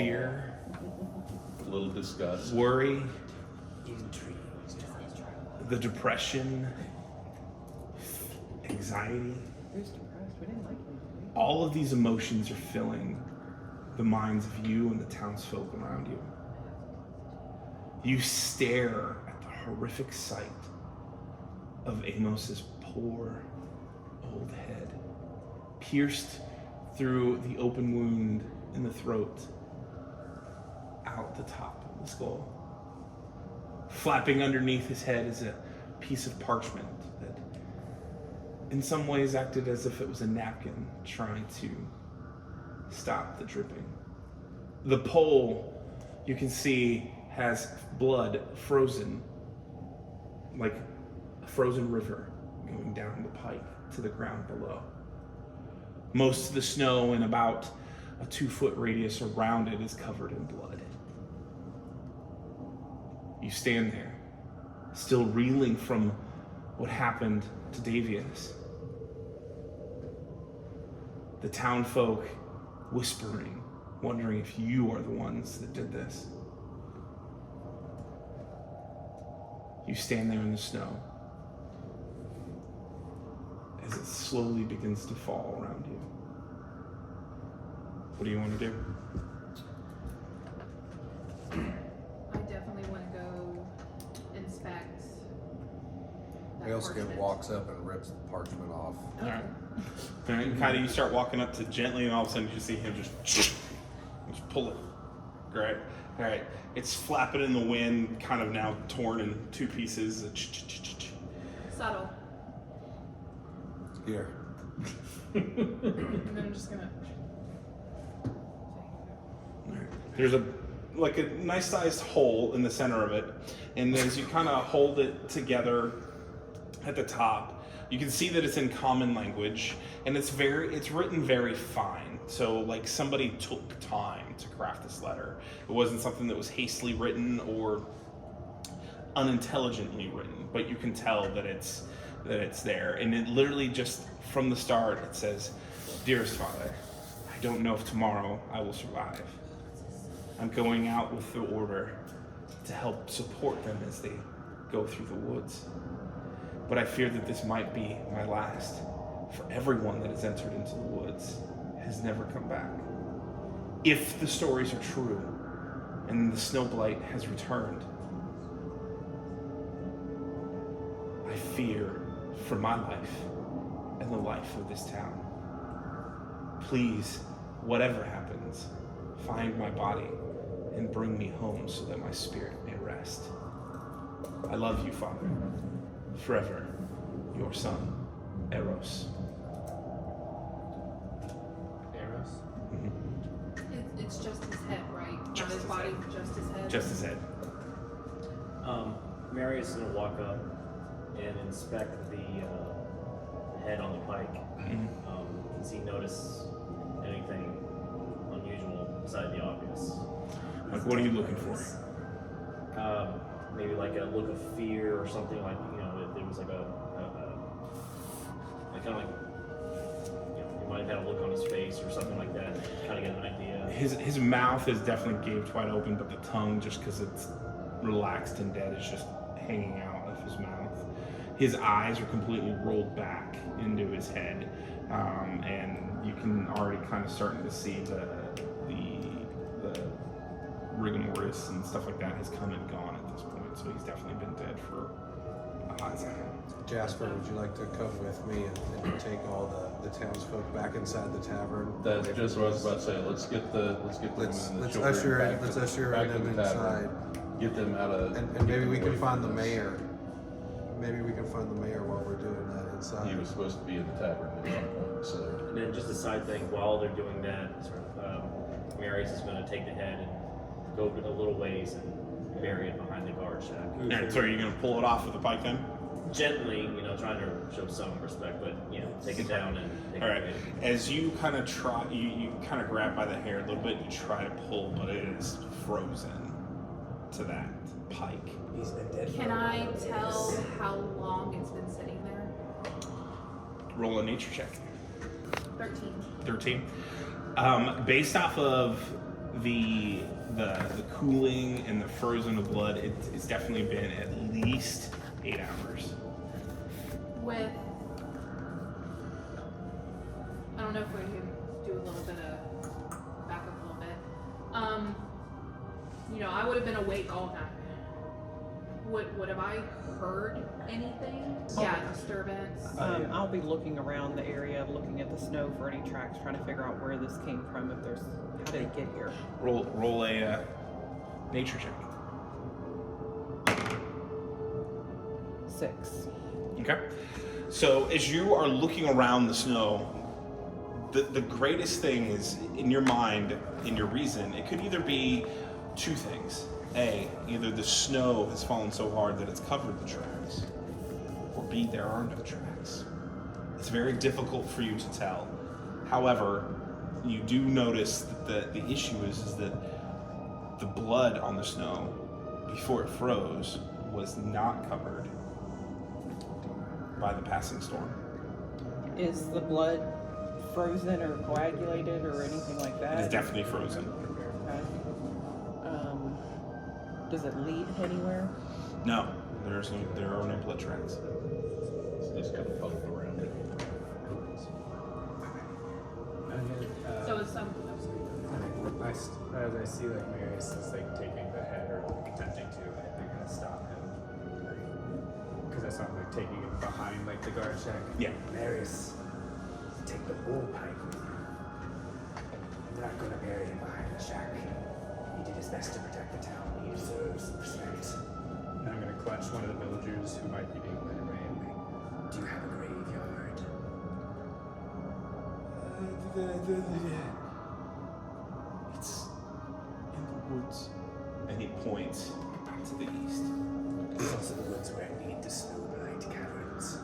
fear, a little disgust, worry, Intrigue. the depression, anxiety. Who's depressed? We didn't like you, did we? All of these emotions are filling the minds of you and the townsfolk around you. You stare at the horrific sight of Amos's poor old head, pierced through the open wound in the throat, out the top of the skull. Flapping underneath his head is a piece of parchment that in some ways acted as if it was a napkin trying to stop the dripping. The pole, you can see, has blood frozen, like a frozen river going down the pike to the ground below. Most of the snow in about a 2-foot radius around it is covered in blood. You stand there, still reeling from what happened to Davius. The town folk whispering, wondering if you are the ones that did this. You stand there in the snow as it slowly begins to fall around you. What do you want to do? I definitely want to go inspect that Railskin parchment. walks up and rips the parchment off. All right. And kind of you start walking up to gently, and all of a sudden you see him just pull it. Great. All right. It's flapping in the wind, kind of now torn in 2 pieces. Subtle. Here. And then I'm just gonna. All right. There's a nice sized hole in the center of it, and as you kind of hold it together at the top, you can see that it's in common language, and it's written very fine. So like somebody took time to craft this letter. It wasn't something that was hastily written or unintelligently written, but you can tell that it's there. And it literally just from the start it says, "Dearest Father, I don't know if tomorrow I will survive. I'm going out with the order to help support them as they go through the woods. But I fear that this might be my last, for everyone that has entered into the woods has never come back. If the stories are true, and the snowblight has returned, I fear for my life and the life of this town. Please, whatever happens, find my body and bring me home so that my spirit may rest. I love you, Father. Forever, your son, Eros." Eros? It's just his head, right? Just Not his his body, head. just his head. Just his head. Marius is gonna walk up and inspect the head on the pike. Does he notice anything unusual beside the obvious? Like, what are you looking for? Maybe like a look of fear or something, like, you know, if there was like like kind of like, you know, he might have had a look on his face or something like that, kind of get an idea. His mouth is definitely gaped wide open, but the tongue, just because it's relaxed and dead, is just hanging out of his mouth. His eyes are completely rolled back into his head, and you can already kind of starting to see the rigor mortis and stuff like that has come and gone at this point. So he's definitely been dead for a hot second. Jasper, would you like to come with me and take all the townsfolk back inside the tavern? That's just what I was about to say. Let's get them Let's in the let's children usher back let's to- usher back to them the tavern. inside, Get them out of. and get maybe them we away can find the from this. mayor. Maybe we can find the mayor while we're doing that inside. He was supposed to be in the tavern at some point, so. And then just a side thing, while they're doing that, Marius is gonna take the head and go a little ways and bury it behind the guard shack. And so are you going to pull it off with the pike then? Gently, you know, trying to show some respect, but, you know, take it down and take All it right. away. As you kind of try, you kind of grab by the hair a little bit. You try to pull, but it is frozen to that pike. He's been dead for Can a I while. tell how long it's been sitting there? Roll a nature check. 13. 13. Based off of the cooling and the frozen of blood, it's definitely been at least 8 hours. With, I don't know if we can do a little bit of back up a little bit. I would have been awake all night. Would have I heard anything? Yeah, disturbance. I'll be looking around the area, looking at the snow for any tracks, trying to figure out where this came from. If there's, how did it get here? Roll a nature check. 6. Okay. So as you are looking around the snow, the greatest thing is in your mind, in your reason, it could either be 2 things. A, either the snow has fallen so hard that it's covered the tracks, or B, there are no tracks. It's very difficult for you to tell. However, you do notice that the issue is that the blood on the snow before it froze was not covered by the passing storm. Is the blood frozen or coagulated or anything like that? It is definitely frozen. Okay. Does it lead anywhere? No, there are no blood tracks. Just kind of puddled around it. So it's some. As I see like Marius is like taking the head or like attempting to, I'm gonna stop him. Because I saw him like taking it behind like the guard shack. Yeah. Marius, take the bullpipe with you. I'm not gonna bury him behind the shack. He did his best to protect the town. He deserves respect. And I'm gonna clutch one of the villagers who might be being led away and like, do you have a graveyard? It's in the woods. And he points to the east. It's also the woods where I need the snowblight caverns.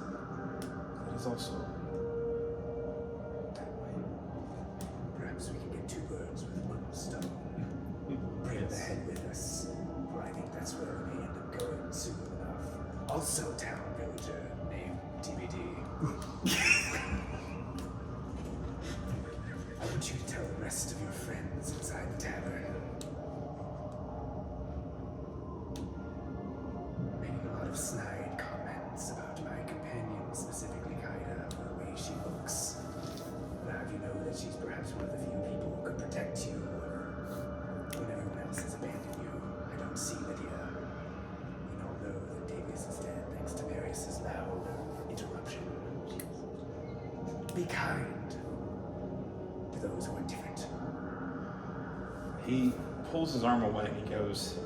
That is also That way. Perhaps we can get 2 birds with 1 stone. Bring the head with us, for I think that's where we may end up going soon enough. Also, town villager named TBD. I want you to tell the rest of your friends inside the tavern. Making a lot of snide comments about my companion, specifically Kaida, for the way she looks. But I have you know that she's perhaps one of the few people who could protect you when everyone else has abandoned you. I don't see Lydia. We all know that Davies is dead thanks to Marius's loud interruption. Be kind to those who are different. He pulls his arm away and he goes,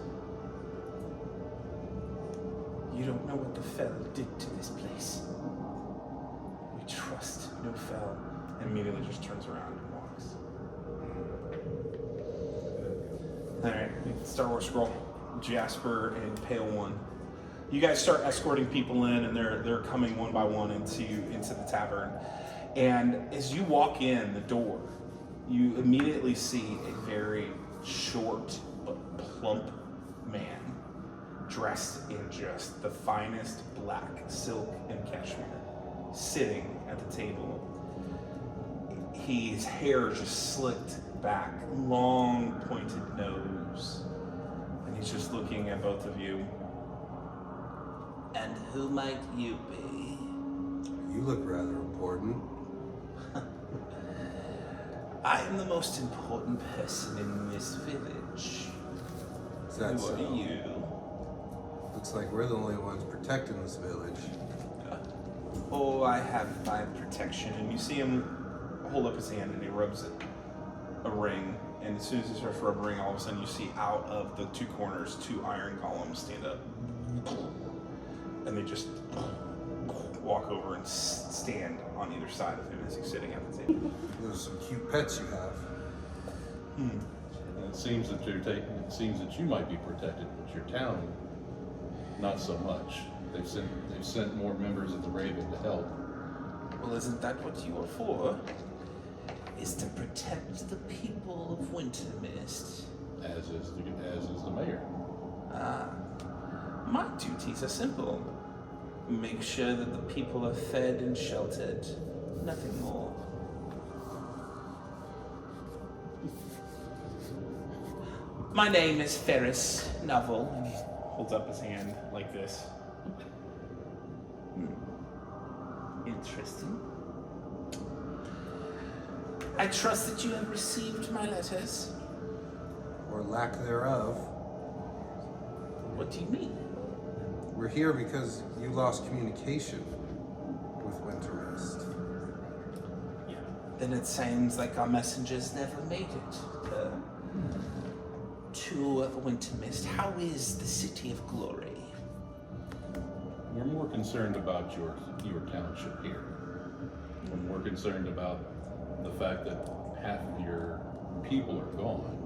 "You don't know what the Fell did to this place. We trust no Fell." And immediately just turns around and walks. Alright, Star Wars scroll. Jasper and Pale One. You guys start escorting people in, and they're coming one by one into the tavern. And as you walk in the door, you immediately see a very short but plump man dressed in just the finest black silk and cashmere, sitting at the table. His hair just slicked back, long pointed nose, and he's just looking at both of you. "And who might you be?" You look rather important. "I am the most important person in this village." Is that Who so? are you? Looks like we're the only ones protecting this village. "Oh, I have my protection." And you see him hold up his hand and he rubs a ring. And as soon as he starts rubbing a ring, all of a sudden you see out of the 2 corners 2 iron columns stand up. And they just walk over and stand on either side of him as he's sitting at the table. Those are some cute pets you have. And it seems that you might be protected, but your town, not so much. They've sent more members of the Raven to help. "Well, isn't that what you are for? Is to protect the people of Wintermist?" As is the mayor. My duties are simple. Make sure that the people are fed and sheltered. Nothing more. My name is Ferris Novel. And he holds up his hand like this. Interesting. I trust that you have received my letters. Or lack thereof. What do you mean? We're here because you lost communication with Wintermist. Then it seems like our messengers never made it to Wintermist. How is the City of Glory? We're more concerned about your township here. We're more concerned about the fact that half of your people are gone.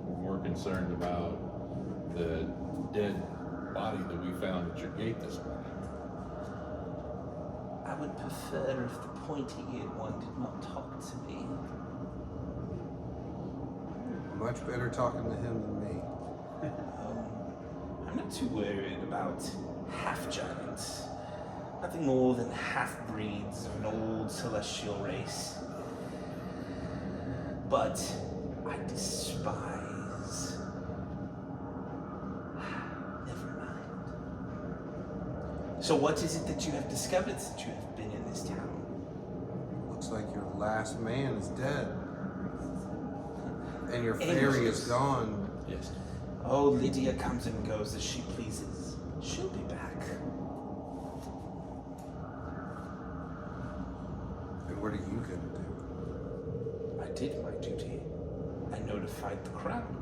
We're more concerned about the dead body that we found at your gate this morning. I would prefer if the pointy-eared one did not talk to me. Much better talking to him than me. I'm not too worried about half-giants. Nothing more than half-breeds of an old celestial race. But I despise... Never mind. So what is it that you have discovered since you have been in this town? Looks like your last man is dead. And your Amos. fairy is gone. Yes. Oh, Lydia comes and goes as she pleases. She'll be back. And what are you gonna do? I did my duty. I notified the crown.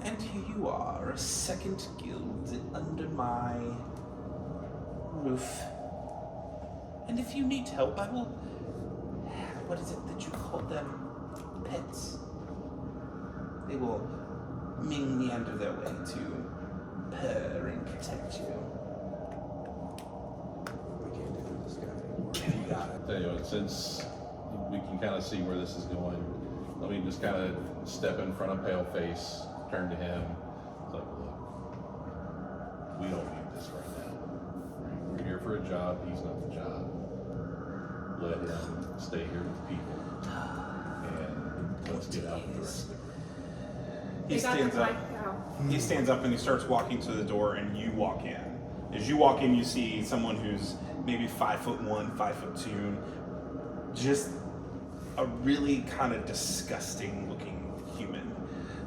And here you are, a second guild under my roof. And if you need help, I will... What is it that you call them? Pets. They will meander their way to purr and protect you. We can't do this guy anymore. You got it. Tell you what, since we can kind of see where this is going, let me just kind of step in front of Paleface, turn to him. It's like, look, we don't need this right now. We're here for a job. He's not the job. Let him stay here with people. And let's get out of this. He They got the stands up. pike out. He stands up and he starts walking to the door, and you walk in. As you walk in, you see someone who's maybe 5'1", 5'2", just a really kind of disgusting looking human.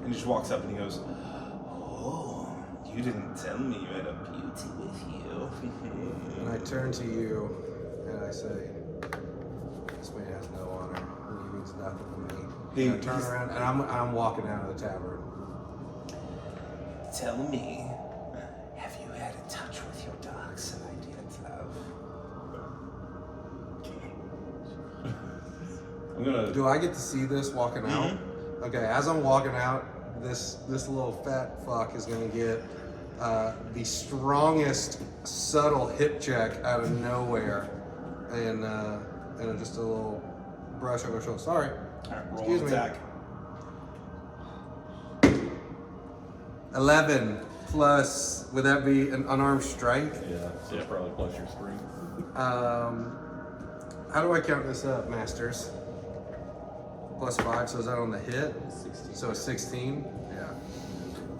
And he just walks up and he goes, "Oh, you didn't tell me you had a beauty with you." And I turn to you and I say, this man has no honor. He means nothing to me. And I turn around and I'm walking out of the tavern. Tell me, have you had a touch with your dark side yet, love? I'm gonna. Do I get to see this walking out? Okay, as I'm walking out, this little fat fuck is gonna get the strongest subtle hip check out of nowhere, and just a little brush over the shoulder. Sorry. All right, roll Excuse an me. attack. 11 plus, would that be an unarmed strike? Yeah, so probably plus your strength. How do I count this up, Masters? Plus 5, so is that on the hit? 16. So it's 16? Yeah.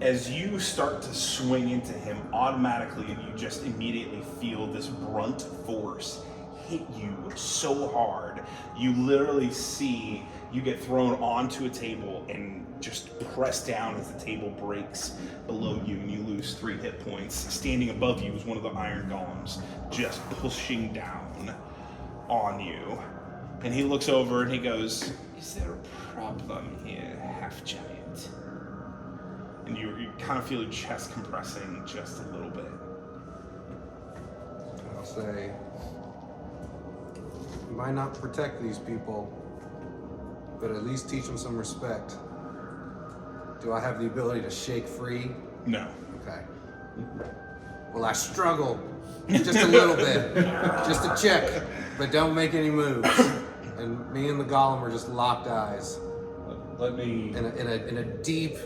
As you start to swing into him automatically, and you just immediately feel this brunt force hit you so hard, you literally see you get thrown onto a table and just pressed down as the table breaks below you, and you lose 3 hit points. Standing above you is one of the iron golems, just pushing down on you. And he looks over and he goes, "Is there a problem here, half-giant?" And you kind of feel your chest compressing just a little bit. I'll say, you might not protect these people, but at least teach them some respect. Do I have the ability to shake free? No. Okay. Well, I struggle just a little bit, just to check, but don't make any moves. And me and the golem are just locked eyes Let me. in a deep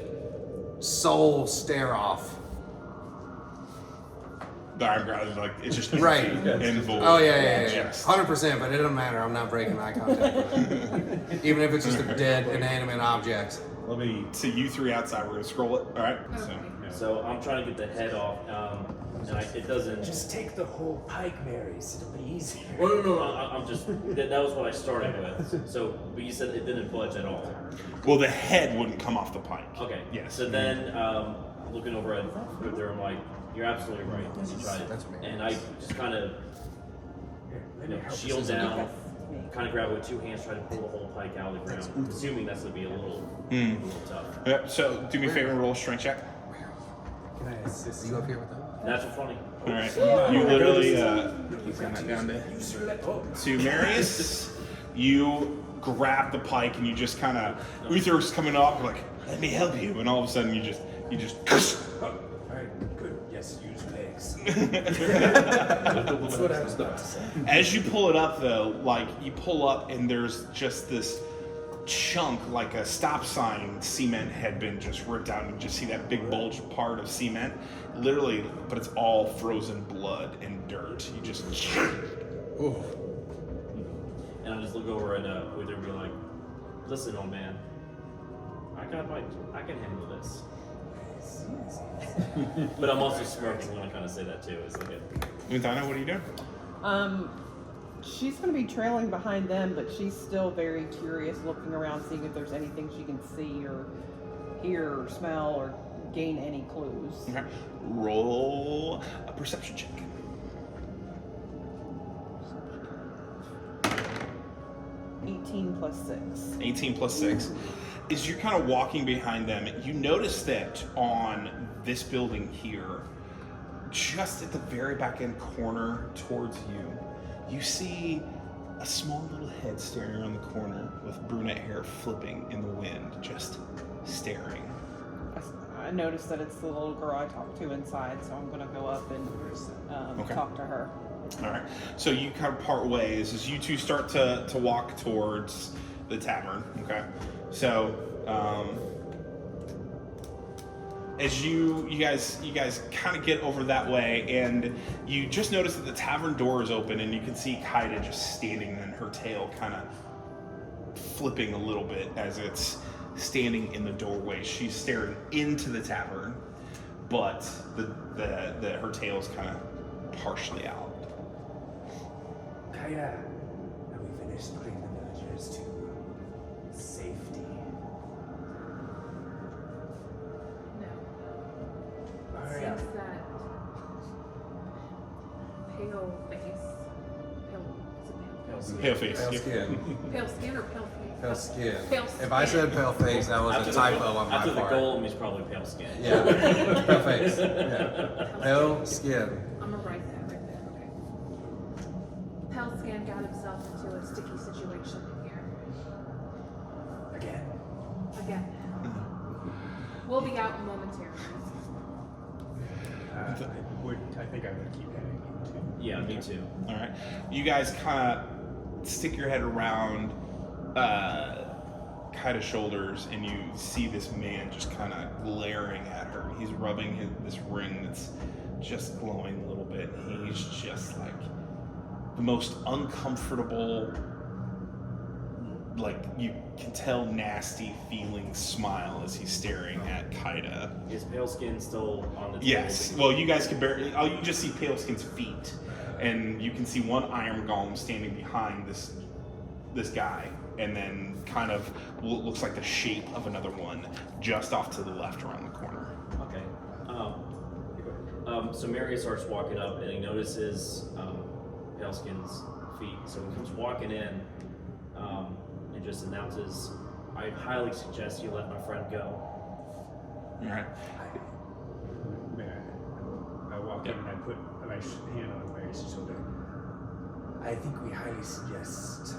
soul stare off. The iron ground is like, it's just Right. and void. Oh yeah. Just- 100%, but it doesn't matter. I'm not breaking eye contact with him. Even if it's just a dead, inanimate object. let me. So you three outside. We're gonna scroll it. All right. So. Okay. So I'm trying to get the head off, and it doesn't. Just take the whole pike, Marys. It'll be easier. Well, no, I'm just. That was what I started with. So, but you said it didn't budge at all. Well, the head wouldn't come off the pike. Okay. Yes. So then, looking over at Victor, I'm like, "You're absolutely right. You tried it." That's me. And I just kind of, shield down, kind of grab it with two hands, try to pull the whole pike out of the ground. Assuming that's gonna be a little tough. Yep. So do me a favor and roll a strength check. Can I assist You up here with them? Natural 20. All right. You literally. He's got that down to Marius. You grab the pike and you just kind of. Uther's coming off. You're like, let me help you, and all of a sudden you just. Alright, good. Yes, use legs. That's what I was about to say. As you pull it up, though, like you pull up and there's just this chunk, like a stop sign cement had been just ripped out, and you just see that big bulge part of cement, literally, but it's all frozen blood and dirt. You just. Ooh. And I just look over at Wither and be like, "Listen, old man, I can handle this." But I'm also smirking when I kind of say that too. It's like Madonna, what are you doing? She's going to be trailing behind them, but she's still very curious, looking around, seeing if there's anything she can see or hear or smell or gain any clues. Okay. Roll a perception check. +18 6. 18 plus 6. As you're kind of walking behind them, you notice that on this building here, just at the very back end corner towards you, you see a small little head staring around the corner with brunette hair flipping in the wind, just staring. I noticed that it's the little girl I talked to inside, so I'm going to go up and Okay. talk to her. All right. So you kind of part ways as you two start to walk towards the tavern. Okay. So as you guys kind of get over that way, and you just notice that the tavern door is open, and you can see Kaida just standing, and her tail kind of flipping a little bit as it's standing in the doorway. She's staring into the tavern, but her tail's kind of partially out. Kaida, have we finished putting the villagers to safety? No. It Alright. seems that pale face, Pale face. Pale Yep. skin. pale skin or pale face? Pale skin. Pale If I skin. said pale face, that was a typo on my After the part. golem, he's probably pale skin. Yeah. Pale face. Yeah. Pale skin. I'm gonna write that right there. Okay. Pale skin got himself into a sticky situation in here. Again? Again. We'll be out momentarily. I think I would keep heading into. Yeah, me too. All right. You guys kind of stick your head around Kaida's shoulders, and you see this man just kind of glaring at her. He's rubbing this ring that's just glowing a little bit. He's just like the most uncomfortable, like you can tell, nasty feeling smile as he's staring at Kaida. Is pale skin still on the table? Yes. Well, you guys can barely. Oh, you just see Paleskin's feet, and you can see one iron golem standing behind this guy, and then kind of looks like the shape of another one just off to the left around the corner. Okay. So Marius starts walking up, and he notices pale skin's feet. So he comes walking in, and just announces, "I highly suggest you let my friend go." All right. I walk in and I put my hand on Mary's shoulder. I think we highly suggest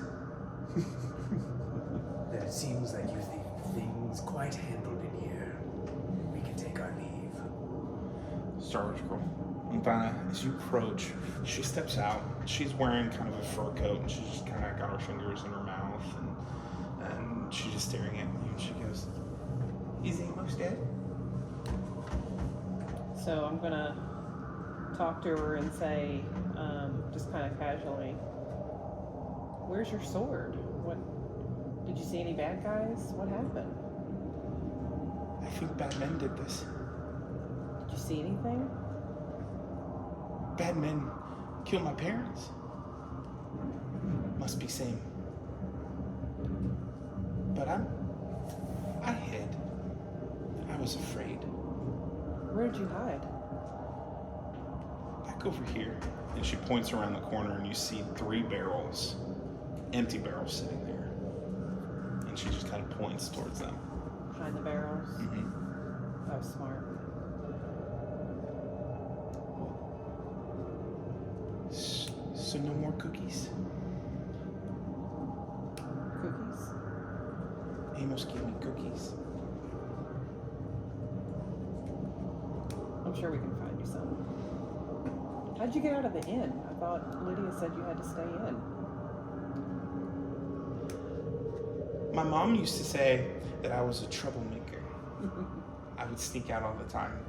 that it seems like you think things quite handled in here. We can take our leave. Star Wars girl. And as you approach, she steps out. She's wearing kind of a fur coat, and she's just kind of got her fingers in her mouth, and she's just staring at you. And she goes, "Is Amos dead?" So I'm going to talk to her and say, just kind of casually, "Where's your sword? What? Did you see any bad guys? What happened?" I think bad men did this. Did you see anything? Bad men killed my parents. Must be same. But I hid. I was afraid. Where did you hide? Back over here. And she points around the corner and you see 3 barrels, empty barrels sitting there. And she just kind of points towards them. Behind the barrels? Mm-hmm. That was smart. So no more cookies? Cookies? Amos gave me cookies. I'm sure we can find you some. How'd you get out of the inn? I thought Lydia said you had to stay in. My mom used to say that I was a troublemaker. I would sneak out all the time.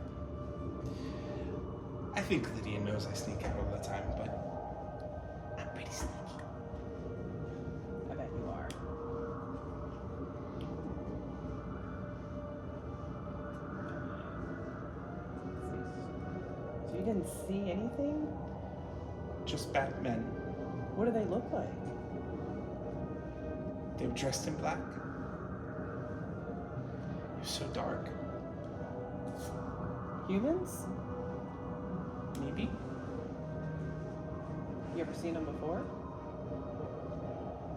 I think Lydia knows I sneak out all the time, but I'm pretty sneaky. I bet you are. So you didn't see anything? Just bad men. What do they look like? They were dressed in black. It was so dark. Humans? Maybe. You ever seen them before?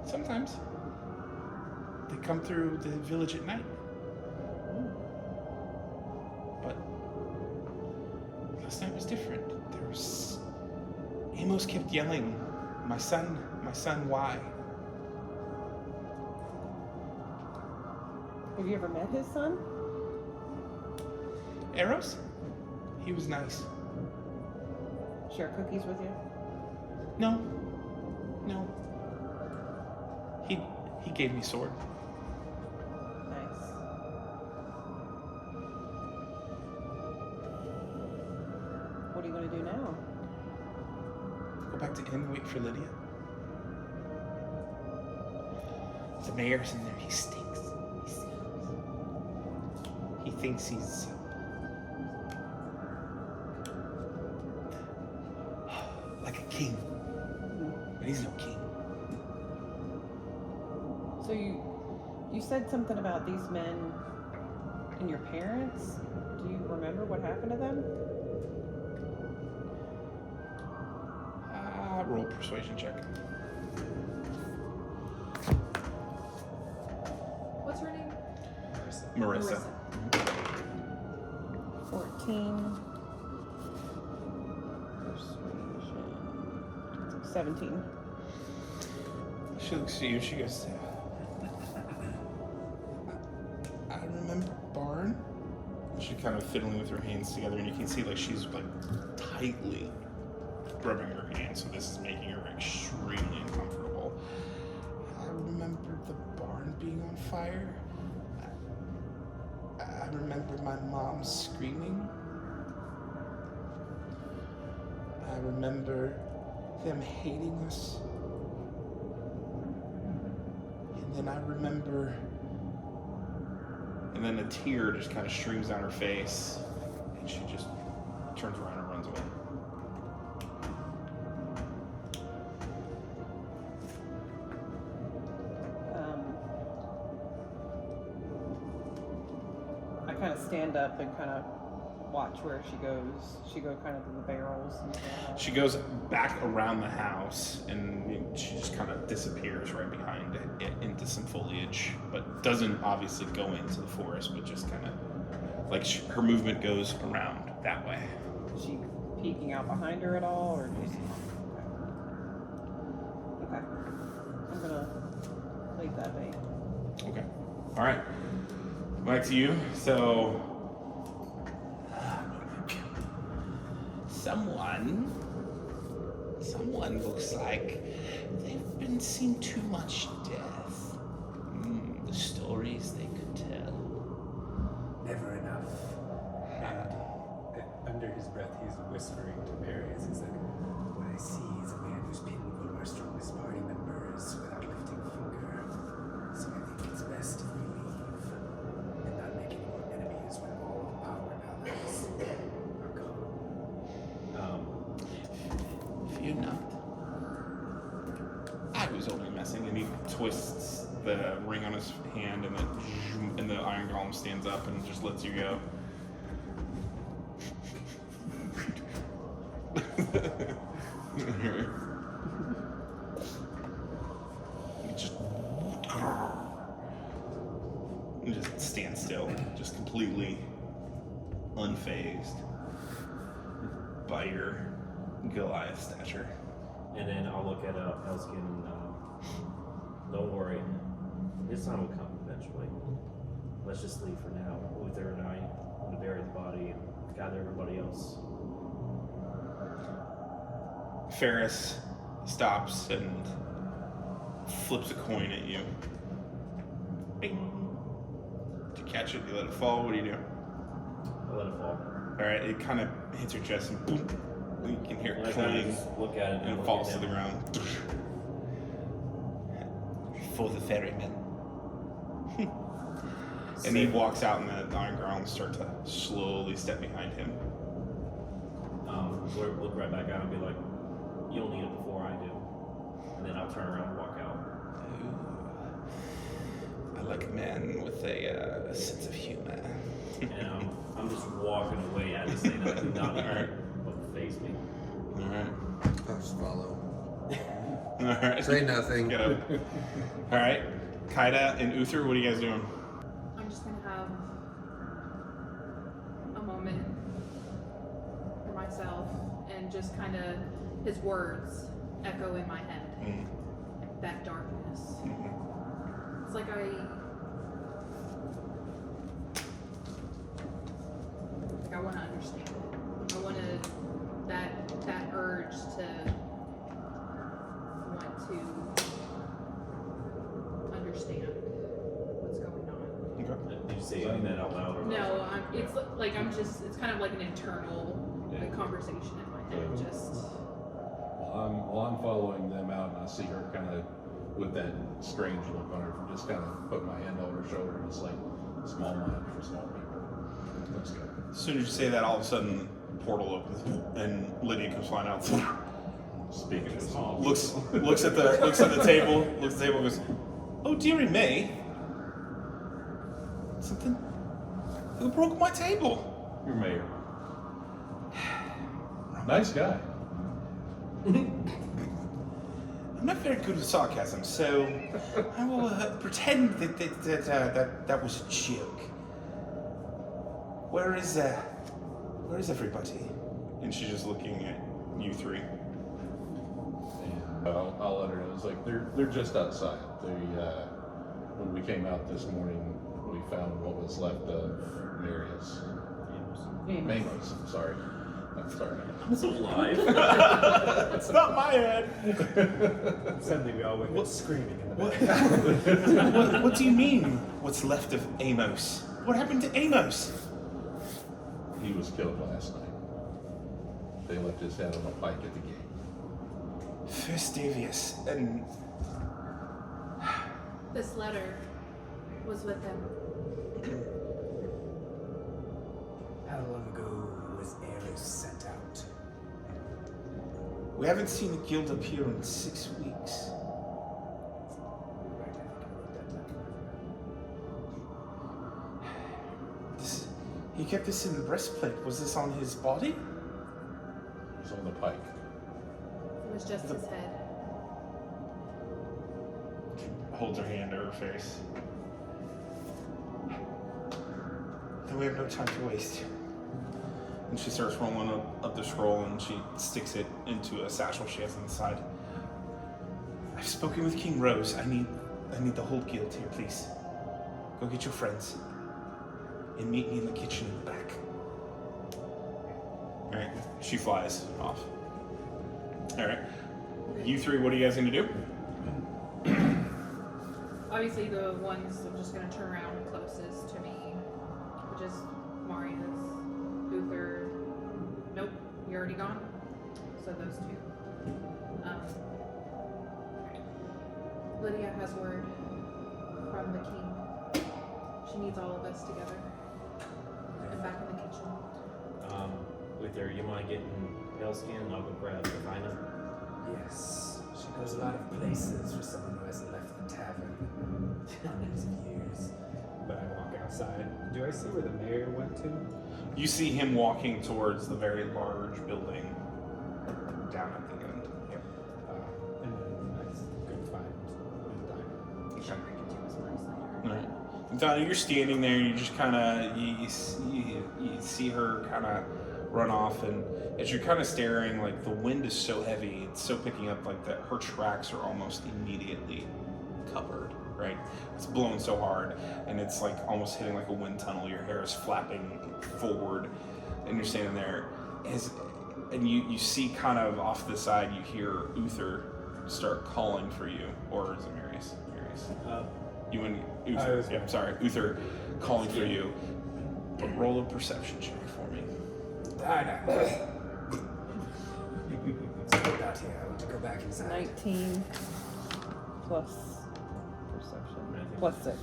Sometimes. They come through the village at night. But last night was different. Amos kept yelling, my son, why? Have you ever met his son? Eros? He was nice. Share cookies with you? No. He gave me sword. Nice. What are you going to do now? Go back to inn, wait for Lydia. The mayor's in there. He stinks. He thinks he's like a king, but he's no king. So you said something about these men and your parents. Do you remember what happened to them? Roll persuasion check. What's her name? Marissa. 14. Persuasion. 17. She looks at you. She goes, I remember Barn. She's kind of fiddling with her hands together, and you can see like she's like tightly rubbing her hands, so this is making her extremely uncomfortable. I remember the barn being on fire. I remember my mom screaming. I remember them hating us. And then I remember... And then a tear just kind of streams down her face, and she just turns around and runs away. I kind of stand up and kind of watch where she goes. She go kind of to the barrels and stuff. She goes back around the house, and she just kind of disappears right behind it into some foliage, but doesn't obviously go into the forest, but just kind of like her movement goes around that way. Is she peeking out behind her at all, or just... Okay. I'm gonna leave that be. Okay. All right. Back to you. So, someone looks like they've been seeing too much death. The stories they could tell. Never enough. And under his breath, he's whispering to Marius. He's like, what I see is a man who's pinned one of our strongest party members without lifting a finger. So I think it's best if we leave and not make any more enemies You're not. I was only messing, and he twists the ring on his hand, and the iron golem stands up and just lets you go. You just stand still, just completely unfazed by your Goliath stature. And then I'll look at Helskin and don't worry, his time will come eventually. Let's just leave for now. Uther and I want to bury the body and gather everybody else. Ferris stops and flips a coin at you. Bing. Do you catch it? Do you let it fall? What do you do? I'll let it fall. Alright, it kind of hits your chest and boom. You can hear And it I kind of clang just look at it and it look falls at to the him. ground. For the ferryman. And he walks out, and the iron ground start to slowly step behind him. Look right back at him and be like, you'll need it before I do. And then I'll turn around and walk out. I like a man with a sense of humor. And I'm just walking away at it, saying that I do not need Alright. but face me. Alright. I'll just follow. Alright. Say nothing. Get up. Alright. Kaida and Uther, what are you guys doing? I'm just gonna have a moment for myself and just kind of his words echo in my head. That darkness. It's like I want to understand it. I want to that urge to want to understand what's going on. Okay. Did you say that out loud? Or No, it's kind of like an internal like, conversation in my head. Just While I'm following them out, and I see her kind of with that strange look on her, just kind of put my hand on her shoulder, and it's like small mind for small people. Let's go. As soon as you say that, all of a sudden, the portal opens, and Lydia comes flying out. Speaking of small, looks at the table, and goes, "Oh dearie me, something. Who broke my table?" your mayor. Nice guy. I'm not very good with sarcasm, so I will pretend that was a joke. Where is everybody? And she's just looking at you three. And I'll let her know. It's like they're just outside. When we came out this morning, we found what was left of Marius. Mamos. Sorry. I'm sorry. I'm so alive. It's not my head. Suddenly we all went screaming in the back. What do you mean? What's left of Amos? What happened to Amos? He was killed last night. They left his head on a pike at the gate. First Davius, and this letter was with them. How long ago was Eris sent out? we haven't seen the guild up here in 6 weeks. Right, I think I wrote that down. He kept this in the breastplate. Was this on his body? It was on the pike. It was just his head. Holds her hand to her face. Then we have no time to waste. And she starts rolling up the scroll, and she sticks it into a satchel she has on the side. I've spoken with King Rose. I need the whole guild here, please. Go get your friends. And meet me in the kitchen in the back. Alright, she flies off. Alright. You three, what are you guys gonna do? Obviously, the ones I'm just gonna turn around closest to me, which is Marius, Uther. Nope, you're already gone. So those two. Lydia has word from the king. She needs all of us together and back in the kitchen. Uther, you mind getting Hellskin? I'll go grab the kind of. Yes, she goes a lot of places for someone who hasn't left the tavern in hundreds of years. But I walk outside. Do I see where the mayor went to? You see him walking towards the very large building down at the end. Yep. And then I go find the diner. Alright. Donna, you're standing there and you just kind of, you see her kind of run off, and as you're kind of staring, like the wind is so heavy, it's so picking up like that her tracks are almost immediately covered, right? It's blowing so hard and it's like almost hitting like a wind tunnel. Your hair is flapping forward and you're standing there and you see kind of off to the side, you hear Uther start calling for you, or is it Marius? You and Uther. Yep, sorry. Uther calling for you. But roll a perception check for me. It's cold out here. I want to go back inside. 19 plus perception plus 6.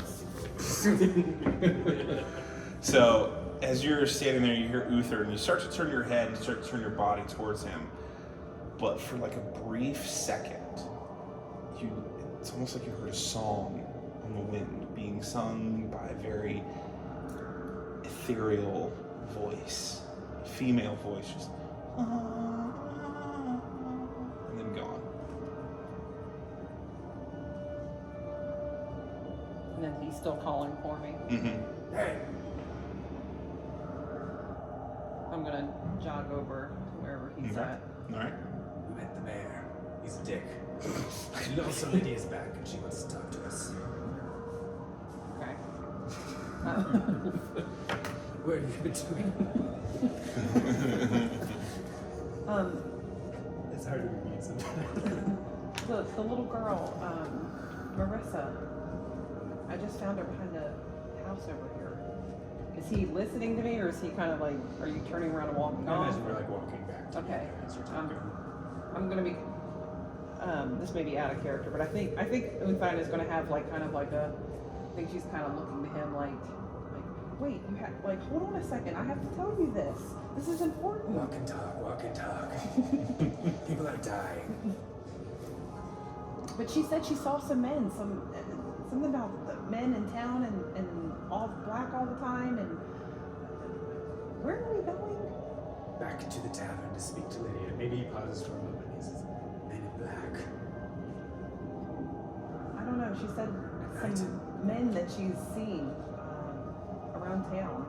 So as you're standing there, you hear Uther, and you start to turn your head and start to turn your body towards him. But for like a brief second, it's almost like you heard a song on the wind being sung by a very ethereal voice, female voice, just and then gone. And then he's still calling for me. Mm-hmm. Hey, I'm gonna jog over to wherever he's at. All right. we met the mayor. He's a dick. And also Lydia's back and she wants to talk to us. Okay. Where have you been doing? It's hard to read sometimes. the little girl, Marissa, I just found her behind the house over here. Is he listening to me, or is he kind of like, are you turning around and walking I off? imagine we're like walking back to Okay. as you're talking. I'm gonna be, this may be out of character, but I think Unfine is gonna have like kind of like a, I think she's kind of looking to him like, wait, you have, like, hold on a second, I have to tell you this. This is important. Walk and talk, walk and talk. People are dying. But she said she saw some men, something about the men in town and all black all the time, and where are we going? Back to the tavern to speak to Lydia. Maybe he pauses for a moment. He says, Men in black. I don't know, she said some men that she's seen around town.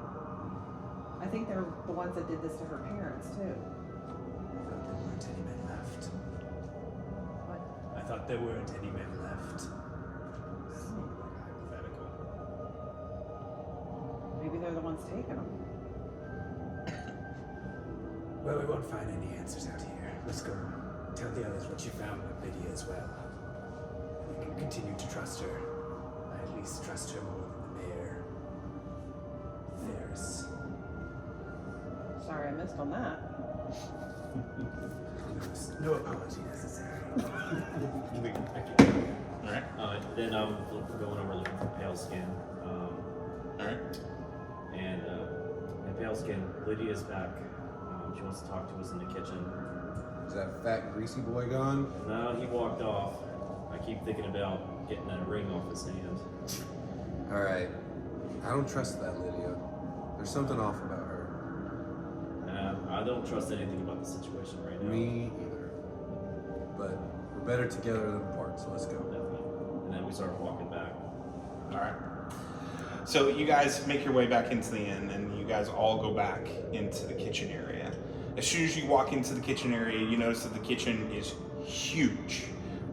I think they're the ones that did this to her parents too. I thought there weren't any men left. But I thought there weren't any men left. hypothetical. maybe they're the ones taking them. Well, we won't find any answers out here. Let's go. Tell the others what you found with Lydia as well. We can continue to trust her. I at least trust her more than the mayor. Ferris. Sorry, I missed on that. No apology necessary. All right. Then I'm going over looking for pale skin. All right. And pale skin, Lydia's back. She wants to talk to us in the kitchen. Is that fat greasy boy gone? No, he walked off. I keep thinking about getting that ring off his hand. All right. I don't trust that Lydia. There's something off about her. I don't trust anything about the situation right now. Me either. But we're better together than apart, so let's go. Definitely. And then we started walking back. All right. So you guys make your way back into the inn, and you guys all go back into the kitchen area. As soon as you walk into the kitchen area, you notice that the kitchen is huge.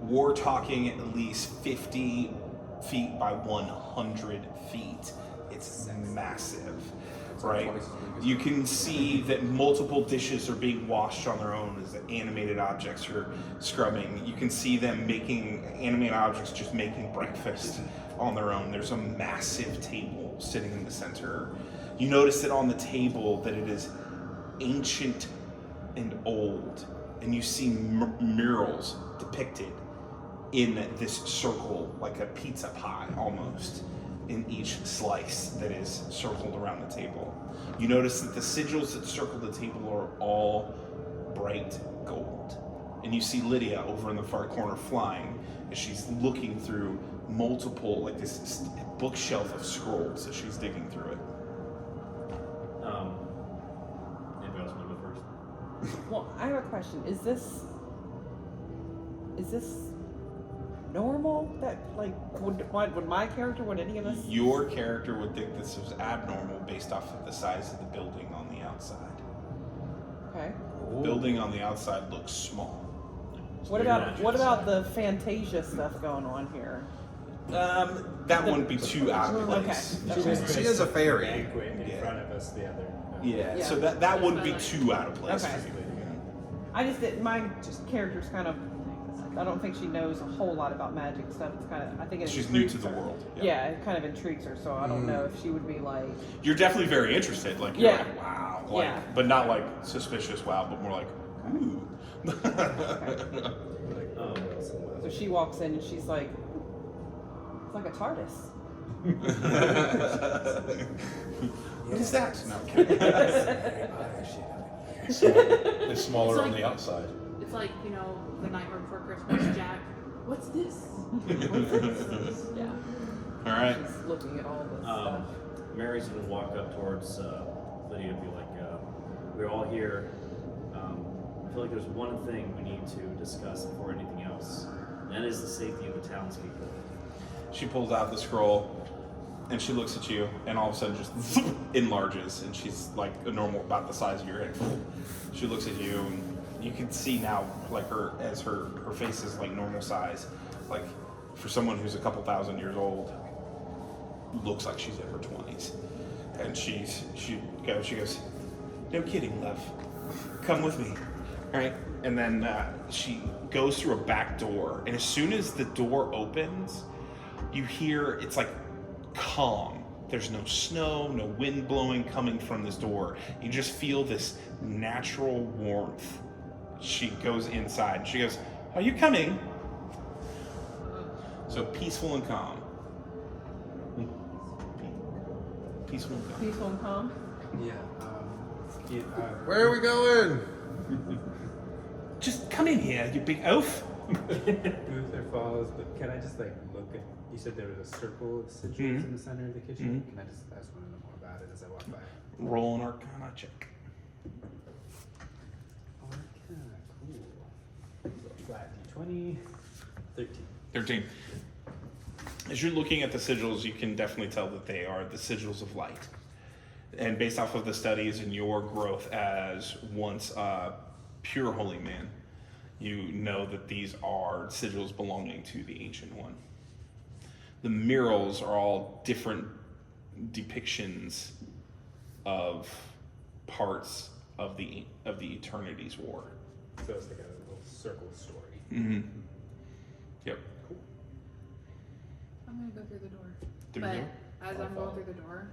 We're talking at least 50 feet by 100 feet. It's massive, right? You can see that multiple dishes are being washed on their own as animated objects are scrubbing. You can see them making animated objects just making breakfast on their own. There's a massive table sitting in the center. You notice that on the table that it is ancient and old, and you see murals depicted in this circle, like a pizza pie almost, in each slice that is circled around the table. You notice that the sigils that circle the table are all bright gold, and you see Lydia over in the far corner flying as she's looking through multiple, like this bookshelf of scrolls as she's digging through it. Anybody else want to go first? Well, I have a question. Is this normal? That like would my character, would any of us? Your character would think this was abnormal based off of the size of the building on the outside. Okay. The building on the outside looks small. What about the Fantasia stuff going on here? That wouldn't be too out of place. Okay. She is a fairy. Banquet in Yeah. front of us, the other. Yeah, Yeah. so that wouldn't be too out of place. Okay. for you. I just did my character's kind of. I don't think she knows a whole lot about magic stuff. It's kind of. I think it. She's new to intrigues the her. world. Yeah, it kind of intrigues her. So I don't know if she would be like. You're definitely very interested. Like, you're Yeah. like, wow. Like, Yeah. but not like suspicious, wow, but more like, ooh. So she walks in and she's like, it's like a TARDIS. What is that? No, I'm kidding. It's smaller It's on like- the outside. It's like, you know, the Nightmare Before Christmas, Jack. What's this? Yeah. All right. She's looking at all this stuff. Mary's gonna walk up towards Lydia and be like, we're all here. I feel like there's one thing we need to discuss before anything else, and that is the safety of the townspeople. She pulls out the scroll and she looks at you, and all of a sudden just enlarges, and she's like a normal, about the size of your head. She looks at you, and you can see now, like her face is like normal size, like for someone who's a couple thousand years old, looks like she's in her 20s. And she goes, no kidding, love, come with me. All right, and then she goes through a back door, and as soon as the door opens, you hear, it's like calm. There's no snow, no wind blowing coming from this door. You just feel this natural warmth. She goes inside, and she goes, are you coming? So peaceful and calm. Peaceful and calm. Peaceful and calm. Yeah. Where are we going? Just come in here, you big oaf. Luther follows, but can I just like look at? You said there was a circle of sigils in the center of the kitchen. Can I just want to know more about it as I walk by? Roll an Arcana check. Arcana, cool. So flat D20, 13. 13. As you're looking at the sigils, you can definitely tell that they are the sigils of light. And based off of the studies and your growth as once a pure holy man, you know that these are sigils belonging to the Ancient One. The murals are all different depictions of parts of the Eternities War. So it's like a little circle story. Mm-hmm. Yep. I'm gonna go through the door. Through the but door? as I'm going through the door,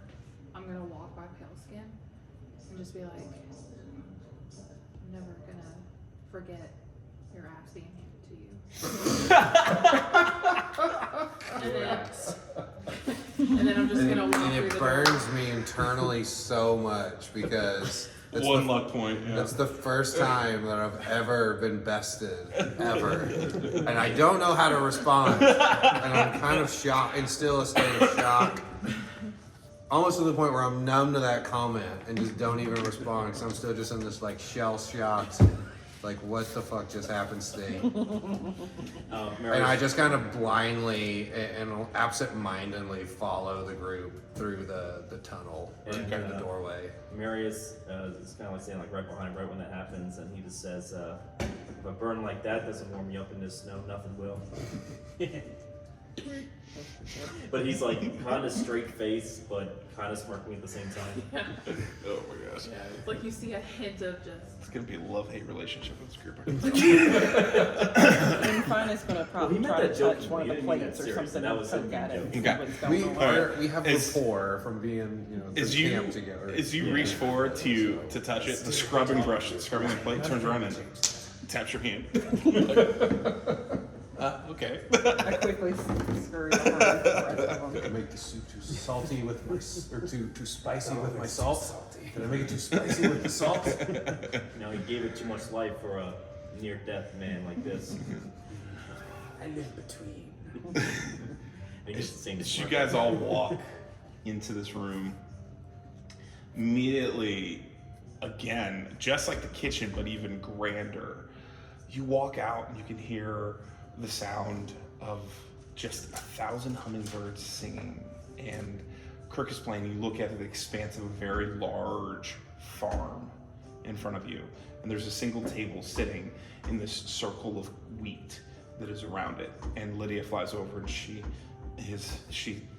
I'm gonna walk by Pale Skin and just be like, I'm never gonna forget your ass being handed to you. and then I'm just gonna walk And through it the burns me internally so much because it's One luck point. Yeah. that's the first time that I've ever been bested, ever. And I don't know how to respond. And I'm kind of shocked, and still a state of shock. Almost to the point where I'm numb to that comment and just don't even respond because I'm still just in this like shell shocked, like what the fuck just happened state. Mary, And I just kind of blindly and absent-mindedly follow the group through the tunnel or And, through the doorway. Mary is kind of like standing like right behind, right when that happens, and he just says, "If a burn like that doesn't warm you up in this snow, nothing will." But he's like kind of straight faced, but kind of smirking at the same time. Yeah. Oh my gosh. Yeah, it's like you see a hint of just. It's gonna be a love-hate relationship with this group. And Fina's gonna probably Well, he meant try to that touch jokingly. one of He the didn't mean plates that or serious. something That and was poke at it. him and joking. see what's going on. We have As- rapport from being through As you camp together. as you reach forward to touch it, the scrubbing brush, scrubbing the plate, turns around and taps your hand. Okay. I quickly scurry behind the rest of them. Make the soup too salty with my or too spicy with my salt. Did I make it too spicy with the salt? Now he gave it too much life for a near-death man like this. I live between. It gets the same As you smart. guys all walk into this room, immediately, again, just like the kitchen, but even grander, you walk out and you can hear the sound of just 1,000 hummingbirds singing. And Kirk is playing. You look at the expanse of a very large farm in front of you, and there's a single table sitting in this circle of wheat that is around it. And Lydia flies over, and she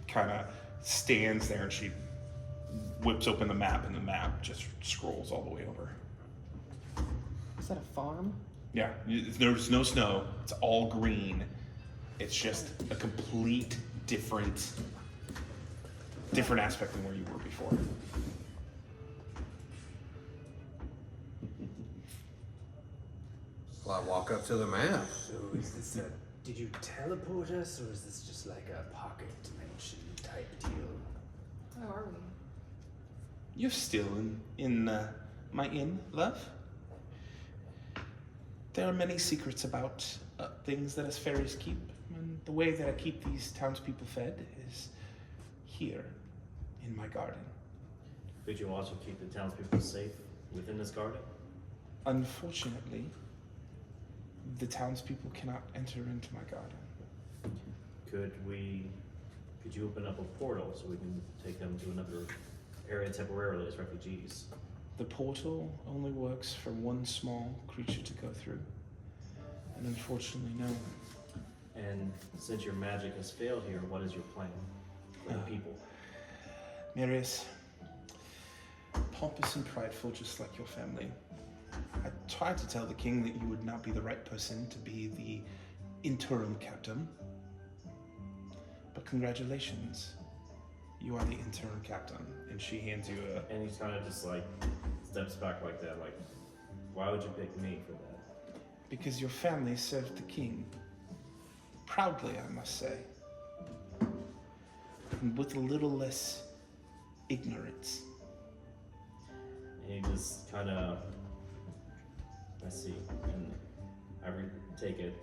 kind of stands there, and she whips open the map, and the map just scrolls all the way over. Is that a farm? Yeah, there's no snow. It's all green. It's just a complete different aspect than where you were before. Well, I walk up to the map. So is this a... Did you teleport us, or is this just like a pocket dimension type deal? How are we? You're still in my inn, love. There are many secrets about things that us fairies keep, and the way that I keep these townspeople fed is here, in my garden. Could you also keep the townspeople safe within this garden? Unfortunately, the townspeople cannot enter into my garden. Could you open up a portal so we can take them to another area temporarily as refugees? The portal only works for one small creature to go through, and unfortunately, no. And since your magic has failed here, what is your plan for the people? Marius, pompous and prideful, just like your family. I tried to tell the king that you would not be the right person to be the interim captain. But congratulations, you are the interim captain. And she hands you a... And he kind of just like steps back like that, like, why would you pick me for that? Because your family served the king. Proudly, I must say. And with a little less ignorance. And he just kind of, I see, and I take it,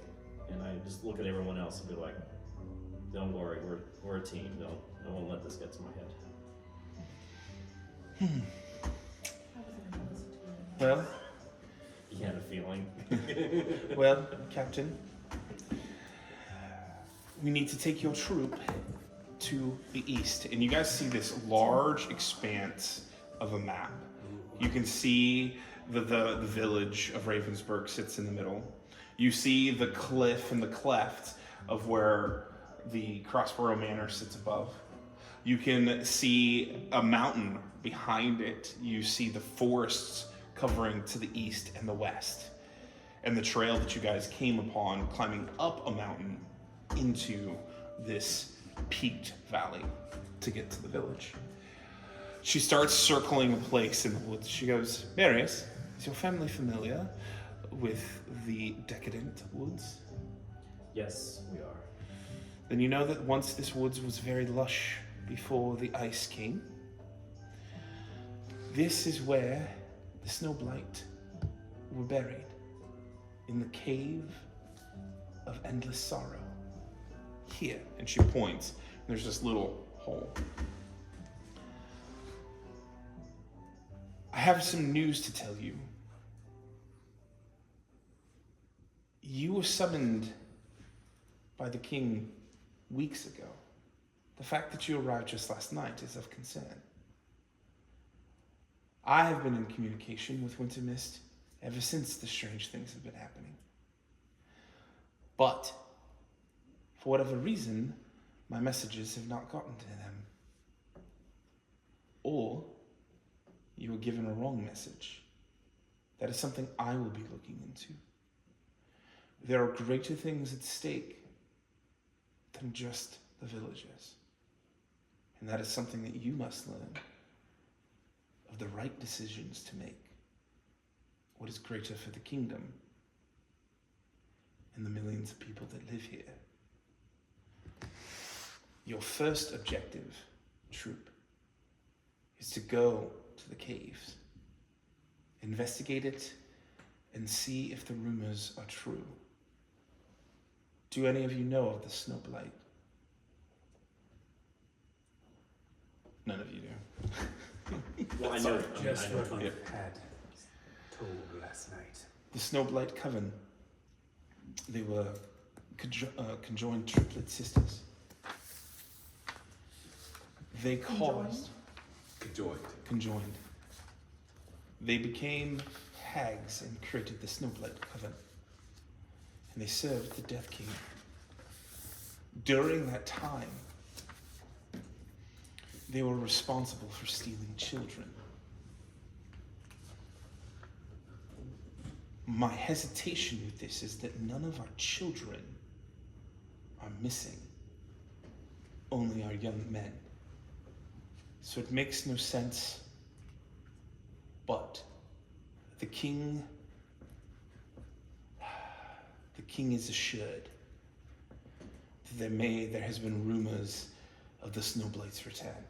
and I just look at everyone else and be like, don't worry, we're a team. I won't let this get to my head. I wasn't gonna listen to you. Well, You had a feeling. well, Captain, we need to take your troop to the east. And you guys see this large expanse of a map. You can see the village of Ravensburg sits in the middle. You see the cliff and the cleft of where the Crossborough Manor sits above. You can see a mountain behind it. You see the forests covering to the east and the west. And the trail that you guys came upon climbing up a mountain into this peaked valley to get to the village. She starts circling a place in the woods. She goes, Marius, is your family familiar with the decadent woods? Yes, we are. Then you know that once this woods was very lush before the ice came. This is where the Snowblight were buried, in the cave of endless sorrow. Here, and she points, and there's this little hole. I have some news to tell you. You were summoned by the king weeks ago. The fact that you arrived just last night is of concern. I have been in communication with Wintermist ever since the strange things have been happening. But, for whatever reason, my messages have not gotten to them. Or, you were given a wrong message. That is something I will be looking into. There are greater things at stake than just the villagers. And that is something that you must learn, of the right decisions to make. What is greater for the kingdom and the millions of people that live here. Your first objective, troop, is to go to the caves, investigate it, and see if the rumors are true. Do any of you know of the Snowblight? None of you do. Well, I know. Just I know. what we Yep. had told last night. The Snowblight Coven. They were conjoined triplet sisters. They caused... Conjoined. They became hags and created the Snowblight Coven. And they served the Death King. During that time, they were responsible for stealing children. My hesitation with this is that none of our children are missing. Only our young men. So it makes no sense. But the king is assured that there has been rumors of the Snowblight's return.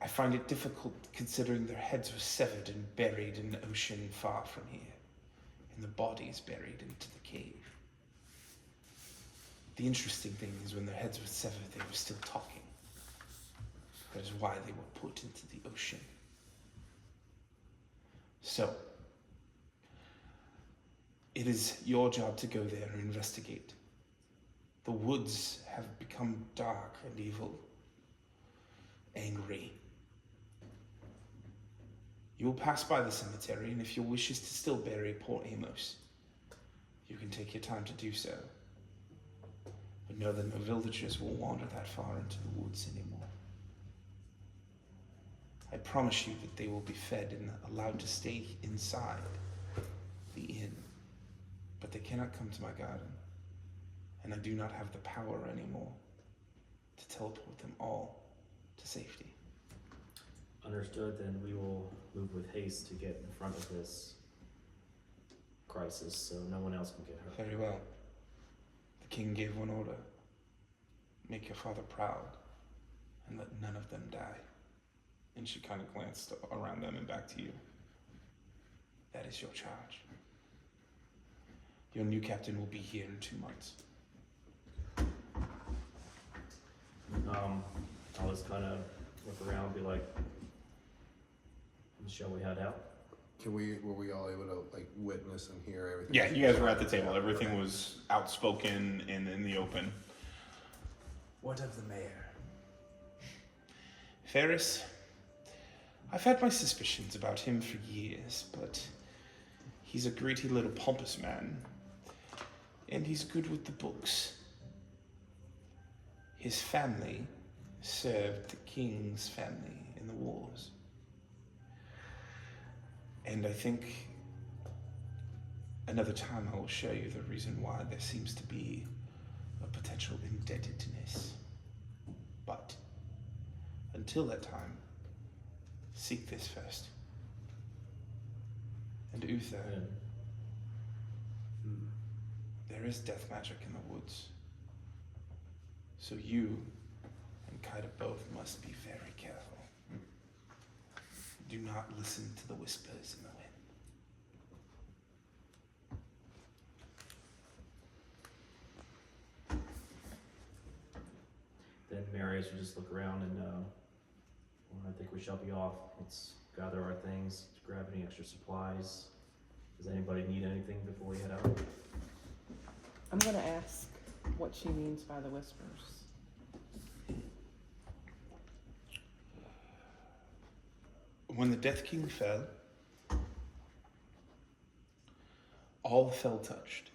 I find it difficult considering their heads were severed and buried in the ocean far from here, and the bodies buried into the cave. The interesting thing is when their heads were severed, they were still talking. That is why they were put into the ocean. So, it is your job to go there and investigate. The woods have become dark and evil, angry. You will pass by the cemetery, and if your wish is to still bury poor Amos, you can take your time to do so. But know that no villagers will wander that far into the woods anymore. I promise you that they will be fed and allowed to stay inside the inn, but they cannot come to my garden, and I do not have the power anymore to teleport them all to safety. Understood, then we will move with haste to get in front of this crisis so no one else can get hurt. Very well. The king gave one order. Make your father proud, and let none of them die. And she kind of glanced around them and back to you. That is your charge. Your new captain will be here in 2 months. I'll just kind of look around and be like, shall we head out? Were we all able to like witness and hear everything? Yeah, you guys were at the table. Everything was outspoken and in the open. What of the mayor? Ferris, I've had my suspicions about him for years, but he's a gritty little pompous man, and he's good with the books. His family served the king's family in the wars. And I think another time I will show you the reason why there seems to be a potential indebtedness. But until that time, seek this first. And Uther, there is death magic in the woods. So you and Kaida both must be very careful. Do not listen to the whispers in the wind. Then Marius will just look around and well, I think we shall be off. Let's gather our things, grab any extra supplies. Does anybody need anything before we head out? I'm gonna ask what she means by the whispers. When the Death King fell, all fell touched.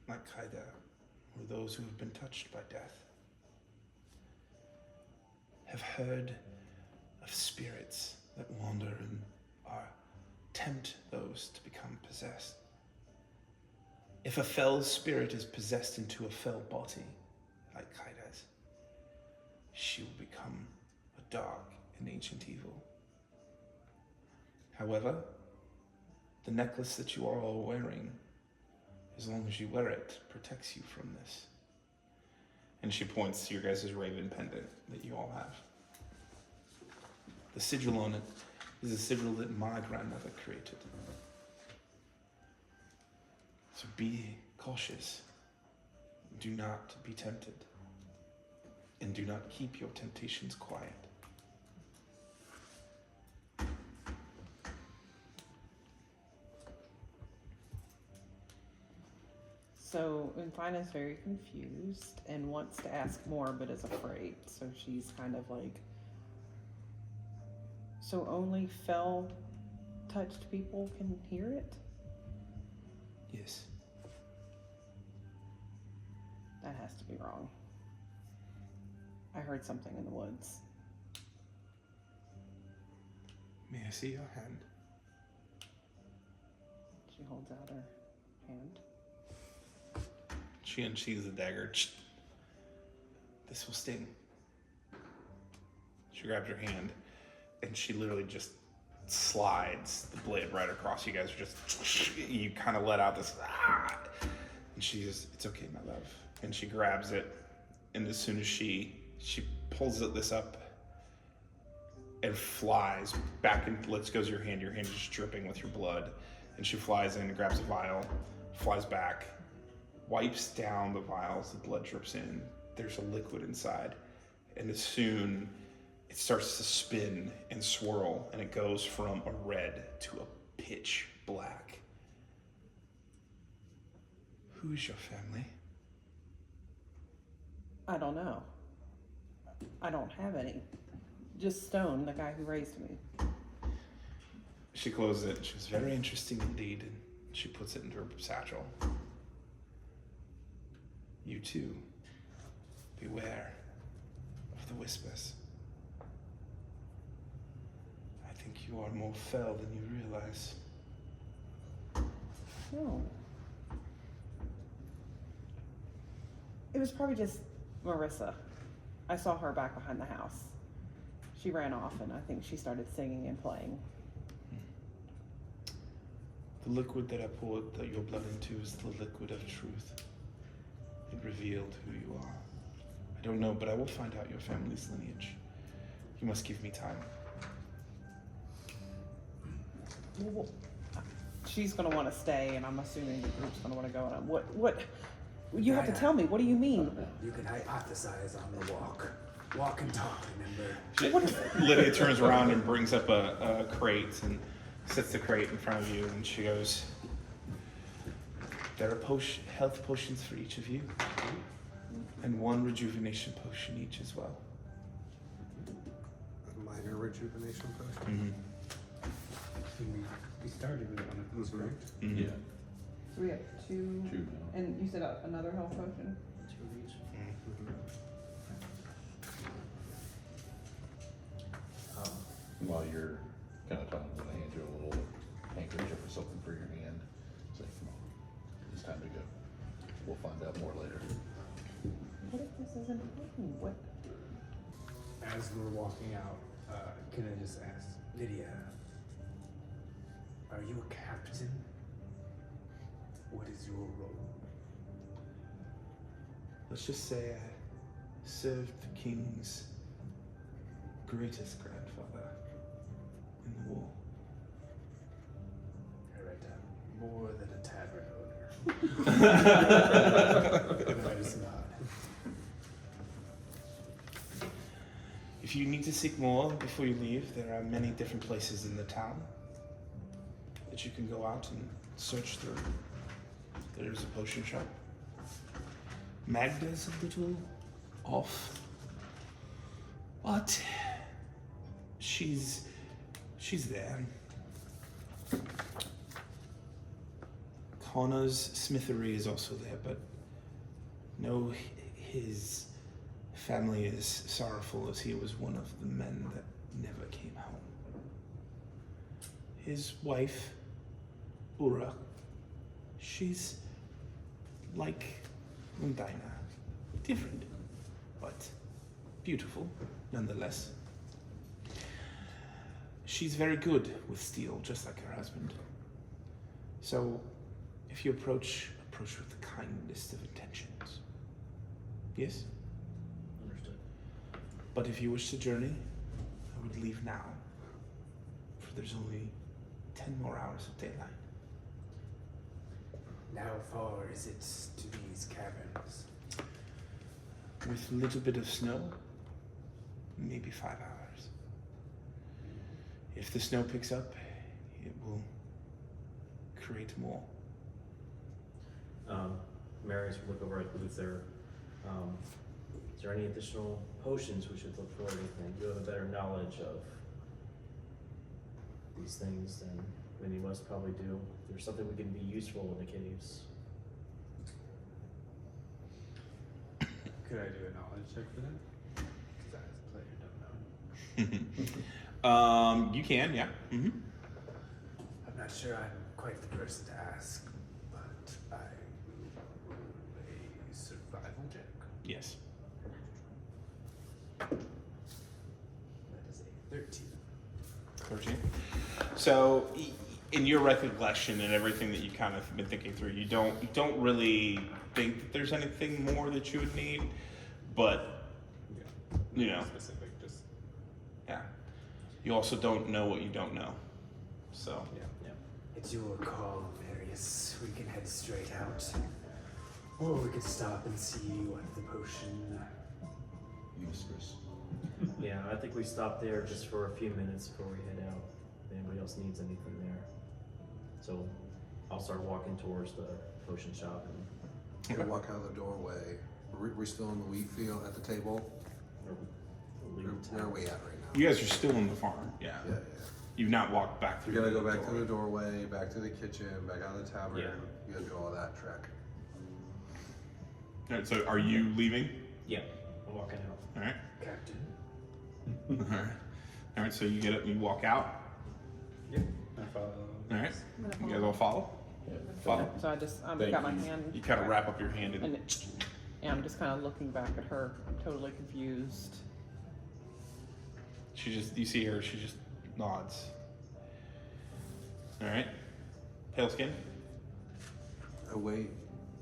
Like Kaida, or those who have been touched by death, have heard of spirits that wander and tempt those to become possessed. If a fell spirit is possessed into a fell body, like Kaida's, she will become a dark and ancient evil. However, the necklace that you are all wearing, as long as you wear it, protects you from this. And she points to your guys' raven pendant that you all have. The sigil on it is a sigil that my grandmother created. So be cautious. Do not be tempted. And do not keep your temptations quiet. So Infina is very confused and wants to ask more, but is afraid. So she's kind of like, so only touched people can hear it? Yes. That has to be wrong. I heard something in the woods. May I see your hand? She holds out her hand. She unsheathes the dagger. This will sting. She grabs your hand, and she literally just slides the blade right across. You guys are just, you kind of let out this, and she just, it's okay, my love. And she grabs it, and as soon as she pulls this up and flies back and lets go of your hand is dripping with your blood, and she flies in and grabs a vial, flies back, wipes down the vials, the blood drips in, there's a liquid inside, and as soon it starts to spin and swirl, and it goes from a red to a pitch black. Who is your family? I don't know. I don't have any. Just Stone, the guy who raised me. She closes it. She was very interesting indeed, and she puts it into her satchel. You too, beware of the whispers. I think you are more fell than you realize. No. It was probably just Marissa. I saw her back behind the house. She ran off, and I think she started singing and playing. The liquid that I poured your blood into is the liquid of truth. It revealed who you are. I don't know, but I will find out your family's lineage. You must give me time. Well, she's gonna want to stay, and I'm assuming the group's gonna want to go. And what? You have to tell me. What do you mean? You can hypothesize on the walk. Walk and talk, remember? Lydia turns around and brings up a crate and sets the crate in front of you, and she goes, there are health potions for each of you, and one rejuvenation potion each as well. A minor rejuvenation potion. We started with one of those, correct? Mm-hmm. Yeah. So we have two, Two now. and you said another health potion. Two of each. While you're kind of talking, I'm gonna hand you a little handkerchief or something for your hand. Say, come on, it's time to go. We'll find out more later. What if this isn't important? What? As we're walking out, can I just ask? Lydia, are you a captain? What is your role? Let's just say I served the king's greatest grandfather in the war. I write down more than a tavern owner. Otherwise not. If you need to seek more before you leave, there are many different places in the town that you can go out and search through. There's a potion shop. Magda's a little off, but she's there. Connor's smithery is also there, but no, his family is sorrowful as he was one of the men that never came home. His wife, Ura, she's like Undina, different, but beautiful nonetheless. She's very good with steel, just like her husband. So, if you approach with the kindest of intentions. Yes? Understood. But if you wish to journey, I would leave now. For for there's only 10 more hours of daylight. Now far is it to these caverns? With a little bit of snow, maybe 5 hours. If the snow picks up, it will create more. Marius will look over at Luther. Is there any additional potions we should look for or anything? You have a better knowledge of these things than many of us probably do. There's something we can be useful in the caves. Could I do a knowledge check for that? Because I, as a player, don't know. You can, yeah. Mm-hmm. I'm not sure I'm quite the person to ask, but I will roll a survival check. Yes. That is a 13. 13. So, in your recollection and everything that you kind of been thinking through, you don't really think that there's anything more that you would need, but Yeah. you know, Specific, just yeah. You also don't know what you don't know. So, yeah. It's your call, Marius. We can head straight out. Or we could stop and see what the potion. Useless. Yeah, I think we stop there just for a few minutes before we head out. If anybody else needs anything there. So I'll start walking towards the potion shop and We walk out of the doorway. We're still in the wheat field at the table. leave Where are town. we at right now? you guys are still in the farm. Yeah. Yeah. You've not walked back We through. gotta go the back to doorway. the doorway, back to the kitchen, back out of the tavern. Yeah. You gotta do all that trek. All right, so, are you leaving? Yeah, I'm walking out. All right. Captain. All right. All right. So you get up and you walk out. Yeah. I follow. All right. I'm gonna You guys all follow. Follow. So I just Thank got my you. hand. You kind of wrap up your hand And I'm just kind of looking back at her. I'm totally confused. she just, you see her, she just nods. All right. Pale skin. I wait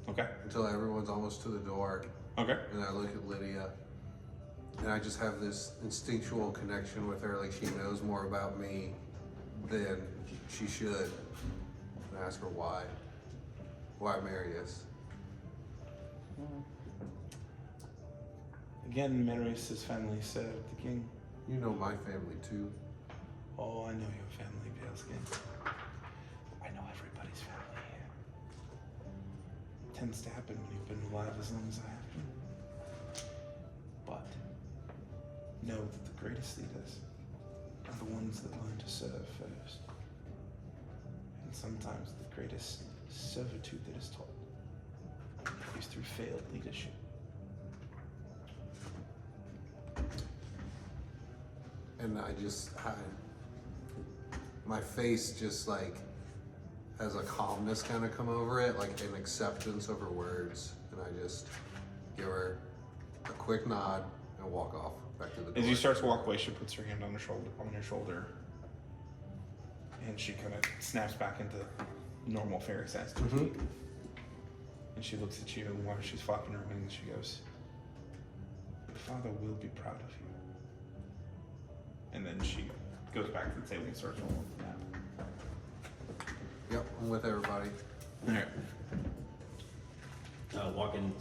Okay. until everyone's almost to the door, Okay. and I look at Lydia, and I just have this instinctual connection with her, like she knows more about me than she should. And I ask her why. Why Marius? Again, Marius' family served the king. You know my family too. Oh, I know your family, pale skin. I know everybody's family here. It tends to happen when you've been alive as long as I have been. But know that the greatest leaders are the ones that learn to serve first. And sometimes the greatest servitude that is taught is through failed leadership. And my face just like has a calmness kind of come over it, like an acceptance of her words. And I just give her a quick nod and walk off back to the door. As you start to walk away, she puts her hand on your shoulder, and she kind of snaps back into normal fairy size. Mhm. And she looks at you, and while she's flapping her wings, she goes, "Your father will be proud of you." And then she goes back to the table and starts rolling the map. Yep, I'm with everybody. All right. Walking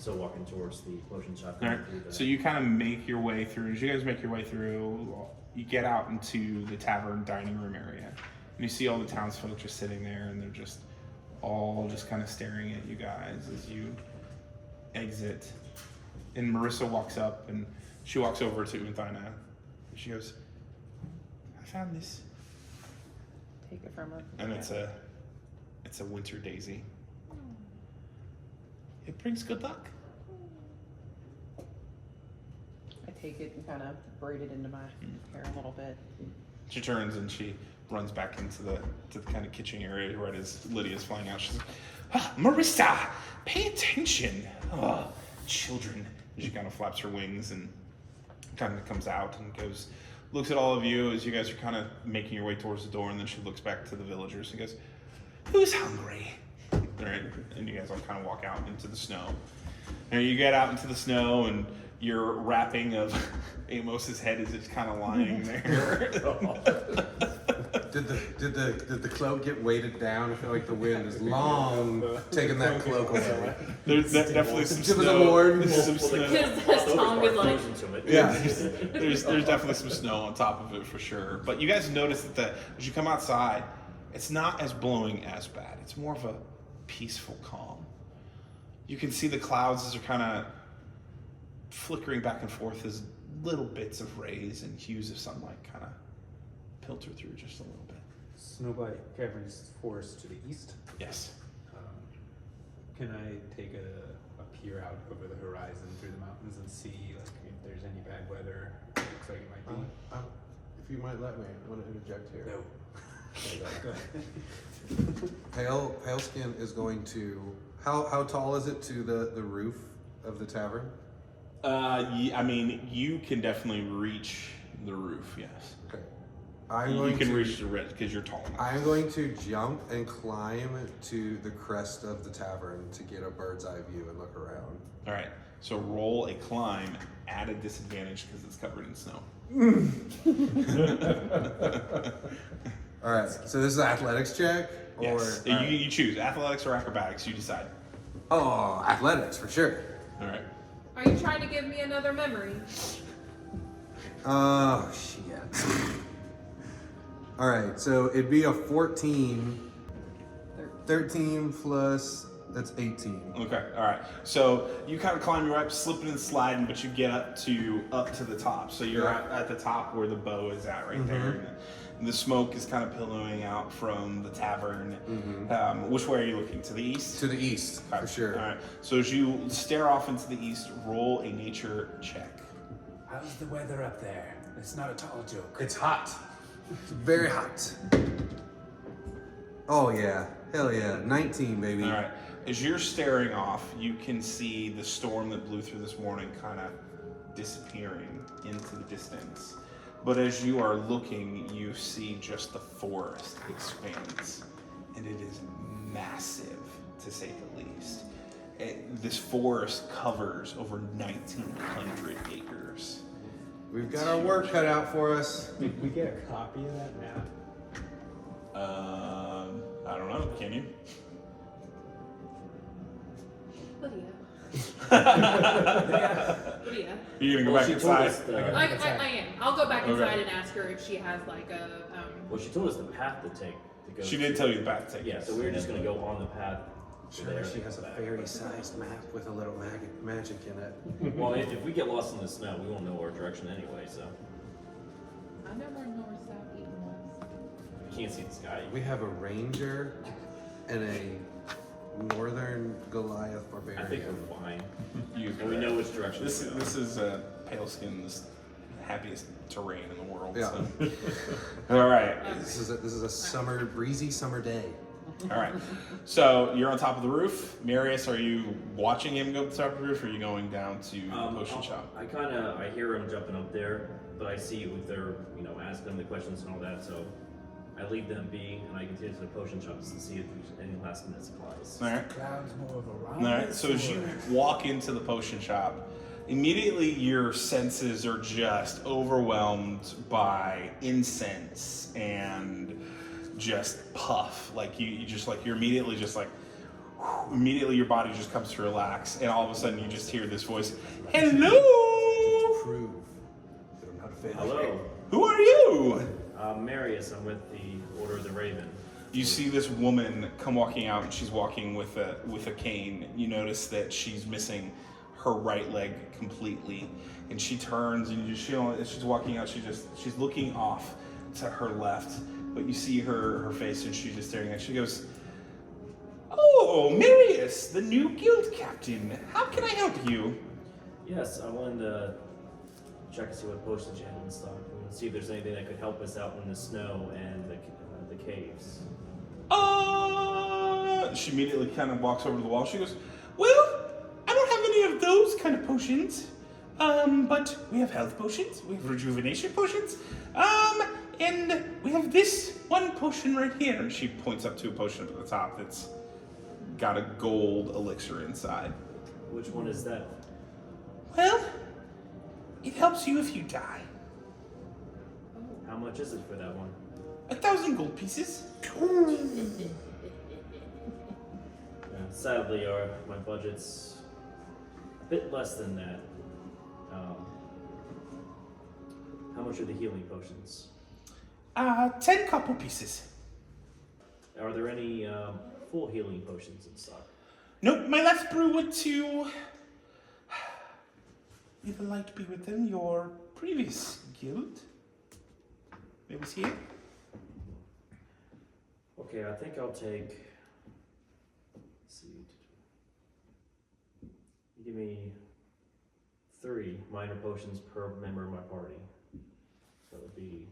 towards the potion shop. All right. through the- So you kind of make your way through. As you guys make your way through, you get out into the tavern dining room area, and you see all the townsfolk just sitting there, and they're just all just kind of staring at you guys as you exit. And Marissa walks up, and she walks over to Unthina, and she goes, "I found this," Take it from her. and it's a winter daisy. It brings good luck. I take it and kind of braid it into my hair a little bit. She turns and she runs back into the kind of kitchen area right as Lydia's flying out. She's like, Marissa, pay attention. Oh, children. And she kind of flaps her wings and kind of comes out and goes, looks at all of you as you guys are kind of making your way towards the door, and then she looks back to the villagers and goes, who's hungry? Right? And you guys all kind of walk out into the snow. And you get out into the snow, and your wrapping of Amos's head is just kind of lying there. Did the cloak get weighted down? I feel like the wind is long taking that cloak away. There's definitely some Give us a snow. warning. There's some snow. His tongue is like. Yeah. There's definitely some snow on top of it for sure. But you guys notice that as you come outside, it's not as blowing as bad. It's more of a peaceful calm. You can see the clouds as they're kind of flickering back and forth as little bits of rays and hues of sunlight kind of filter through just a little bit. Snowblight Caverns Forest to the east. Yes. Can I take a peer out over the horizon through the mountains and see like if there's any bad weather? It looks like it might be. If you might let me, I want to interject here. No. Go ahead. Pale Skin is going to. How tall is it to the roof of the tavern? I mean, you can definitely reach the roof. Yes. Okay. You can reach the ridge because you're tall enough. I'm going to jump and climb to the crest of the tavern to get a bird's eye view and look around. All right. So roll a climb at a disadvantage because it's covered in snow. All right. So this is an athletics check, or Yes. You choose athletics or acrobatics. You decide. Oh, athletics for sure. All right. Are you trying to give me another memory? Oh shit. All right. So it'd be a 14. 13 plus that's 18. Okay. All right. So you kind of climb your up, slipping and sliding, but you get up to the top. So you're at the top where the bow is at right there. And the smoke is kind of billowing out from the tavern. Which way are you looking? To the east? To the east, Okay. for sure. All right. So as you stare off into the east, roll a nature check. How's the weather up there? It's not a tall joke. It's hot. It's very hot. Oh yeah. Hell yeah. 19, baby. All right. As you're staring off, you can see the storm that blew through this morning kind of disappearing into the distance. But as you are looking, you see just the forest expands, and it is massive, to say the least. This forest covers over 1,900 acres. We've got our work cut out for us. Did we get a copy of that map? I don't know. Can you? Lydia. Lydia. You're gonna go Well, back she told inside. us the, I am. I'll go back Okay. inside and ask her if she has like a. well, she told us the path to take to go. She did tell you the path to take. Yeah, so we were just gonna go on the path. to Sure, there. she has a fairy-sized map with a little magic in it. Well, if we get lost in the snow, we won't know our direction anyway, so I know where north, south, east, and west. we can't see the sky. We have a ranger and a northern Goliath barbarian. I think we're fine. You And we know which direction This to is go. this is Pale Skin's happiest terrain in the world. Yeah. So. All right. This is a summer, breezy summer day. All right. So you're on top of the roof. Marius, are you watching him go to the top of the roof, or are you going down to the potion shop? I hear him jumping up there, but I see if they're, asking them the questions and all that, so I leave them be, and I continue to the potion shops to see if there's any last minute supplies. All right. Clouds more of a All round. right. So as you walk into the potion shop, immediately your senses are just overwhelmed by incense and just puff. Like you're immediately just like, immediately your body just comes to relax, and all of a sudden you just hear this voice, "Hello, Prove that I'm not a fan. Hello, who are you?" Marius. I'm with the Order of the Raven. You see this woman come walking out, and she's walking with a cane. You notice that she's missing her right leg completely, and she turns and she's walking out. She's looking off to her left, but you see her face, and she's just staring at. She goes, "Oh, Marius, the new guild captain. How can I help you?" Yes, I wanted to check to see what potions you had in stock and see if there's anything that could help us out in the snow and the caves. She immediately kind of walks over to the wall. She goes, "Well, I don't have any of those kind of potions. But we have health potions, we have rejuvenation potions, and we have this one potion right here." And she points up to a potion up at the top that's got a gold elixir inside. Which one is that? Well, it helps you if you die. How much is it for that one? 1,000 gold pieces. Sadly, my budget's a bit less than that. How much are the healing potions? 10 copper pieces. Are there any full healing potions in stock? Nope, my last brew went to... May the light be with them, your previous guild. Maybe see it? Okay, I think I'll take... Let's see. Give me 3 minor potions per member of my party. So that would be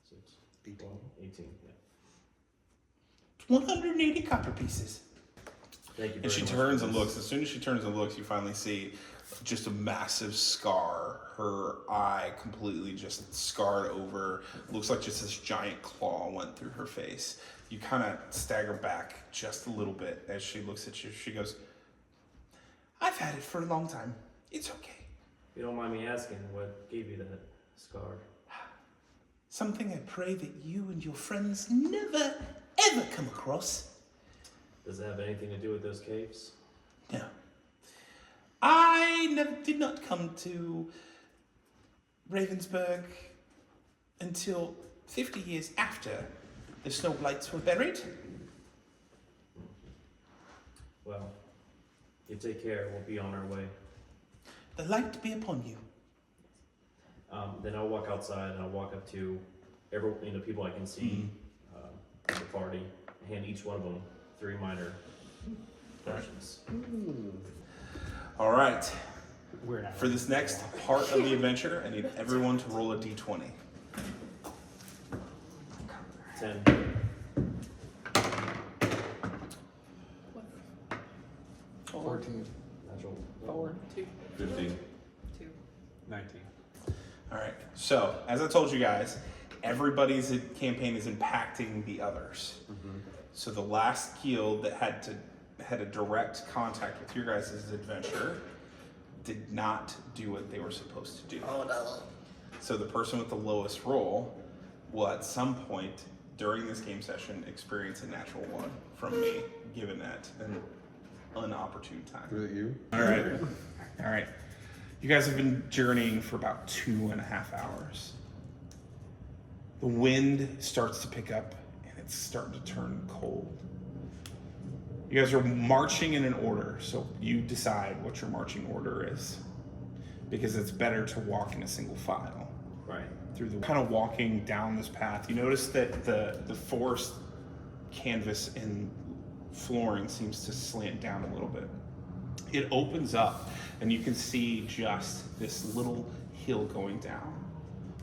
6, 18. 18, yeah. 180 copper pieces. Thank you very And she much turns for and this. looks. As soon as she turns and looks, you finally see just a massive scar. Her eye completely just scarred over. Looks like just this giant claw went through her face. You kind of stagger back just a little bit as she looks at you. She goes, I've had it for a long time. It's okay. If you don't mind me asking, what gave you that scar? Something I pray that you and your friends never, ever come across. Does it have anything to do with those caves? No. I did not come to Ravensburg until 50 years after the Snowblights were buried. Well, you take care. We'll be on our way. The light be upon you. Then I'll walk outside and I'll walk up to people I can see in the party, hand each one of them 3 minor potions. All right. We're not. For this next part of the adventure, I need everyone to roll a d20. 10. 14. Natural. 4. 2. 15. 2. 19. All right. So, as I told you guys, everybody's campaign is impacting the others. So the last guild that had a direct contact with your guys' adventure did not do what they were supposed to do. Oh no. So the person with the lowest roll will at some point during this game session experience a natural 1 from me, given at an unopportune time. Was it you? All right. You guys have been journeying for about 2.5 hours. The wind starts to pick up and it's starting to turn cold. You guys are marching in an order, so you decide what your marching order is, because it's better to walk in a single file. Right. Through the kind of walking down this path, you notice that the forest canvas and flooring seems to slant down a little bit. It opens up and you can see just this little hill going down.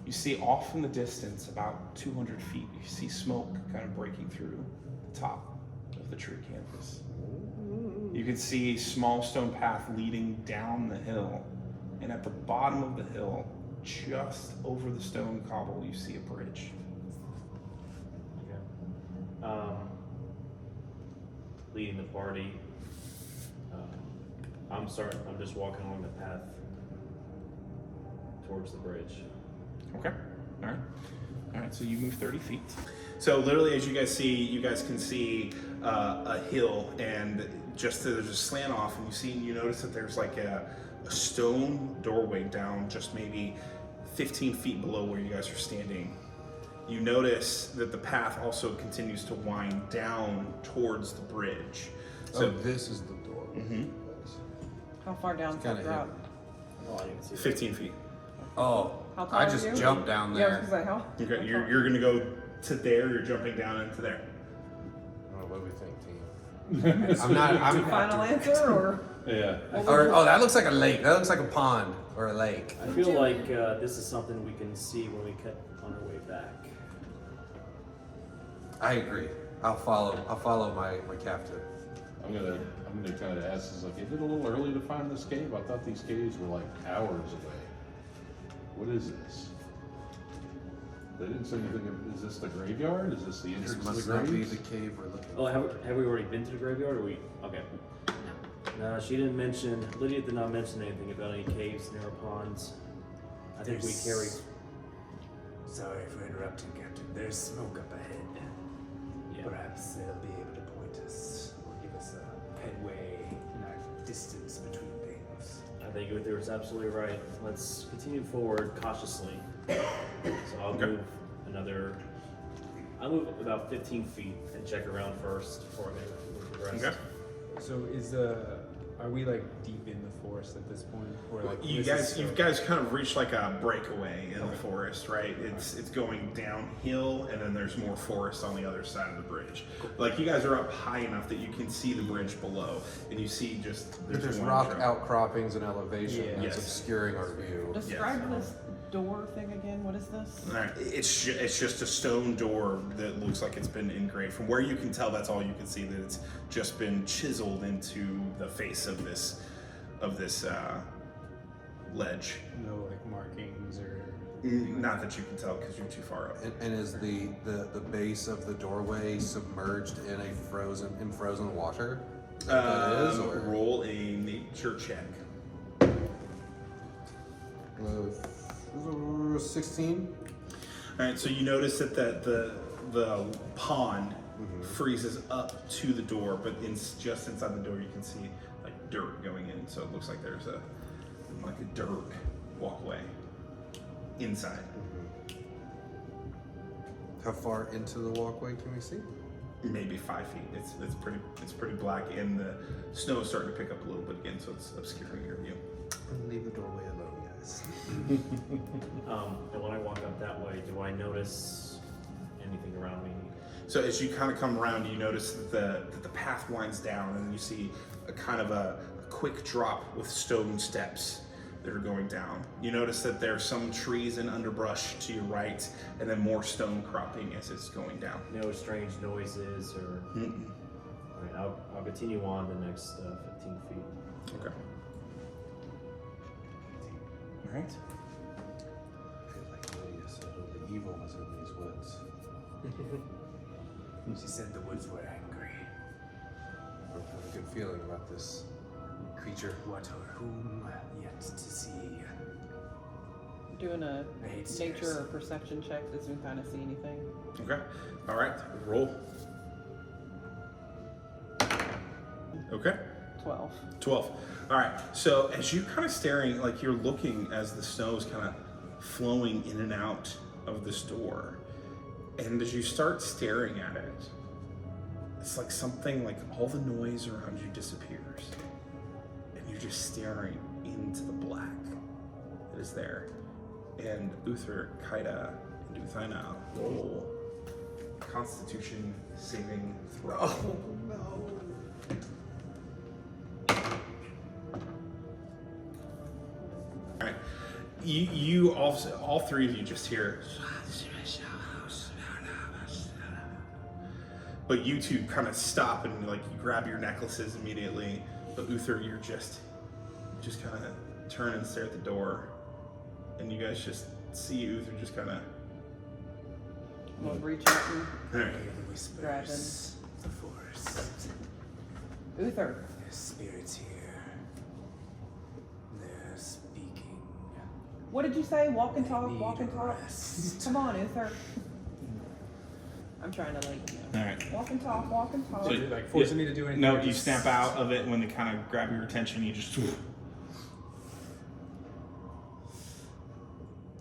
You see off in the distance, about 200 feet, you see smoke kind of breaking through the top of the tree canvas. You can see a small stone path leading down the hill, and at the bottom of the hill, just over the stone cobble, you see a bridge. Okay. Leading the party, I'm just walking along the path towards the bridge. Okay. All right. So you move 30 feet. So literally, as you guys can see a hill, and there's a slant off, and you notice that there's like a stone doorway down just maybe 15 feet below where you guys are standing. You notice that the path also continues to wind down towards the bridge. So this is the door. How far down is the kinda drop? Oh, I didn't see that. 15 feet. Oh, How tall I are just you? jumped down Yeah, I there. was gonna say, how? Okay, you're gonna go to there. You're jumping down into there. Oh, what do we think, team? I'm Final answer, or? Yeah. Oh, that looks like a lake. That looks like a pond or a lake. I feel like this is something we can see when we get on our way back. I agree. I'll follow my captain. I'm gonna kind of ask, is it a little early to find this cave? I thought these caves were like hours away. What is this? They didn't say anything. Is this the graveyard? Is this the This entrance to must the not be graves? the cave we're looking Oh, for. have we already been to the graveyard? Or okay? No, she didn't mention. Lydia did not mention anything about any caves near our ponds. I think we carry. Sorry for interrupting, Captain. There's smoke up ahead. Yeah. Perhaps they'll be able to point us or give us a headway in our distance between things. I think Uther is absolutely right. Let's continue forward cautiously. So I'll Okay. I'll move about 15 feet and check around first before I progress. Okay. So are we like deep in the forest at this point, or like You guys kind of reached like a breakaway in the forest, right? It's going downhill, and then there's more forest on the other side of the bridge. Like you guys are up high enough that you can see the bridge below, and you see just There's one rock trail. outcroppings and elevation Yeah. that's Yes. obscuring our view. Describe this door thing again. What is this? All right. It's just a stone door that looks like it's been engraved. From where you can tell, that's all you can see. That it's just been chiseled into the face of this ledge. no like markings or Not that you can tell because you're too far up. And is the base of the doorway submerged in frozen water? That is, or- Roll a nature check. 16. All right, so you notice that the pond freezes up to the door, but just inside the door you can see like dirt going in. So it looks like there's a dirt walkway inside. How far into the walkway can we see? Maybe 5 feet. It's pretty black, and the snow is starting to pick up a little bit again, so it's obscuring your view. Leave the doorway alone, guys. And when I walk up that way, do I notice anything around me? So as you kind of come around, you notice that the path winds down, and then you see a kind of a quick drop with stone steps that are going down. You notice that there are some trees and underbrush to your right, and then more stone cropping as it's going down. No strange noises or. Mm-mm. All right, I'll continue on the next 15 feet. Okay. All right. I feel like Lydia said the evil was in these woods. She said the woods were angry. I have a good feeling about this creature. What or whom yet to see. Doing a I hate nature stairs. or perception check. Does we kind of see anything? Okay. All right. Roll. Okay. 12. 12. All right. So as you're kind of staring, like you're looking as the snow is kind of flowing in and out of this door, and as you start staring at it, it's like something like all the noise around you disappears, and you're just staring into the black that is there. And Uther, Kaida, and Uthaina roll Constitution saving throw. Oh no. All right. You also, all three of you just hear, but you two kind of stop and like you grab your necklaces immediately. But Uther, you're just kind of turn and stare at the door, and you guys just see Uther just kind of. I'm gonna reach out and All right. Hear the whispers of the forest. Uther. There's spirits here. They're speaking. What did you say? Walk and talk. Need Walk and talk. rest. Come on, Uther. I'm trying to like. All right. Walk and talk. Walk and talk. So- Is it like forcing me to do anything? No, or you just- snap out of it when they kind of grab your attention. You just.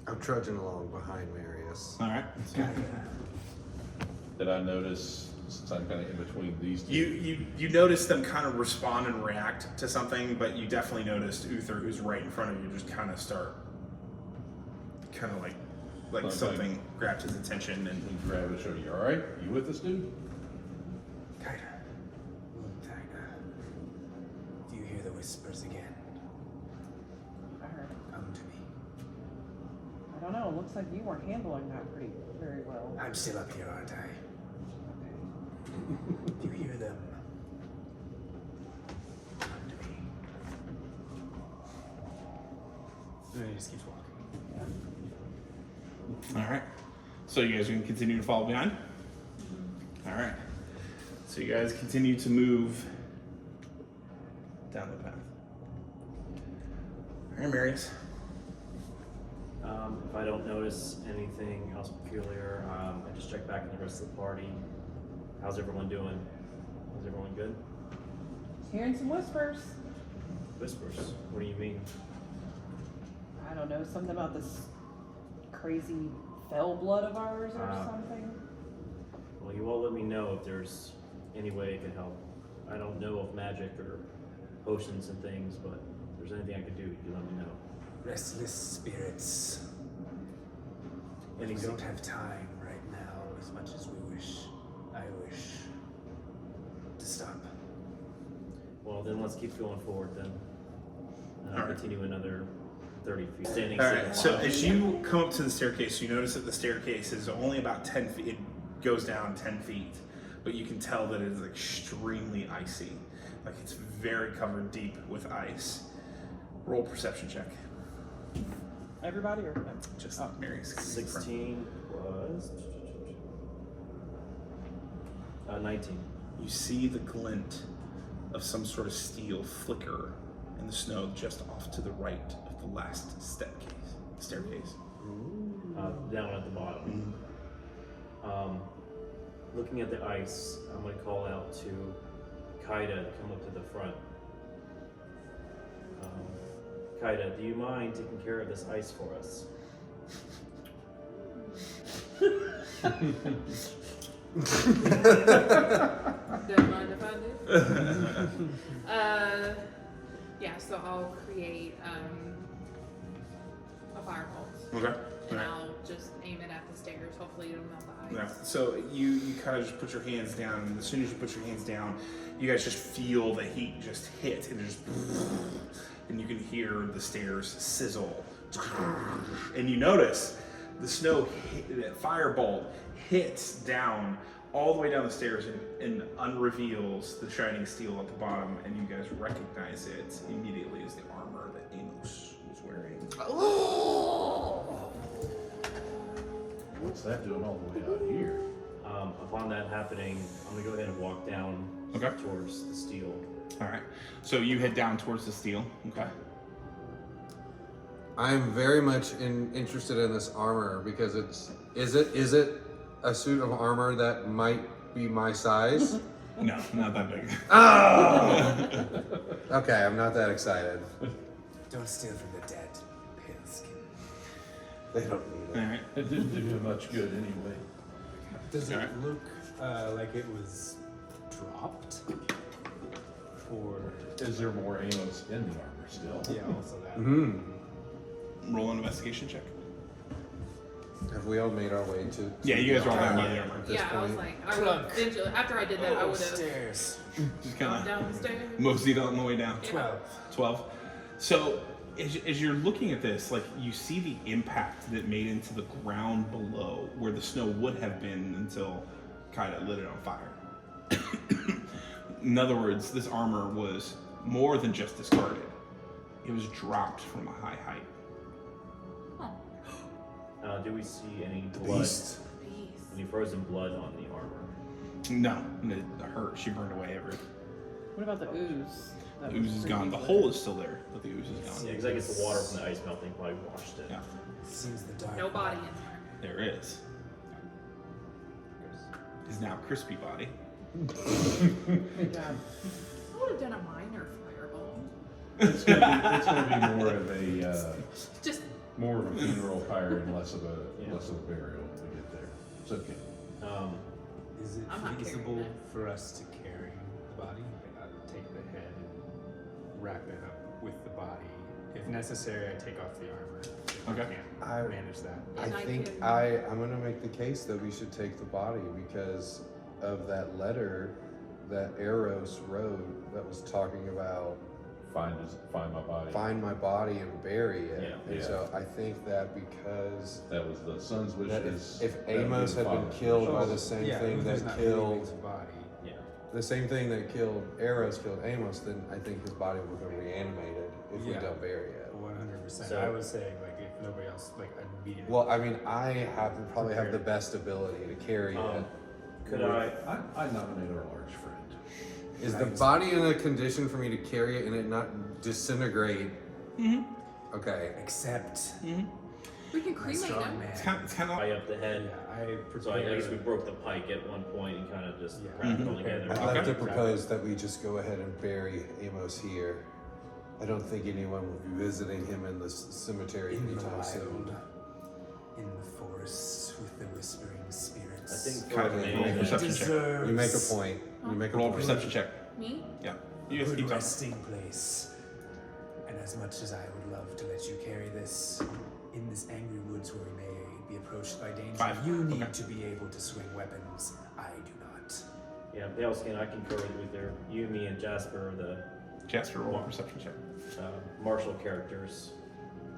I'm trudging along behind Marius. All right. Did I notice, since I'm kind of in between these two? You notice them kind of respond and react to something, but you definitely noticed Uther, who's right in front of you, just kind of start, kind of like Okay. something grabbed his attention, and And grab it, show you. All right, you with us, dude? Kaida. Kaida. Do you hear the whispers again? I heard it. Come to me. I don't know. It looks like you weren't handling that very well. I'm still up here, aren't I? Okay. Do you hear them? Come to me. And then he just keeps walking. all right. So you guys are gonna continue to follow behind. All right. So you guys continue to move down the path. All right, Marius. If I don't notice anything else peculiar, I just check back in the rest of the party. How's everyone doing? Is everyone good? Hearing some whispers. Whispers. What do you mean? I don't know, something about this crazy fell blood of ours or something. Well, you all let me know if there's any way it could help. I don't know of magic or potions and things, but if there's anything I could do, you let me know. Restless spirits. We Anything? don't have time right now as much as we wish. I wish to stop. Well, then let's keep going forward then. And I'll All right. continue another 30 feet. Standing All right, so still. as you come up to the staircase, you notice that the staircase is only about 10 feet. It goes down 10 feet, but you can tell that it is extremely icy. Like it's very covered deep with ice. Roll perception check. Everybody or Just Oh. Mary's. 16 was 19. You see the glint of some sort of steel flicker in the snow just off to the right of the last staircase. Down at the bottom. Looking at the ice, I'm going to call out to Kaida to come up to the front. Kaida, do you mind taking care of this ice for us? Don't mind if I do. Yeah, so I'll create a firebolt. Okay. And Alright. I'll just aim it at the stairs. Hopefully it'll melt the Yeah. ice. So you kind of just put your hands down, and as soon as you put your hands down, you guys just feel the heat just hit, and just, and you can hear the stairs sizzle, and you notice the snow, that firebolt hits down all the way down the stairs and unreveals the shining steel at the bottom, and you guys recognize it immediately as the armor that Amos was wearing. What's that doing all the way out here? Upon that happening, I'm going to go ahead and walk down towards the steel. All right. So you head down towards the steel. Okay. I'm very much interested in this armor because is it a suit of armor that might be my size? No, not that big. Oh! Okay, I'm not that excited. Don't steal from the dead, pale skin. They don't need All it. right. It didn't do you much good anyway. Does it Alright. look like it was dropped? Or Is there more Amos in the armor still? yeah, also that. Roll an investigation check. Have we all made our way to? Yeah, you guys are all down by the Yeah. armor. At this Yeah, I was point. like, I would eventually, after I did that, I would have Stairs. Just gone kind down the stairs. of moseyed on the way down. 12. 12. So as you're looking at this, like you see the impact that made into the ground below where the snow would have been until kind of lit it on fire. In other words, this armor was more than just discarded. It was dropped from a high height. Do we see any blood, Beast. Beast. any frozen blood on the armor? No, her, she burned away every. What about the ooze? The ooze is gone. The hole is still there, but the ooze is gone. Yeah, because I guess the water from the ice melting probably washed it. Yeah, Seems the dark. No body in there. there is. Is now crispy body. Good job. I would have done a minor fireball. It's gonna be more of a Just more of a funeral pyre and less of a Yeah. burial when we get there. It's okay. Is it I'm not carrying feasible it. for us to carry the body? Like, take the head and wrap it up with the body. If necessary, I take off the armor. If Okay. I I- can't manage that. I And I think can- I'm gonna make the case that we should take the body because of that letter that Eros wrote that was talking about Find my body. find my body and bury it. Yeah. And Yeah. so I think that because That was the son's that wishes. if that would be Amos the had been father's killed by wishes. the same yeah, thing Luther's that not leaving killed his body. yeah. the same thing that killed Eros killed Amos, then I think his body would have been reanimated if we Yeah. don't bury it. 100%. So- I was saying, like, if nobody else, like, immediately. Well, I mean, I probably have the best ability to carry it. Could I? I nominate our large friend. Is the body in a condition for me to carry it and it not disintegrate? Mm-hmm. Okay. Except We can My cremate strong him. man. It's kind of High up the head. Yeah, I prepare. So I guess we broke the pike at one point and kind of just Yeah. wrapped it all Mhm. together. I'd Okay. like to propose that we just go ahead and bury Amos here. I don't think anyone will be visiting him in the cemetery In the anytime soon. wild, in the forest with the whispering spirits. I think Kind for of me, roll that- perception check. deserves You make a point. You make a Roll a point. perception check. Me? Yeah. a You guys good keep going. resting place. And as much as I would love to let you carry this in this angry woods where we may be approached by danger, 5. you need Okay. to be able to swing weapons. I do not. Yeah, Pale-skin, I concur with there. You, me, and Jasper are the Jasper, roll a perception check. martial characters.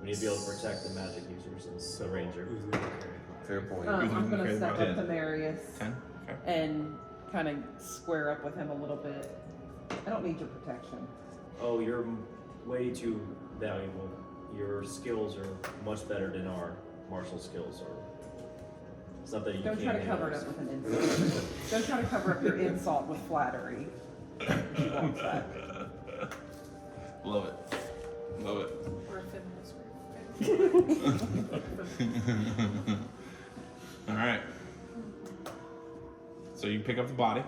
We need to be able to protect the magic users and the ranger. Uzi will carry it. Fair point. Who's I'm gonna gonna carry the step body? up to Marius 10. Okay. and kind of square up with him a little bit. I don't need your protection. Oh, you're way too valuable. Your skills are much better than our martial skills are. It's not that you Don't can't try to cover it handle up with an insult. Don't try to cover up your insult with flattery. She wants that. Love it. Love it. Or a feminist group. All right. So you pick up the body.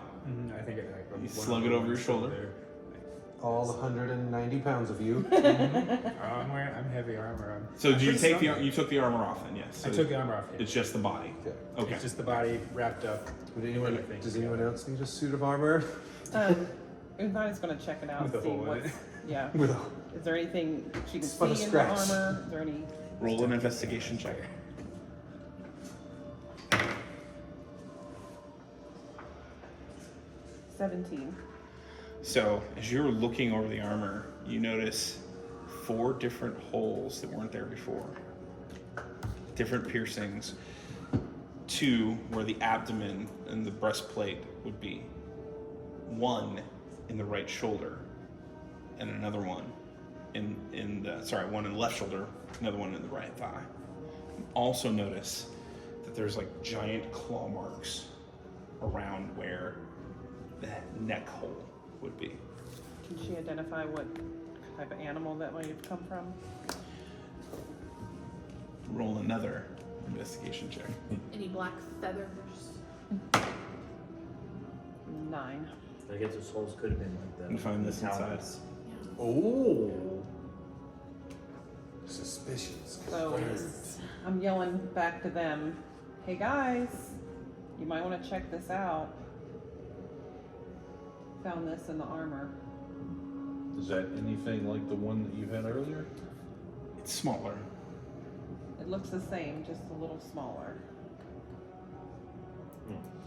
I think it, like, You one slug it over your shoulder. All 190 pounds of you. I'm heavy armor. So I'm do you pretty take strong. you took the armor off then? Yes. So I took the armor off. Yeah. It's just the body. Okay. Okay. It's just the body wrapped up. Does anyone else need a suit of armor? Uthana's gonna check it out and With a see hole in what's. it. Yeah. With Is there anything she can It's fun to see in the scratch. armor? Is there any? Roll an investigation check. a 17. So as you're looking over the armor, you notice 4 different holes that weren't there before. Different piercings. 2 where the abdomen and the breastplate would be. 1 in the right shoulder, and another one one in the left shoulder, another one in the right thigh. Also notice that there's like giant claw marks around where the neck hole would be. Can she identify what type of animal that might have come from? Roll another investigation check. Any black feathers? 9. I guess those holes could have been like that. And find this inside. Oh. Suspicious. So I'm yelling back to them, "Hey guys, you might want to check this out. Found this in the armor." Is that anything like the one that you had earlier? It's smaller. It looks the same, just a little smaller.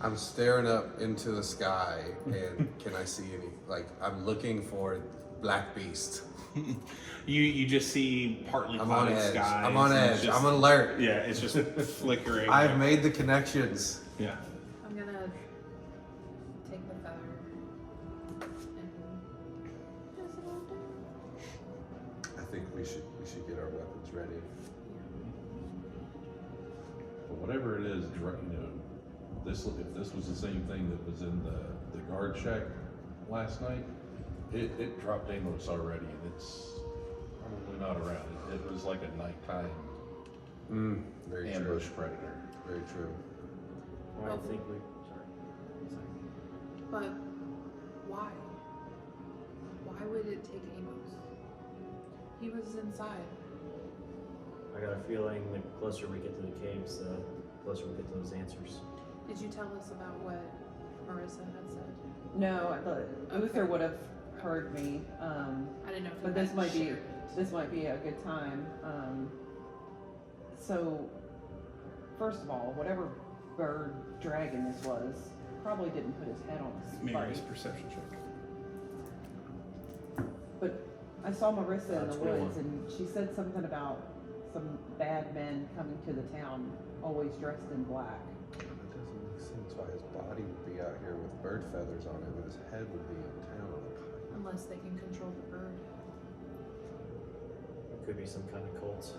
I'm staring up into the sky, and can I see any? Like, I'm looking for Black Beast. You just see partly I'm on clouded edge. skies. I'm on and it's edge. just- I'm alert. Yeah, it's just flickering. I've made the connections. Yeah. I'm gonna take the feather and pass it on down. I think we should get our weapons ready. But whatever it is, if this was the same thing that was in the guard shack last night, it dropped Amos already, and it's probably not around. It was like a nighttime Very ambush true. predator. Very true. Well, I think we. Sorry. But why? Why would it take Amos? He was inside. I got a feeling the closer we get to the caves, the closer we get to those answers. Did you tell us about what Marissa had said? No, Uther would have heard me. I didn't know if But you this had might be shared it. this might be a good time. So, first of all, whatever bird dragon this was probably didn't put his head on a Mary's spike. perception check. But I saw Marissa in That's the a good woods, one. and she said something about some bad men coming to the town, always dressed in black. That doesn't make sense why his body would be out here with bird feathers on it, but his head would be in town on a pike. Unless they can control the bird. It could be some kind of cult.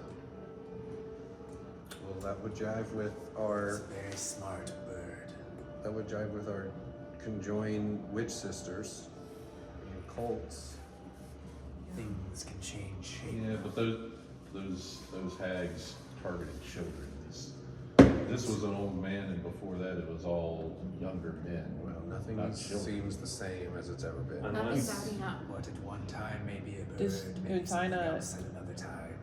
Well, that would jive with It's our a very smart bird. conjoined witch sisters and cults. Things can change shape. Yeah, but those hags targeting children. This was an old man, and before that it was all younger men. Well, nothing Not children. seems the same as it's ever been. Nothing's Unless adding up. What at one time may be a bird, Does maybe something Untina- else at another time.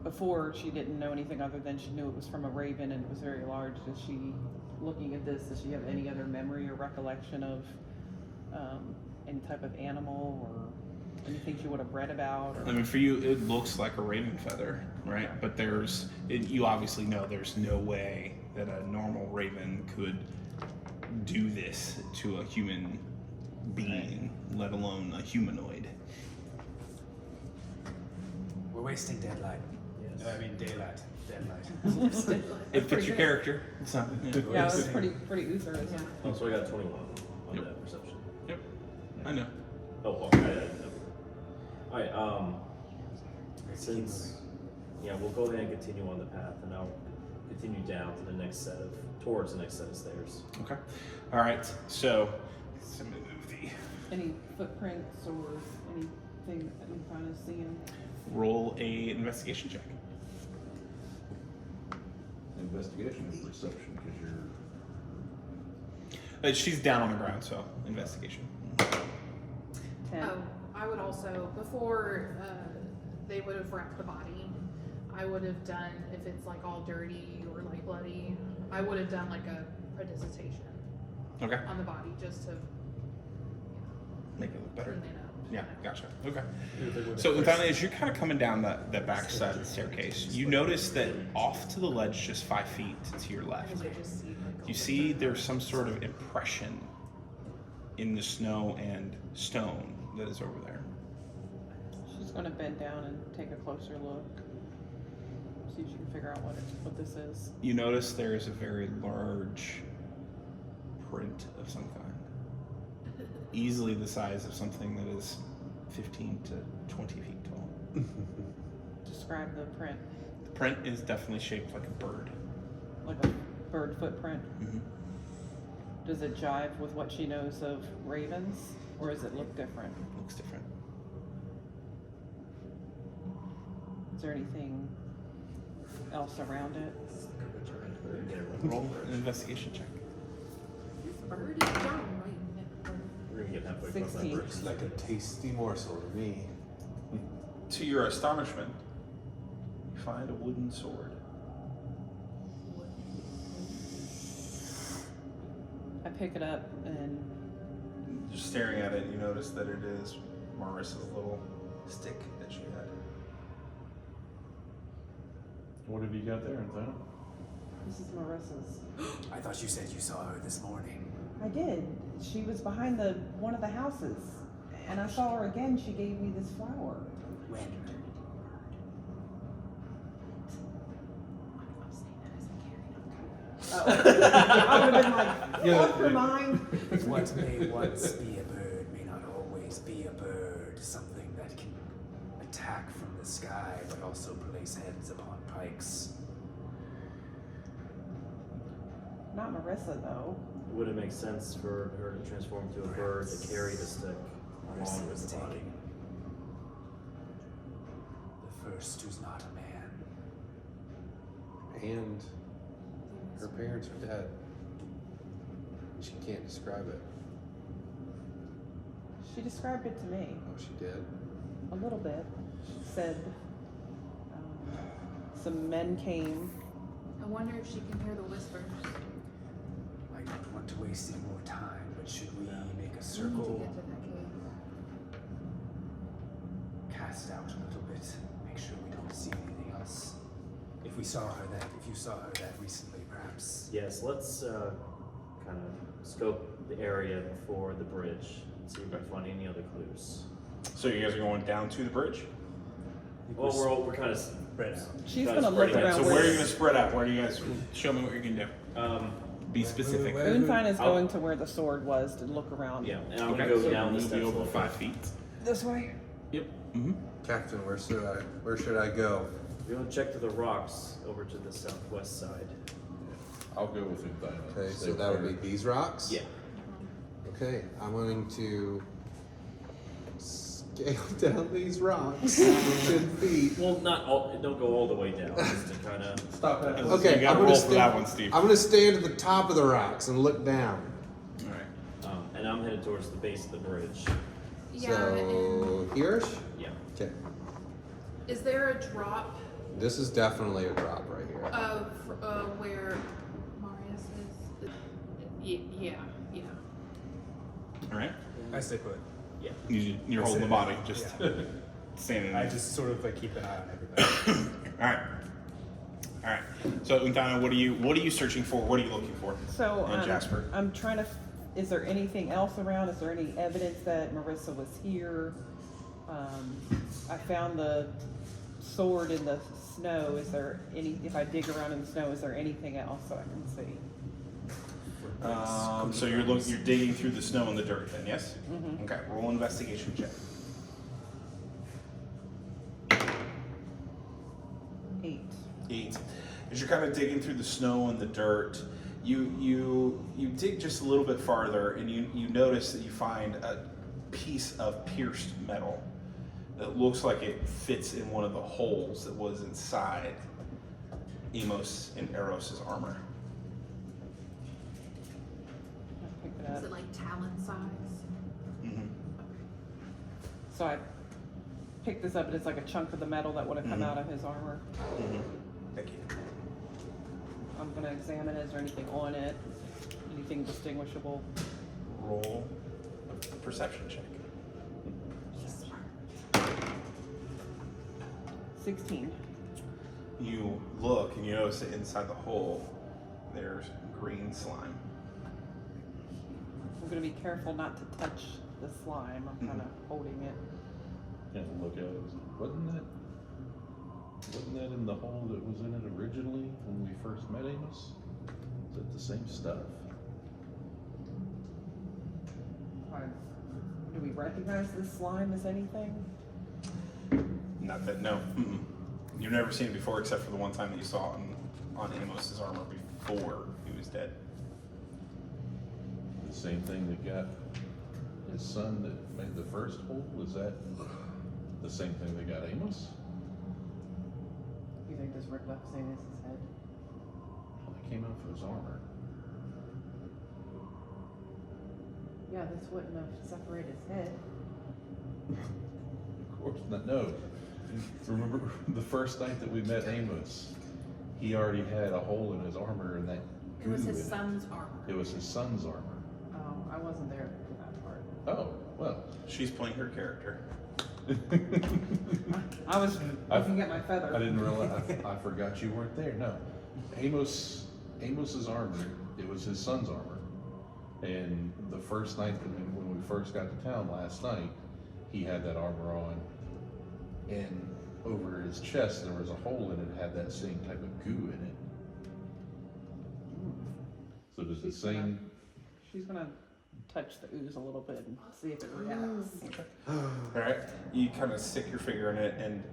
Before, she didn't know anything other than she knew it was from a raven and it was very large. Does she, looking at this, does she have any other memory or recollection of any type of animal or anything she would have read about? I Or, mean, for you, it looks like a raven feather, right? But you obviously know there's no way that a normal raven could do this to a human being, let alone a humanoid. We're wasting deadlight. Yes. I mean daylight. Deadlight. It fits your character. It's not, yeah, it was pretty uther, isn't it? Oh, so I got 21 on Yep. that perception. Yep, I know. Oh, okay. Alright, since, yeah, we'll go ahead and continue on the path, and I'll continue down to towards the next set of stairs. Okay. All right. So, let me move the Any footprints or anything that we find is seeing? roll a investigation check. Investigation and perception, because you're She's down on the ground, so investigation. 10. Oh, I would also, before they would have wrapped the body, I would have done, if it's like all dirty or like bloody, I would have done like a visitation Okay. on the body just to Make it look better. clean it up. Yeah, gotcha. Okay. So, Uthana, as you're kind of coming down the back side of the staircase, you notice that off to the ledge, just 5 feet to your left, Because I just see like you see there's some sort of impression in the snow and stone that is over there. She's going to bend down and take a closer look. See if she can figure out what this is. You notice there is a very large print of some kind. Easily the size of something that is 15 to 20 feet tall. Describe the print. The print is definitely shaped like a bird. Like a bird footprint. Mm-hmm. Does it jive with what she knows of ravens? Or does it look different? Looks different. Is there anything else around it? Roll an investigation check. this bird is down right We're gonna get halfway across that 16. bridge. Looks like a tasty morsel to me. To your astonishment, you find a wooden sword. I pick it up and Just staring at it, you notice that it is Marissa's little stick that she had. What have you got there, Anthony? this is Marissa's. I thought you said you saw her this morning. I did. She was behind one of the houses. And I saw her again. She gave me this flower. When? I would have been like, fuck her mind. What may once be a bird may not always be a bird. Something that can attack from the sky, but also place heads upon pikes. Not Marissa, though. Would it make sense for her to transform into a bird to carry the stick along with the body? The first who's not a man. And her parents are dead. She can't describe it. She described it to me Oh, she did? a little bit. She said some men came. I wonder if she can hear the whispers. I don't want to waste any more time, but should we make a We need to circle, get to that cave. cast out a little bit, make sure we don't see anything else? If you saw her that recently, perhaps. Yes, let's kind of scope the area before the bridge and see if we can find any other clues. So you guys are going down to the bridge? Well, we're kind of Spread out. She's Guys, gonna look spreading out. around. So where are you going to spread out? Where do you guys show me what you're going to do? Be specific. Moonfine is I'll- going to where the sword was to look around. Yeah, and I'm Okay, gonna go so down the move steps you a over little 5 feet. This way. Yep. Mm-hmm. Captain, where should I go? We're gonna check to the rocks over to the southwest side. I'll go with Anthony. Okay, so that would be these rocks? Yeah. Okay, I'm going to scale down these rocks 10 feet. Well, not all. Don't go all the way down. Just to kind of. Stop that. You Okay, gotta roll for that one, Steve. I'm gonna stand at the top of the rocks and look down. All right. And I'm headed towards the base of the bridge. Yeah. So here-ish? Yeah. Okay. Is there a drop This is definitely a drop right here. of where Marius is? Yeah. All right. I stay put. Yeah. You're holding the body, just standing. I there. just sort of like keep an eye on everybody. All right. All right. So, Untana, what are you searching for? What are you looking for? So And Jasper. I'm trying to. Is there anything else around? Is there any evidence that Marissa was here? I found the sword in the snow. Is there any? If I dig around in the snow, is there anything else that I can see? So you're digging through the snow and the dirt, then, yes? Mm-hmm. Okay. Roll an investigation check. 8. As you're kind of digging through the snow and the dirt, you dig just a little bit farther, and you notice that you find a piece of pierced metal that looks like it fits in one of the holes that was inside Amos and Eros's armor. I pick it Is up. it like talon size? Mm-hmm. So I picked this up, and it's like a chunk of the metal that would have come out of his armor. Mm-hmm. Thank you. I'm gonna examine it. Is there anything on it? Anything distinguishable? Roll a perception check. 16. You look and you notice that inside the hole there's green slime. I'm gonna be careful not to touch the slime. I'm kind of holding it. Kind of look at it. Wasn't that in the hole that was in it originally when we first met Amos? Is it the same stuff? Do we recognize this slime as anything? Not that, no. Mm-mm. You've never seen it before except for the one time that you saw it on Amos's armor before he was dead. The same thing that got his son that made the first hole? Was that the same thing that got Amos? You think this ripped up Samus's head? Well, it came out of his armor. Yeah, this wouldn't have separated his head. Of course not. No. Remember the first night that we met Amos? He already had a hole in his armor and that It was goo his in son's armor. It was his son's armor. Oh, I wasn't there for that part. Oh, well. She's playing her character. I was looking at my feather. I didn't realize. I forgot you weren't there. No, Amos's armor. It was his son's armor. And the first night that when we first got to town last night, he had that armor on, and over his chest there was a hole in it. Had that same type of goo in it. So does the same? She's gonna touch the ooze a little bit and see if it reacts. All right. You kind of stick your finger in it, and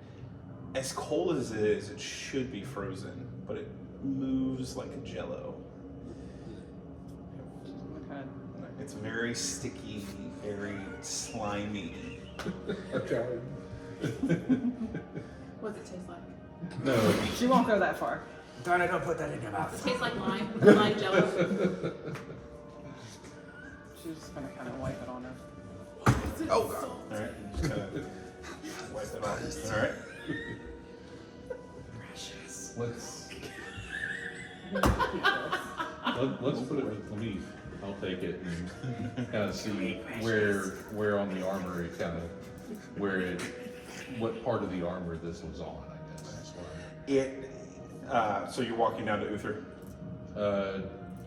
as cold as it is, it should be frozen, but it moves like a jello. Okay. It's very sticky, very slimy. Okay. What does it taste like? No. She won't go that far. Darn it, don't put that in your Does mouth. it taste like lime? Lime jello? She's just gonna kind of wipe it on her. Oh god! All right. Just kind of wipe it off. All right. Precious. Let's put it with Leaf. I'll take it and kind of see where on the armor it kind of what part of the armor this was on. I guess that's why. So you're walking down to Uther.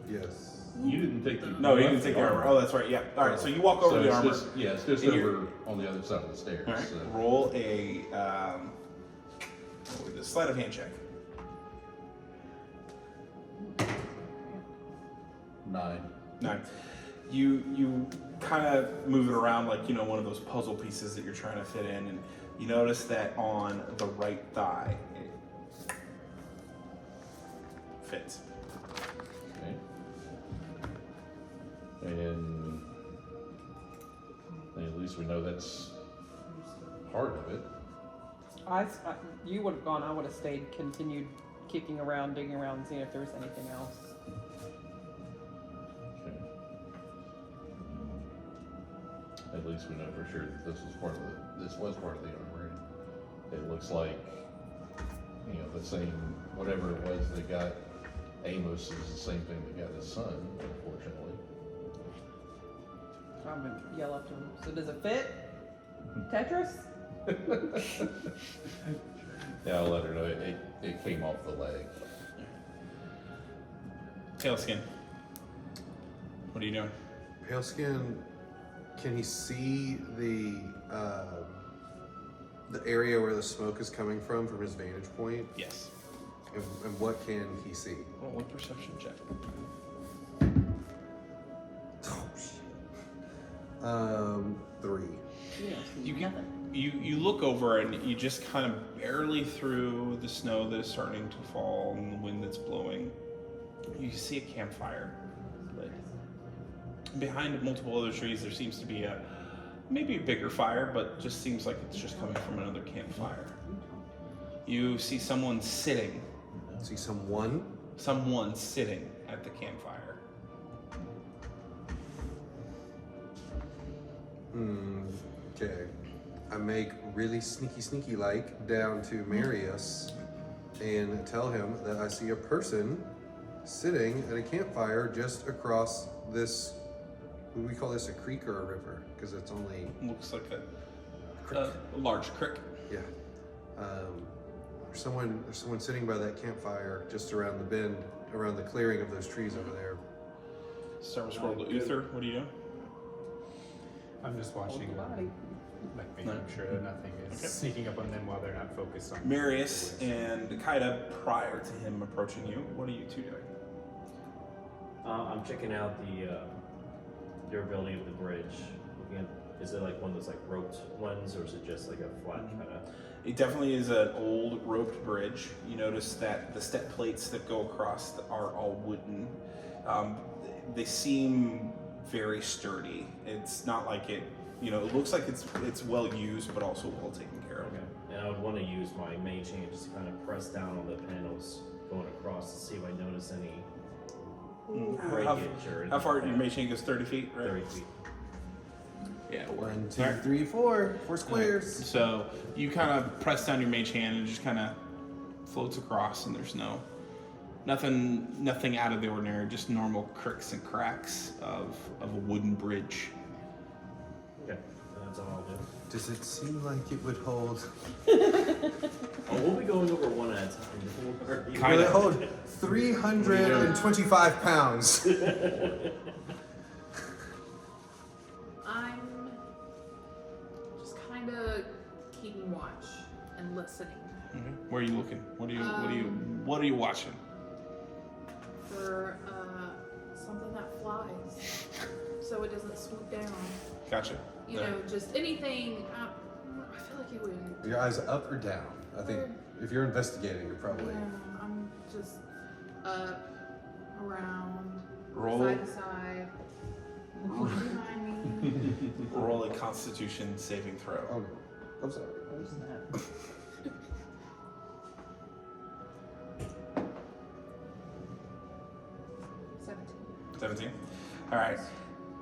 Yes. You didn't take the. No, you didn't take the armor. Oh, that's right. Yeah. All right. So you walk over So the it's armor. it's just And you're- over on the other side of the stairs. All right. So. Roll a sleight of hand check. 9. 9. You kind of move it around like one of those puzzle pieces that you're trying to fit in, and you notice that on the right thigh it fits. Okay. And at least we know that's part of it. You would have gone. I would have stayed, continued kicking around, digging around, and seeing if there was anything else. Okay. At least we know for sure that this was part of the armory. It looks like, you know, the same, whatever it was that got Amos is the same thing that got his son, unfortunately. So I'm gonna yell up to him. So does it fit? Tetris? Yeah, I'll let her know it came off the leg. Tailskin. What are you doing? Paleskin, can he see the area where the smoke is coming from his vantage point? Yes. And what can he see? Roll a perception check. Oh shit. 3. You look over and you just kind of barely through the snow that is starting to fall and the wind that's blowing. You see a campfire lit. Behind multiple other trees, there seems to be maybe a bigger fire, but just seems like it's just coming from another campfire. You see someone sitting. See someone? Someone sitting at the campfire. Okay. I make really sneaky like down to Marius and tell him that I see a person sitting at a campfire just across this. Would we call this a creek or a river? Because it's only Looks like a large creek. yeah. There's someone sitting by that campfire just around the bend, around the clearing of those trees over there. Start with scroll to Uther. What are you doing? I'm just watching, like making sure that nothing is Okay. sneaking up on them while they're not focused on Marius the woods. and Kaida, prior to him approaching you, what are you two doing? I'm checking out the durability of the bridge. Looking at, is it like one of those like roped ones, or is it just like a flat kind of? It definitely is an old roped bridge. You notice that the step plates that go across are all wooden. They seem very sturdy. It's not like it, it looks like it's well used, but also well taken care of. Okay. And I would want to use my mage hand just to kind of press down on the panels going across to see if I notice any breakage or anything. How far like your that. mage hand goes? 30 feet, right? 30 feet. Yeah. 1, 2, Alright. 3, 4. 4 squares. So you kind of press down your mage hand and it just kind of floats across, and there's nothing out of the ordinary, just normal cricks and cracks of a wooden bridge. Okay. That's all I'll do. Does it seem like it would hold? Oh, we'll be going over one at a time. Don't worry. Kind Will it of. hold 325 pounds? I'm just kind of keeping watch and listening Okay. Where are you looking? What are you watching? for something that flies, so it doesn't swoop down. Gotcha. You know, just anything. I feel like it would. Your eyes up or down? I think if you're investigating, you're probably. Yeah, I'm just up, around, Roll. side to side, behind me. Roll a Constitution saving throw. Oh no. I'm sorry. What is that? 17. All right.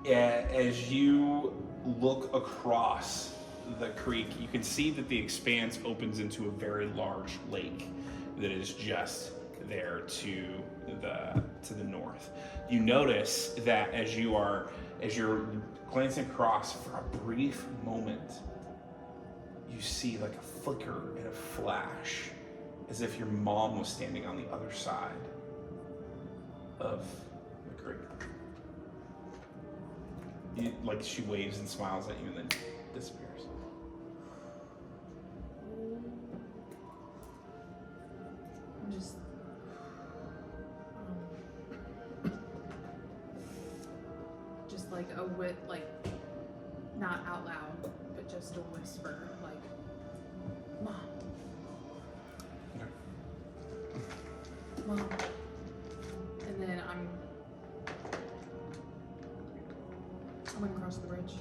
As you look across the creek, you can see that the expanse opens into a very large lake that is just there to the north. You notice that as you're glancing across for a brief moment, you see like a flicker and a flash, as if your mom was standing on the other side of the creek. Like she waves and smiles at you and then disappears. I'm just like a like not out loud, but just a whisper, like, Mom. Mom. And then I'm gonna cross the bridge.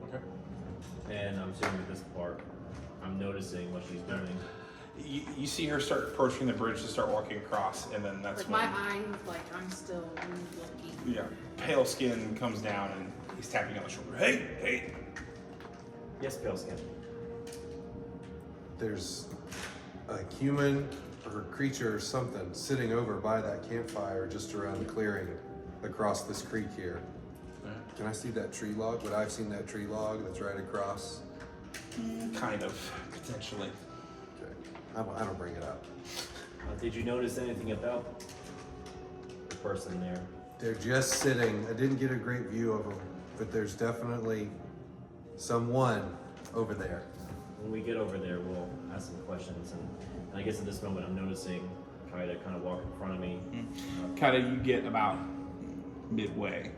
Okay. And I'm assuming with this part, I'm noticing what she's doing. You see her start approaching the bridge to start walking across, and then that's Like when my eyes, like I'm still looking. yeah, pale skin comes down and he's tapping on the shoulder. Hey! Yes, pale skin. There's a human or creature or something sitting over by that campfire just around the clearing across this creek here. Can I see that tree log? Would I have seen that tree log that's right across? Kind of, potentially. Okay. I don't bring it up. Did you notice anything about the person there? They're just sitting. I didn't get a great view of them, but there's definitely someone over there. When we get over there, we'll ask some questions. And I guess at this moment, I'm noticing Kaida kind of walk in front of me Kind of, you get about midway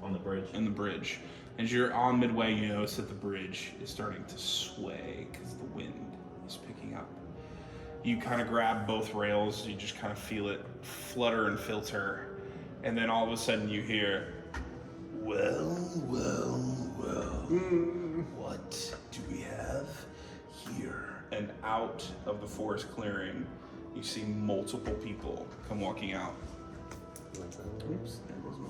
on the bridge. in the bridge. As you're on midway, you notice that the bridge is starting to sway because the wind is picking up. You kind of grab both rails, you just kind of feel it flutter and filter, and then all of a sudden you hear, well, what do we have here? And out of the forest clearing, you see multiple people come walking out. Oops, there goes my...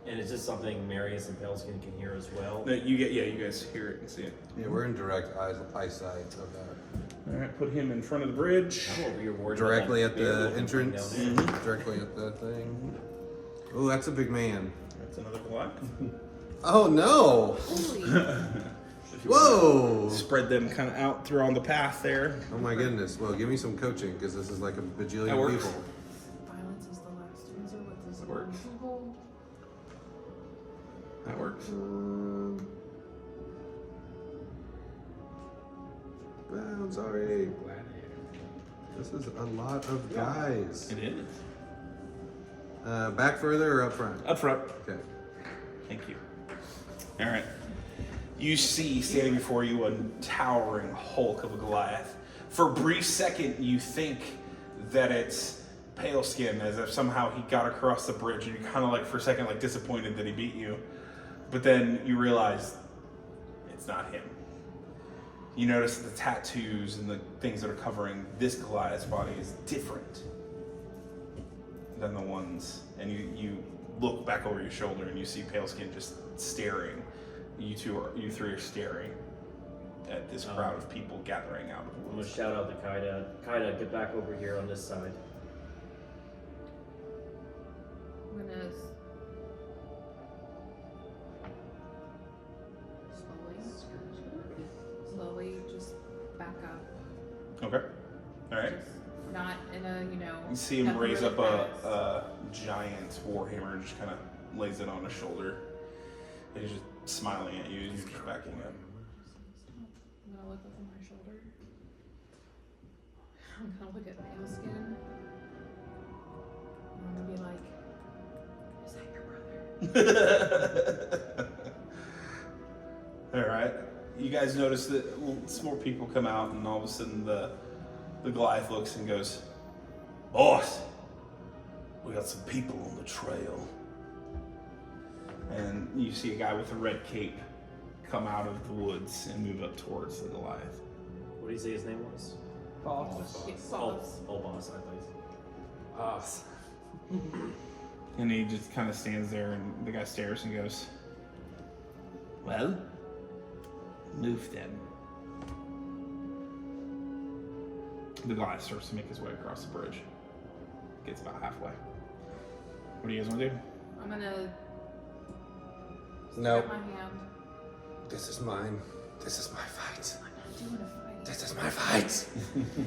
And is this something Marius and Paleskin can hear as well? No, you guys hear it and see it. Yeah, we're in direct eyesight of that. All right, put him in front of the bridge. I'm over here worried Directly about at that bear the looking thing entrance. down there. Directly at the thing. Oh, that's a big man. That's another block. Oh no! Holy. Whoa! Spread them kind of out through on the path there. Oh my goodness. Well, give me some coaching because this is like a That bajillion works. people. Violence is the last answer. What does That works. hold? That works. Well, I'm sorry. Gladiator. This is a lot of guys. It is. Back further or up front? Up front. Okay. Thank you. All right. You see standing before you a towering hulk of a Goliath. For a brief second, you think that it's pale skin, as if somehow he got across the bridge, and you're kind of like, for a second, like disappointed that he beat you. But then you realize it's not him. You notice the tattoos and the things that are covering this Goliath's body is different than the ones. And you look back over your shoulder and you see Paleskin just staring. You three are staring at this crowd of people gathering out of the I'm gonna woods. shout out to Kaida. Kaida, get back over here on this side. I'm gonna slowly just back up. Okay. All right. Just not in a, You see him nothing raise really up fast. a giant warhammer and just kind of lays it on his shoulder. And he's just smiling at you. He's just backing up. I'm gonna look over my shoulder. I'm gonna look at pale skin. I'm gonna be like, is that your brother? All right. You guys notice that some more people come out, and all of a sudden the Goliath looks and goes, "Boss, we got some people on the trail." And you see a guy with a red cape come out of the woods and move up towards the Goliath. What do you say his name was? Boss. It's Oh, boss. Boss, I thought. Us. And he just kind of stands there, and the guy stares and goes, "Well, move then." The Goliath starts to make his way across the bridge. Gets about halfway. What do you guys want to do? I'm gonna No. stick up my hand. This is mine. This is my fight. I'm not doing a fight. This is my fight.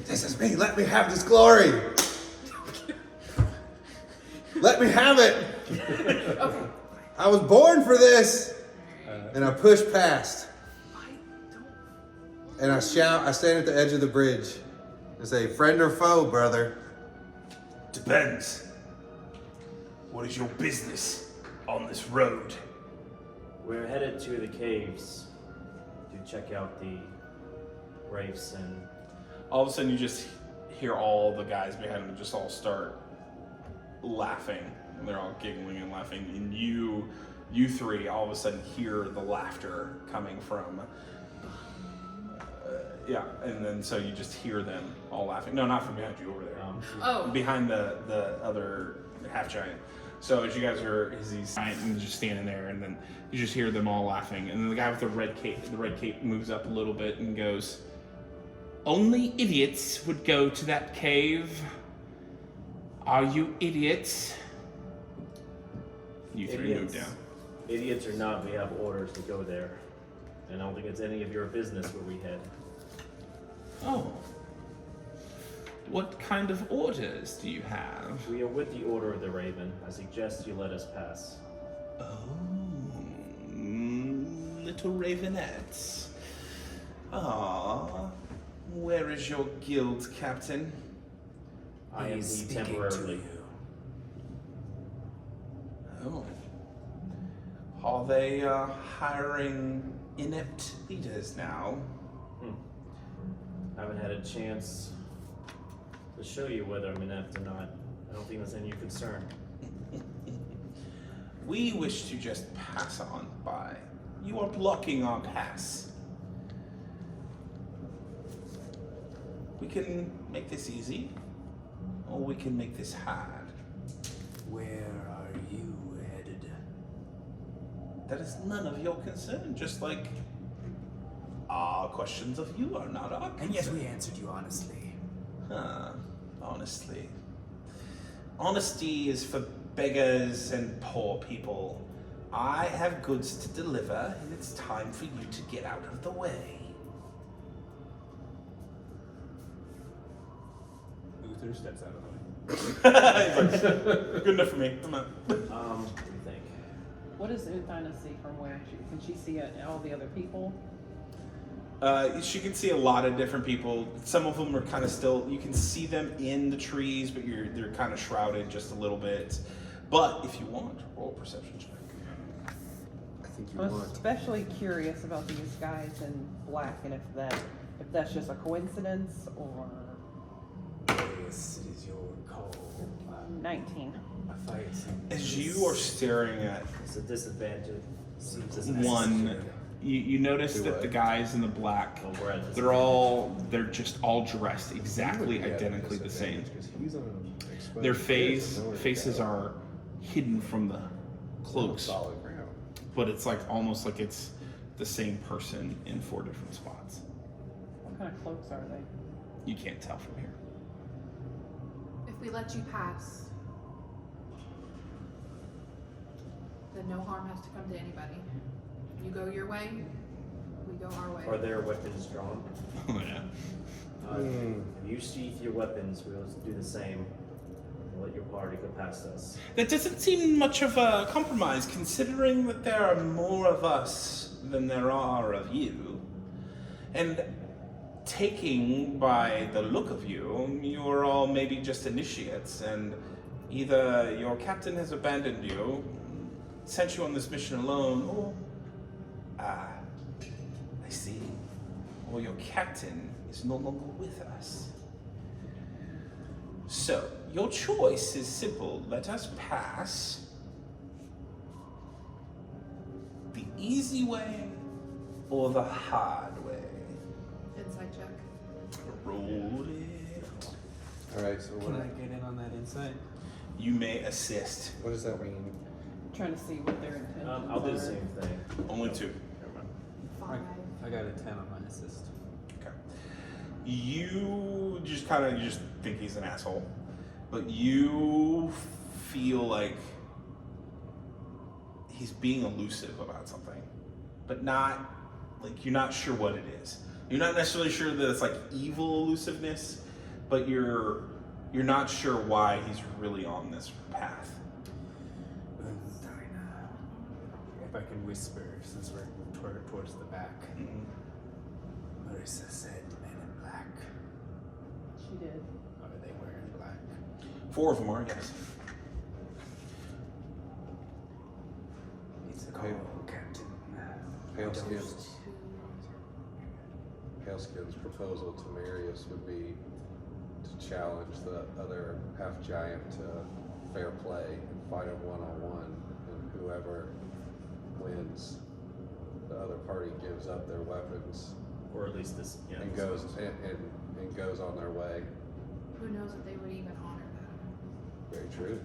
This is me. Let me have this glory. Let me have it. Okay. I was born for this. Alright. And I push past. Fight. Don't. And I shout. I stand at the edge of the bridge and say, "Friend or foe, brother?" Depends. What is your business on this road? We're headed to the caves to check out the wraiths and All of a sudden, you just hear all the guys behind him just all start laughing. And they're all giggling and laughing. And you you three all of a sudden hear the laughter coming from. Yeah, and then so you just hear them all laughing. No, not from behind you, over there. Oh. Behind the other half giant. So as you guys are, as he's just standing there, and then you just hear them all laughing, and then the guy with the red cape moves up a little bit and goes, "Only idiots would go to that cave. Are you idiots?" You three move down. Idiots or not, we have orders to go there. And I don't think it's any of your business where we head. Oh. What kind of orders do you have? We are with the Order of the Raven. I suggest you let us pass. Oh, little ravenettes. Ah, where is your guild, Captain? I am He's the speaking temporarily. to you. Oh. Are they hiring inept leaders now? I haven't had a chance to show you whether I'm inept or not. I don't think that's any of your concern. We wish to just pass on by. You are blocking our pass. We can make this easy, or we can make this hard. Where are you headed? That is none of your concern, just like our questions of you are not our concern. And yet we answered you honestly. Huh, honestly. Honesty is for beggars and poor people. I have goods to deliver, and it's time for you to get out of the way. Uther steps out of the way. He's like, good enough for me. I'm out. What do you think? What does Uthina see from where? Can she see all the other people? She can see a lot of different people. Some of them are kind of still. You can see them in the trees, but they're kind of shrouded just a little bit. But if you want, roll a perception check. I think you I'm want. especially curious about these guys in black, and if that's just a coincidence or This is your call. 19. A fight. As you are staring at It's a disadvantage. Seems one, you notice Do that what? the guys in the black, Oh, we're at they're just all dressed exactly identically the same. Their faces are hidden from the cloaks, Solid ground. but it's like almost like it's the same person in 4 different spots. What kind of cloaks are they? You can't tell from here. If we let you pass, then no harm has to come to anybody. You go your way, we go our way. Are their weapons drawn? Oh yeah. If you sheath your weapons, we'll do the same. We'll let your party go past us. That doesn't seem much of a compromise, considering that there are more of us than there are of you. And taking by the look of you, you are all maybe just initiates, and either your captain has abandoned you, sent you on this mission alone, or I see, or your captain is no longer with us. So, your choice is simple. Let us pass the easy way or the hard way. Insight check. Roll it. Alright, so Can I get in on that insight? You may assist. what does that mean? Trying to see what their intentions I'll do are. the same thing. Only 2. 5. I got a 10 on my assist. Okay. You just kind of just think he's an asshole, but you feel like he's being elusive about something, but not like you're not sure what it is. You're not necessarily sure that it's like evil elusiveness, but you're not sure why he's really on this path. If I can whisper, since we're towards the back. Marissa said men in black. She did. Are they wearing black? 4 of them are, yes. It's a call, Captain. Paleskin's proposal to Marius would be to challenge the other half giant to fair play and fight him one-on-one, and whoever wins, the other party gives up their weapons Or at least this, yeah. and this goes was- and goes on their way. Who knows if they would even honor that? Very true.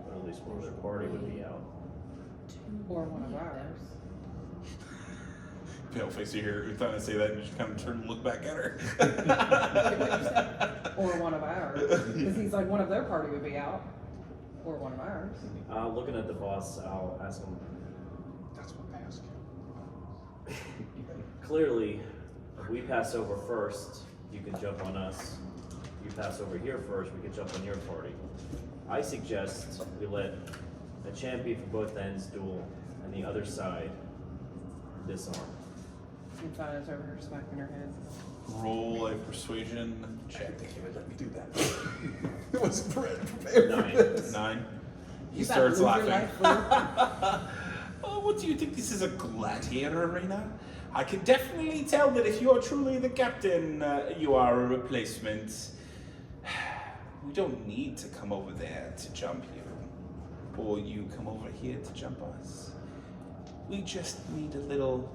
But at least one of their party would be out. Or one of ours. Paleface, you hear Uthana say that, and you just kind of turn and look back at her. Or one of ours. Because he's like, one of their party would be out. Or one of ours. Looking at the boss, I'll ask him. That's what they ask you. Clearly, if we pass over first, you can jump on us. You pass over here first, we can jump on your party. I suggest we let a champion from both ends duel, and the other side disarm. And Fana's over here smacking her head. Roll a persuasion check. I think he would let me do that. It wasn't prepared. 9. 9. He You starts about to lose your laughing. life, Oh, what do you think? This is a gladiator arena? I can definitely tell that if you're truly the captain, you are a replacement. We don't need to come over there to jump you, or you come over here to jump us. We just need a little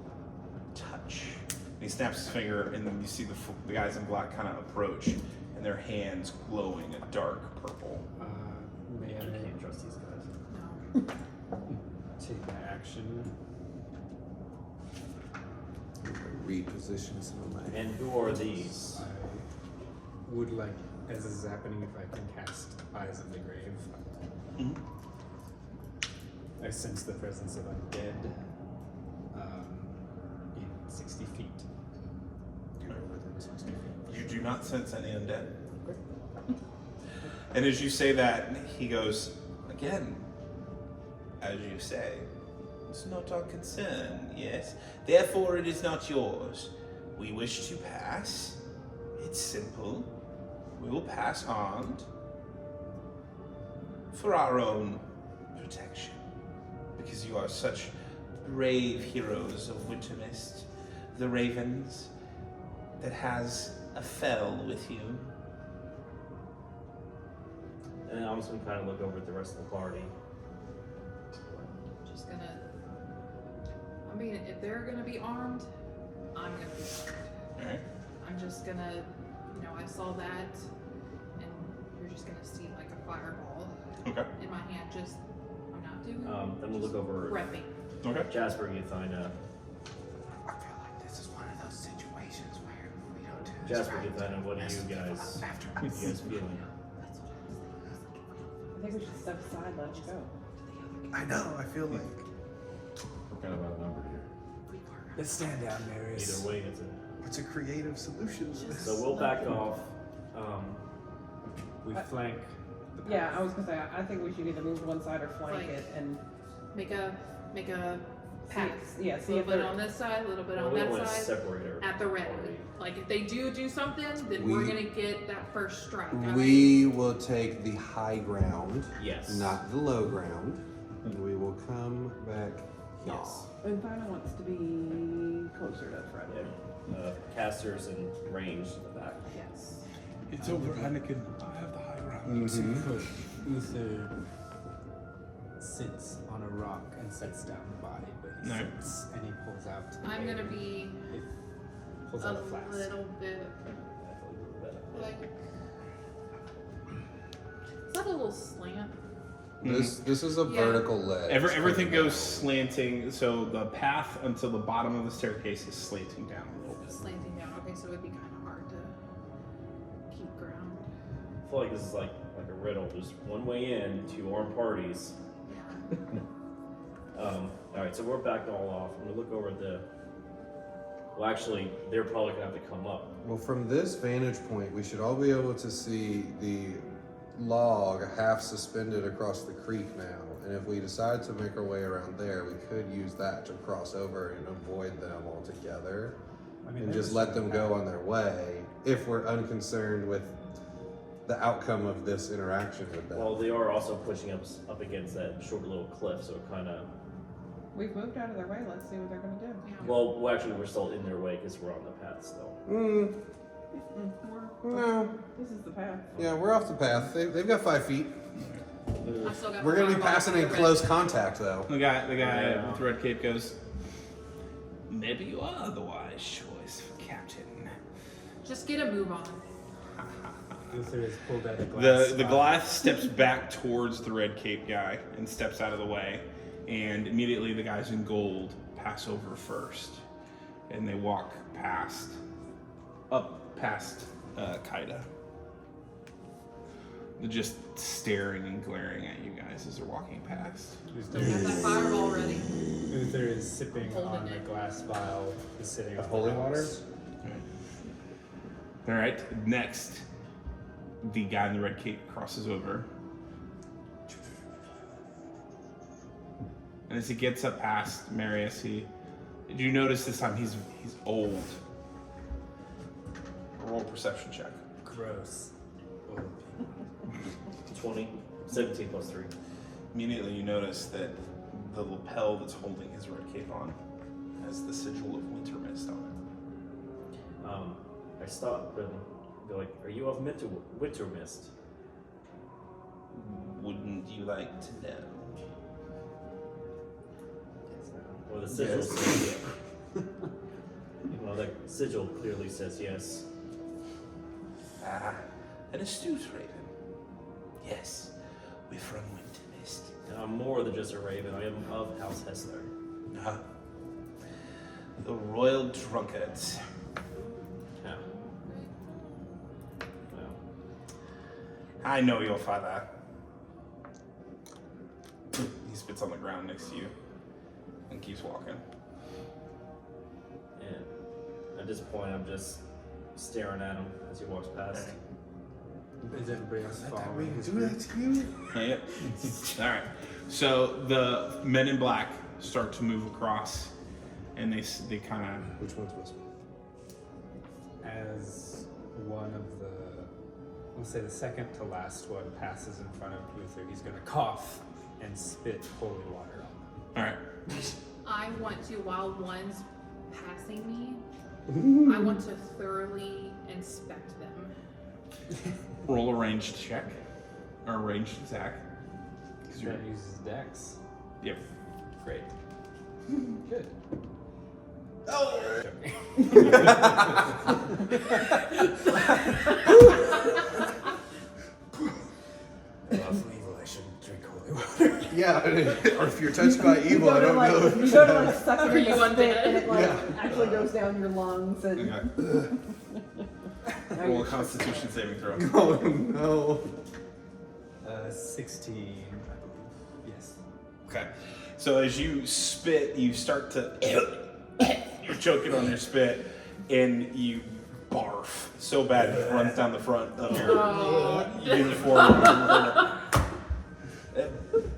touch. And he snaps his finger, and then you see the guys in black kind of approach, and their hands glowing a dark purple. May I I can't trust these guys. No. take my action? Reposition some of my. And who are these? I would like, as this is happening, if I can cast Eyes of the Grave. Mhm. I sense the presence of undead in 60 feet. You're within 60 feet. You do not sense any undead. And as you say that, he goes, again, as you say, it's not our concern, yes? Therefore it is not yours. We wish to pass. It's simple. We will pass armed for our own protection. Because you are such brave heroes of Wintermist, the Ravens, that has a fell with you. And I'm just gonna kind of look over at the rest of the party. Just gonna. I mean, if they're gonna be armed, I'm gonna be armed. Alright. I'm just gonna, I saw that, and you're just gonna see like a fireball Okay. in my hand. I'm not doing. Then we'll look over Repping. Okay. Jasper, Yuthina. I feel like this is one of those situations where we don't do this Jasper, right. Yuthina, what are you guys feeling? I think we should step aside and let you go. I know. I feel like. We're kind of outnumbered here. Let's stand down, Marius. Either way, it's a. What's a creative solution to this? So we'll back off. We flank the path. Yeah, I was gonna say, I think we should either move to one side or flank Flank. it and Make a path. yeah, A see little if bit they're on this side, a little bit Well, on we that don't want to side. separate our At the ready. party. Like if they do something, then we're We- gonna get that first strike. I mean, We will take the high ground, Yes. not the low ground, and we will come back here. Yes. and Fina wants to be closer to Fred. Yeah. Casters and range in the back. yes. It's over, Anakin. I have the high ground. Mm-hmm. Uther sits on a rock and sets down the body, but he No. sits and he pulls out. I'm gonna be He pulls a out a flask. little bit like. Is that a little slant? This is a Yeah. vertical ledge. Everything goes slanting, so the path until the bottom of the staircase is slanting down a little bit. Slanting down. Okay, so it'd be kind of hard to keep ground. I feel like this is like a riddle. Just one way in, 2 armed parties. Yeah. All right, so we're backed all off. I'm gonna look over at the. Well, actually, they're probably gonna have to come up. Well, from this vantage point, we should all be able to see the log half suspended across the creek now. And if we decide to make our way around there, we could use that to cross over and avoid them altogether. I mean, And there's just let them go path. on their way if we're unconcerned with the outcome of this interaction with them. Well, they are also pushing us up against that short little cliff, so it kind of. We've moved out of their way. Let's see what they're gonna do. Yeah. Well, actually, we're still in their way because we're on the path still. No. This is the path. Yeah, we're off the path. They've got 5 feet. I still got We're gonna be fireball passing in red. close contact though. The guy Yeah. with the red cape goes, maybe you are the wise choice for captain. Just get a move on. Luther is pulled out a glass. The Goliath steps back towards the red cape guy and steps out of the way, and immediately the guys in gold pass over first, and they walk up past Kaida. They're just staring and glaring at you guys as they're walking past. Luther I got that is, fireball ready. Luther is sipping Holding on the it. glass vial. Is sitting The on holy the water? rocks. All right. Next, the guy in the red cape crosses over, and as he gets up past Marius, you notice this time he's old. Roll a perception check. Gross. Old people. 20, 17 plus 3. Immediately, you notice that the lapel that's holding his red cape on has the sigil of winter mist on I stop and be like, are you of winter mist? it. Wouldn't you like to know? Or the sigil says yeah. Well, the sigil clearly says yes. Ah, an astute raven. Yes, we're from winter mist. And I'm more than just a raven. I am of House Hessler. Uh-huh. The royal drunkards. Yeah. Well, I know your father. He spits on the ground next to you and keeps walking. and at this point, I'm just staring at him as he walks past. Is everybody else following his Do group? that to you? Yep. All right. So the men in black start to move across, and they kind of. Which one's whispering? As one of the, we'll say the second to last one passes in front of Luther, he's gonna cough and spit holy water on them. All right. I want to, while one's passing me, I want to thoroughly inspect them. Roll a ranged check or a ranged attack. He's gonna use his dex. Yep. Great. Good. Oh! Of evil, I shouldn't drink holy water. Yeah, or if you're touched by You evil, I go to don't like, know if you you go to should like suck it Are in you the spit, undead? and it like Yeah. actually goes down your lungs, and Okay. now Roll a you're- Constitution saving throw. Oh no. 16, I believe. Yes. Okay. So as you spit, you start to you're choking on your spit, and you barf so bad it runs down the front of your uniform.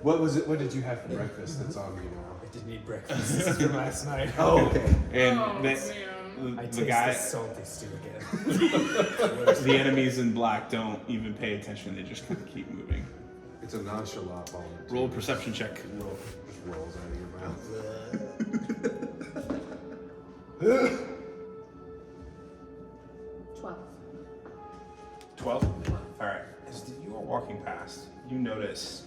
What was it? What did you have for breakfast that's on me now? I didn't eat breakfast. This is from last night. Oh, okay. And Oh, this, man. I the taste guy, the salty stew again. the enemies in black don't even pay attention. They just kind of keep moving. It's a nonchalant moment. Roll a perception check. Just rolls out of your mouth. 12. 12? All right. As you are walking past, you notice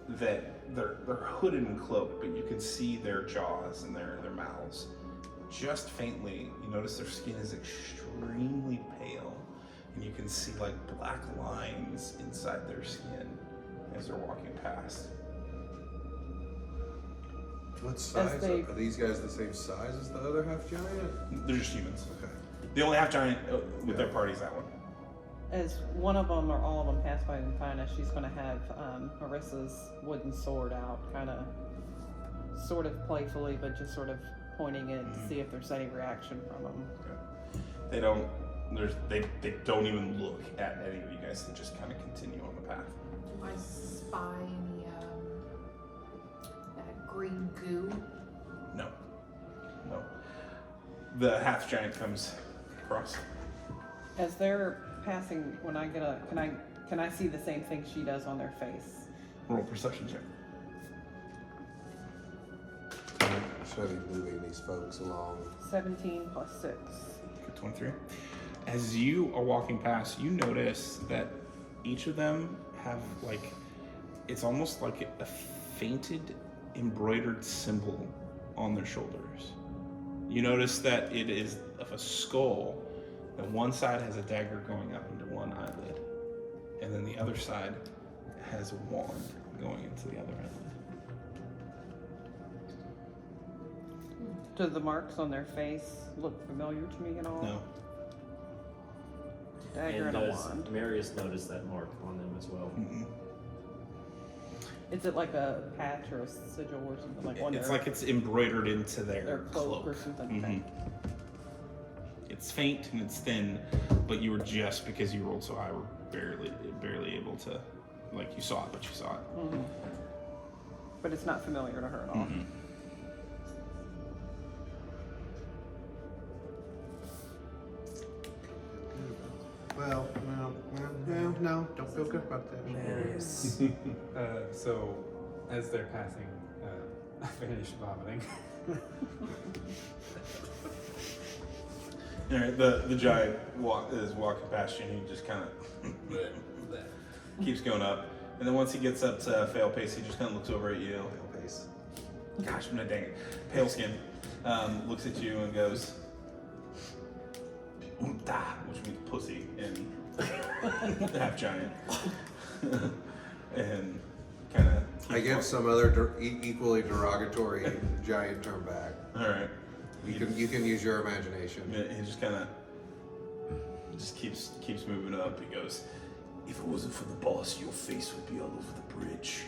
that they're hooded and cloaked, but you can see their jaws and their mouths. Just faintly, you notice their skin is extremely pale, and you can see like black lines inside their skin as they're walking past. What size? they- Are these guys the same size as the other half giant? They're just humans. Okay. The only half giant with their party is that one. as one of them or all of them pass by Infina, she's going to have Marissa's wooden sword out, kind of, sort of playfully, but just sort of pointing it to see if there's any reaction from them. They don't. They don't even look at any of you guys. They just kind of continue on the path. Do I spy any, that green goo? No. The half giant comes across. As they're passing, when I get can I see the same thing she does on their face? Roll a perception check. Should I be moving these folks along? 17 plus 6. Good 23. As you are walking past, you notice that each of them have like it's almost like a fainted, embroidered symbol on their shoulders. You notice that it is of a skull, and one side has a dagger going up into one eyelid, and then the other side has a wand going into the other eyelid. Do the marks on their face look familiar to me at all? No. Dagger And and a does wand. Marius notice that mark on them as well? Mm-mm. Is it like a patch or a sigil or something like on It's their, like it's embroidered into their their cloak cloak. or something? Mhm. It's faint and it's thin, but you were just, because you rolled so high, were barely able to, like, you saw it, but you saw it. Mm-hmm. But it's not familiar to her at all. Mhm. Well, no, don't feel good about that. Marius. So, as they're passing, I finish vomiting. All right, the giant is walking past you, and he just kind of keeps going up. And then once he gets up to Fail Pace, he just kind of looks over at you. Pale face. Gosh, I'm gonna dang it. Pale skin. Looks at you and goes, "Unta," which means pussy in half giant. And kind of. I give some other equally derogatory giant term back. All right. You can use your imagination. He just kind of just keeps moving up. He goes, "If it wasn't for the boss, your face would be all over the bridge."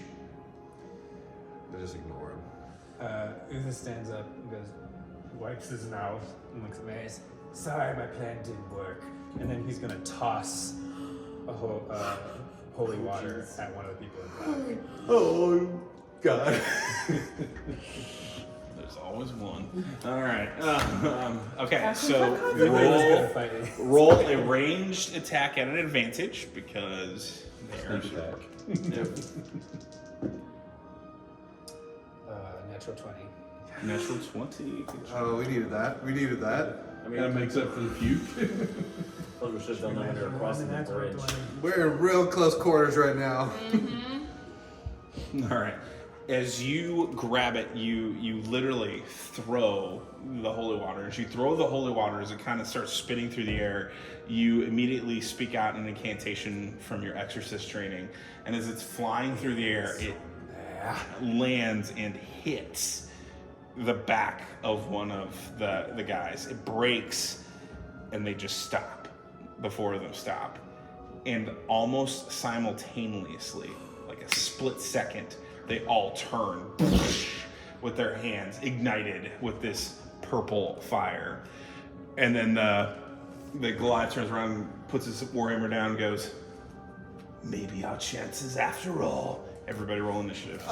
I just ignore him. Uther stands up and goes, wipes his mouth and looks at Marius. Sorry, my plan didn't work. And then he's gonna toss a whole holy water at one of the people in the back. Oh, God. There's always one. All right. Okay, After so the roll a ranged attack at an advantage because they're Sneak attack. Yep. Natural 20. Natural 20. Oh, we needed that. I mean, That makes up for the puke. we should have done that when they were crossing the bridge. We're in real close quarters right now. All right. As you grab it, you literally throw the holy water. As you throw the holy water, as it kind of starts spinning through the air, you immediately speak out an incantation from your exorcist training. And as it's flying through the air, it lands and hits the back of one of the guys. It breaks, and they just stop. The four of them stop. And almost simultaneously, like a split second, they all turn with their hands ignited with this purple fire. And then the Goliath turns around, puts his warhammer down, and goes, "Maybe our chances after all." Everybody roll initiative.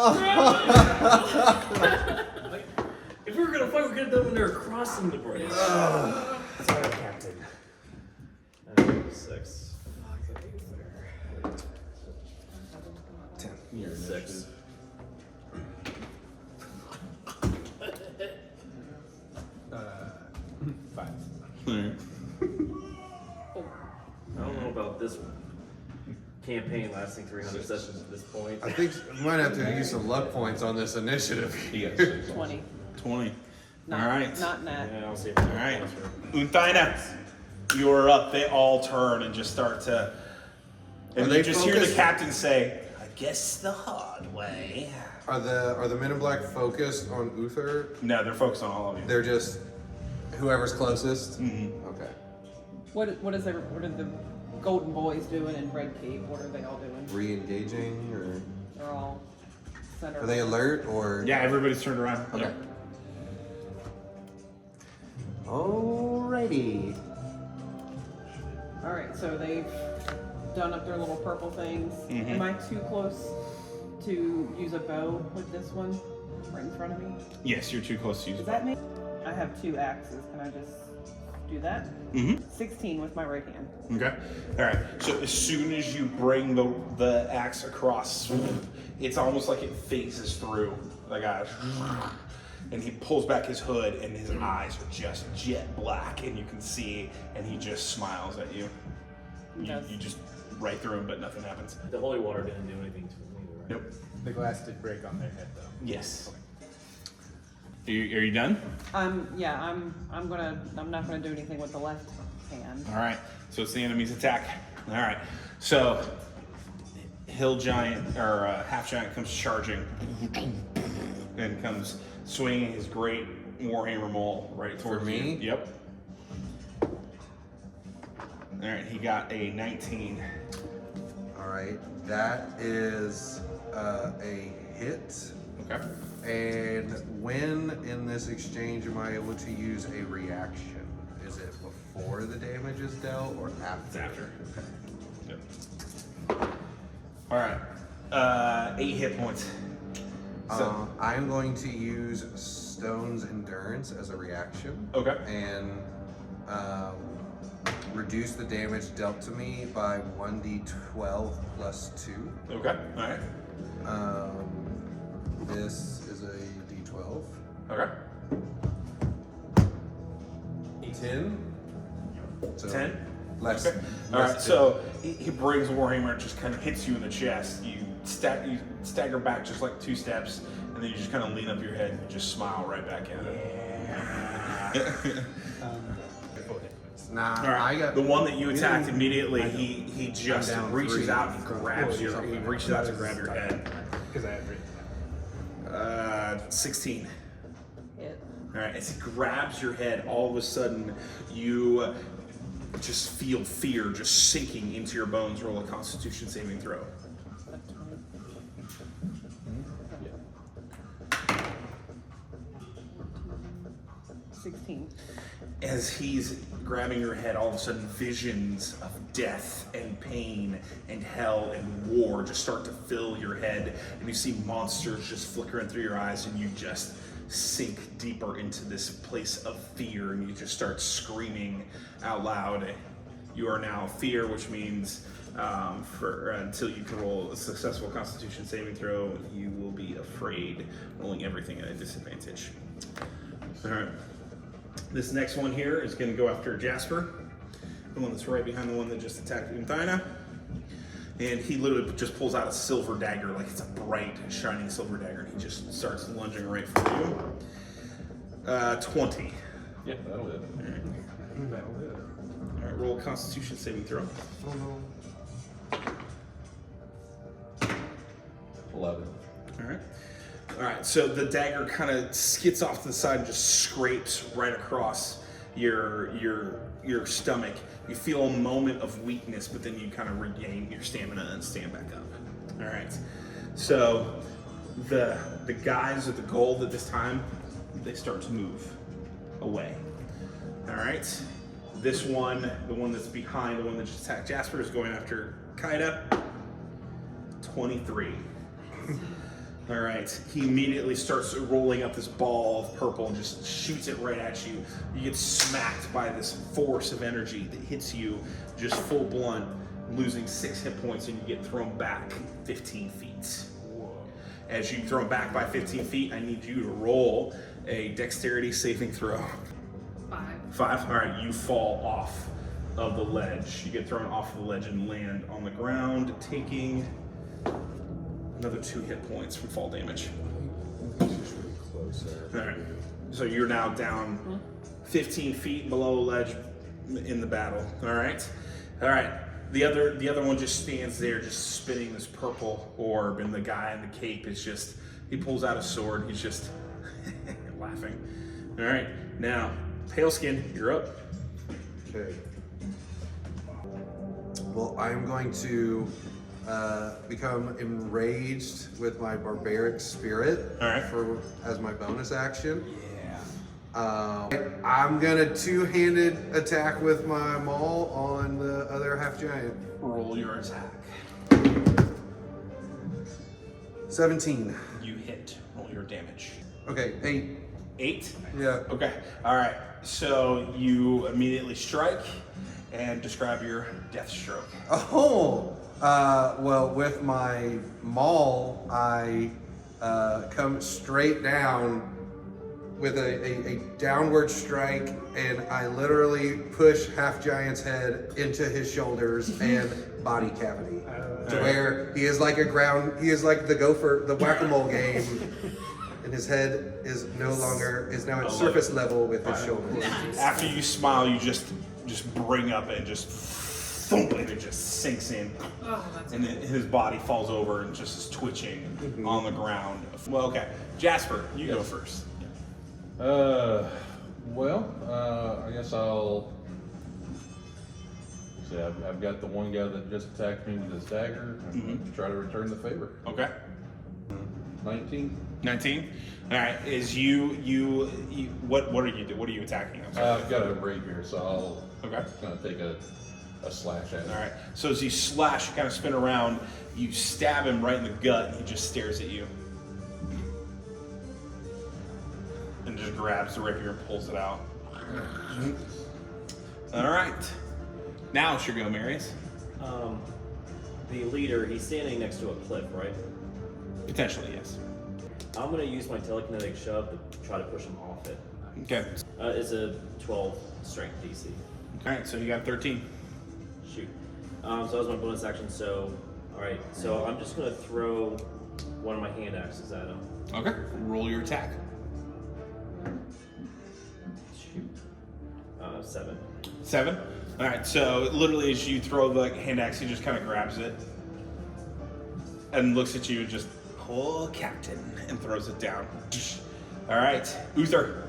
If we were gonna fight, we could have done when they were crossing the bridge. Sorry, Captain. 6. 10. Your 6. Five. I don't know about this campaign lasting 300 sessions at this point. I think we might have to use some luck points on this initiative. He got 6. 20. 20. Not, All right. Not nat. Yeah, I'll see if All right. Untaina, you are up. They all turn and just start to. And Are you they just hear the focused? captain say, "I guess the hard way." Are the men in black focused on Uther? No, they're focused on all of you. They're just whoever's closest. Mhm. Okay. What are the golden boys doing in Red Cape? What are they all doing? Re-engaging, or They're all center. are they alert, or? Yeah, everybody's turned around. Okay. Yep. Alrighty. All right, so they've done up their little purple things. Mhm. Am I too close to use a bow with this one right in front of me? Yes, you're too close to use Does it. that mean I have 2 axes? Can I just do that? Mm-hmm. 16 with my right hand. Okay. All right. So as soon as you bring the axe across, it's almost like it phases through the guy, and he pulls back his hood, and his eyes are just jet black, and you can see, and he just smiles at you. Yes. You just right through him, but nothing happens. The holy water didn't do anything to me, right? Nope. The glass did break on their head though. Yes. Are you done? Yeah, I'm not gonna do anything with the left hand. All right. So it's the enemy's attack. All right. So hill giant or half giant comes charging and comes swinging his great warhammer maul right towards me? you. Yep. All right. He got a 19. All right, that is a hit. Okay. And when in this exchange am I able to use a reaction? Is it before the damage is dealt or after? It's after. Okay. Yep. All right. 8 hit points. So, I'm going to use Stone's Endurance as a reaction. okay. And reduce the damage dealt to me by 1d12 plus 2. Okay. All right. This is a d12. Okay. 10. So 10. Less. Okay. All right. So he brings Warhammer, just kind of hits you in the chest. You stagger back just like 2 steps, and then you just kind of lean up your head and just smile right back at him. Nah, All right. I got the one that you attacked immediately. He just I'm down reaches 3. out and grabs your. He reaches out to grab your head. Because I had written 16. Hit. All right. As he grabs your head, all of a sudden you just feel fear just sinking into your bones. Roll a Constitution saving throw. 16. As he's grabbing your head, all of a sudden visions of death and pain and hell and war just start to fill your head, and you see monsters just flickering through your eyes, and you just sink deeper into this place of fear, and you just start screaming out loud. You are now fear, which means until you can roll a successful Constitution saving throw, you will be afraid, rolling everything at a disadvantage. All right. This next one here is going to go after Jasper, the one that's right behind the one that just attacked Unthina. And he literally just pulls out a silver dagger, like it's a bright, shining silver dagger, and he just starts lunging right for you. 20. Yeah, that'll hit. All right, roll a Constitution saving throw. 11. All right. All right, so the dagger kind of skids off to the side and just scrapes right across your stomach. You feel a moment of weakness, but then you kind of regain your stamina and stand back up. All right. So the guys at the gold at this time, they start to move away. All right. This one, the one that's behind, the one that just attacked Jasper, is going after Kaida. 23. All right, he immediately starts rolling up this ball of purple and just shoots it right at you. You get smacked by this force of energy that hits you just full blunt, losing 6 hit points, and you get thrown back 15 feet. As you throw back by 15 feet, I need you to roll a dexterity saving throw. 5. All right, you fall off of the ledge. You get thrown off of the ledge and land on the ground, taking another 2 hit points from fall damage. All right, so you're now down 15 feet below the ledge in the battle. All right. The other one just stands there, just spinning this purple orb, and the guy in the cape is just, he pulls out a sword. He's just laughing. All right, now Paleskin, you're up. Okay. Well, I'm going to become enraged with my barbaric spirit. All right. As my bonus action. I'm gonna 2-handed attack with my maul on the other half giant. Roll your attack. 17. You hit. Roll your damage. Okay, 8. 8? Yeah. Okay. All right. So you immediately strike and describe your death stroke. Oh. Well, with my maul, I come straight down with a downward strike, and I literally push half giant's head into his shoulders and body cavity. to where he is like the gopher, the whack-a-mole game, and his head is now at surface level with his shoulders. After you smile, you just bring up and just thump, and it just sinks in, and then his body falls over and just is twitching on the ground. Well, okay, Jasper, you go first. I guess I'll see. I've got the one guy that just attacked me with his dagger. I'm going to try to return the favor. Okay. 19. 19. All right. Is you what are you do? What are you attacking? I'm sorry. I've got a rapier, so I'll Okay. kind of take a slash at it. All right. So as you slash, you kind of spin around, you stab him right in the gut, and he just stares at you, and just grabs the rapier and pulls it out. All right. Now it's your go, Marius. The leader, he's standing next to a cliff, right? Potentially, yes. I'm going to use my telekinetic shove to try to push him off it. Okay. It's a 12 strength DC. All right. So you got 13. Shoot. So that was my bonus action. So, all right. So I'm just going to throw one of my hand axes at him. Okay. Roll your attack. Shoot. 7. 7. All right. So literally, as you throw the hand axe, he just kind of grabs it and looks at you and just, "Oh, Captain," and throws it down. All right, Uther.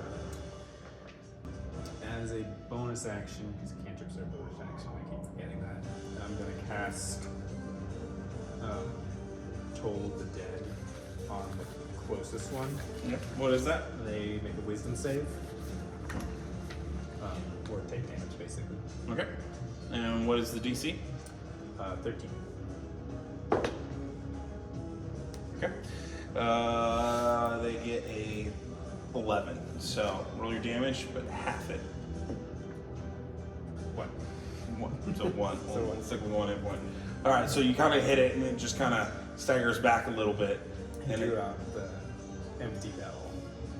As a bonus action, because cantrips are bonus action, I keep forgetting that. I'm going to cast Toll the Dead on the closest one. Yep. What is that? They make a wisdom save. Or take damage, basically. Okay. And what is the DC? 13. Okay. They get a 11. So roll your damage, but half it. What? 1. So 1. So We'll one. stick with 1 hit point. All right. So you kind of hit it, and it just kind of staggers back a little bit. He And drew it, out the empty bell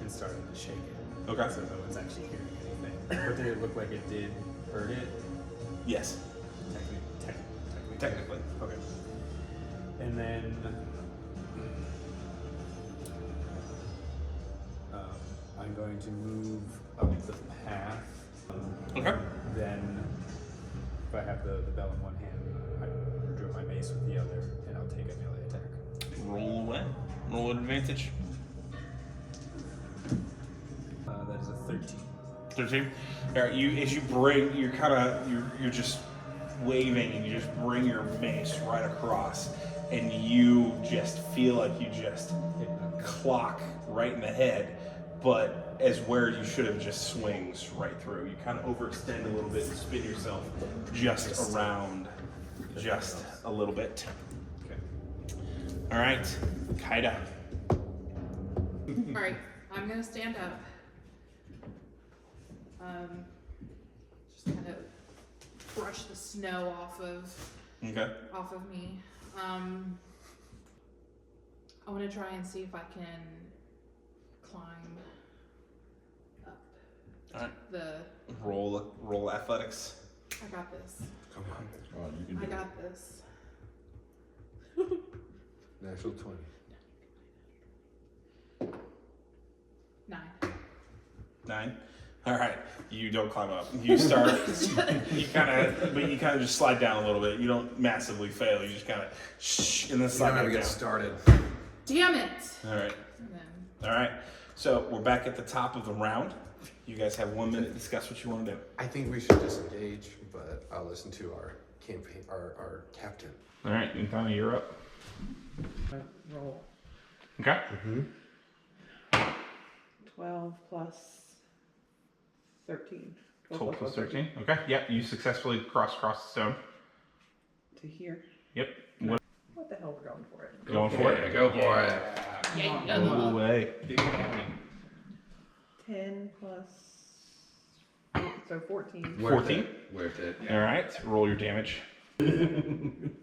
and started to shake it. Okay. So no one's actually hearing anything. But did it look like it did hurt it? yes. Technically. Okay. And then I'm going to move up the path. Okay. Then, if I have the bell in one hand, I drew my mace with the other, and I'll take a melee attack. Roll away. Roll an advantage. That is a 13. 13. All right, you're just waving, and you just bring your mace right across, and you just feel like you just Hit the clock right in the head, but as where you should have just swings right through. You kind of overextend a little bit and spin yourself just around, just a little bit. Okay. All right, Kaida. All right, I'm gonna stand up. Just kind of brush the snow off of Okay. me. I want to try and see if I can climb up All right. the. Roll athletics. I got this. Come on. Oh, you can do I it. got this. Natural 20. 9. 9. All right, you don't climb up. You start. you kind of just slide down a little bit. You don't massively fail. You just kind of and then slide back down. Started. Damn it! All right. And then, All right. So we're back at the top of the round. You guys have 1 minute to discuss what you want to do. I think we should disengage, but I'll listen to our campaign, our captain. All right, Infana, you're up. Roll. Okay. 12 plus 13. 12 plus 13. Okay. Yep. You successfully cross the stone. To here. Yep. What the hell, we're going for it. Going for it. Go for it. No way. 10 plus. So 14. 14. Worth it. All right. Roll your damage. 9.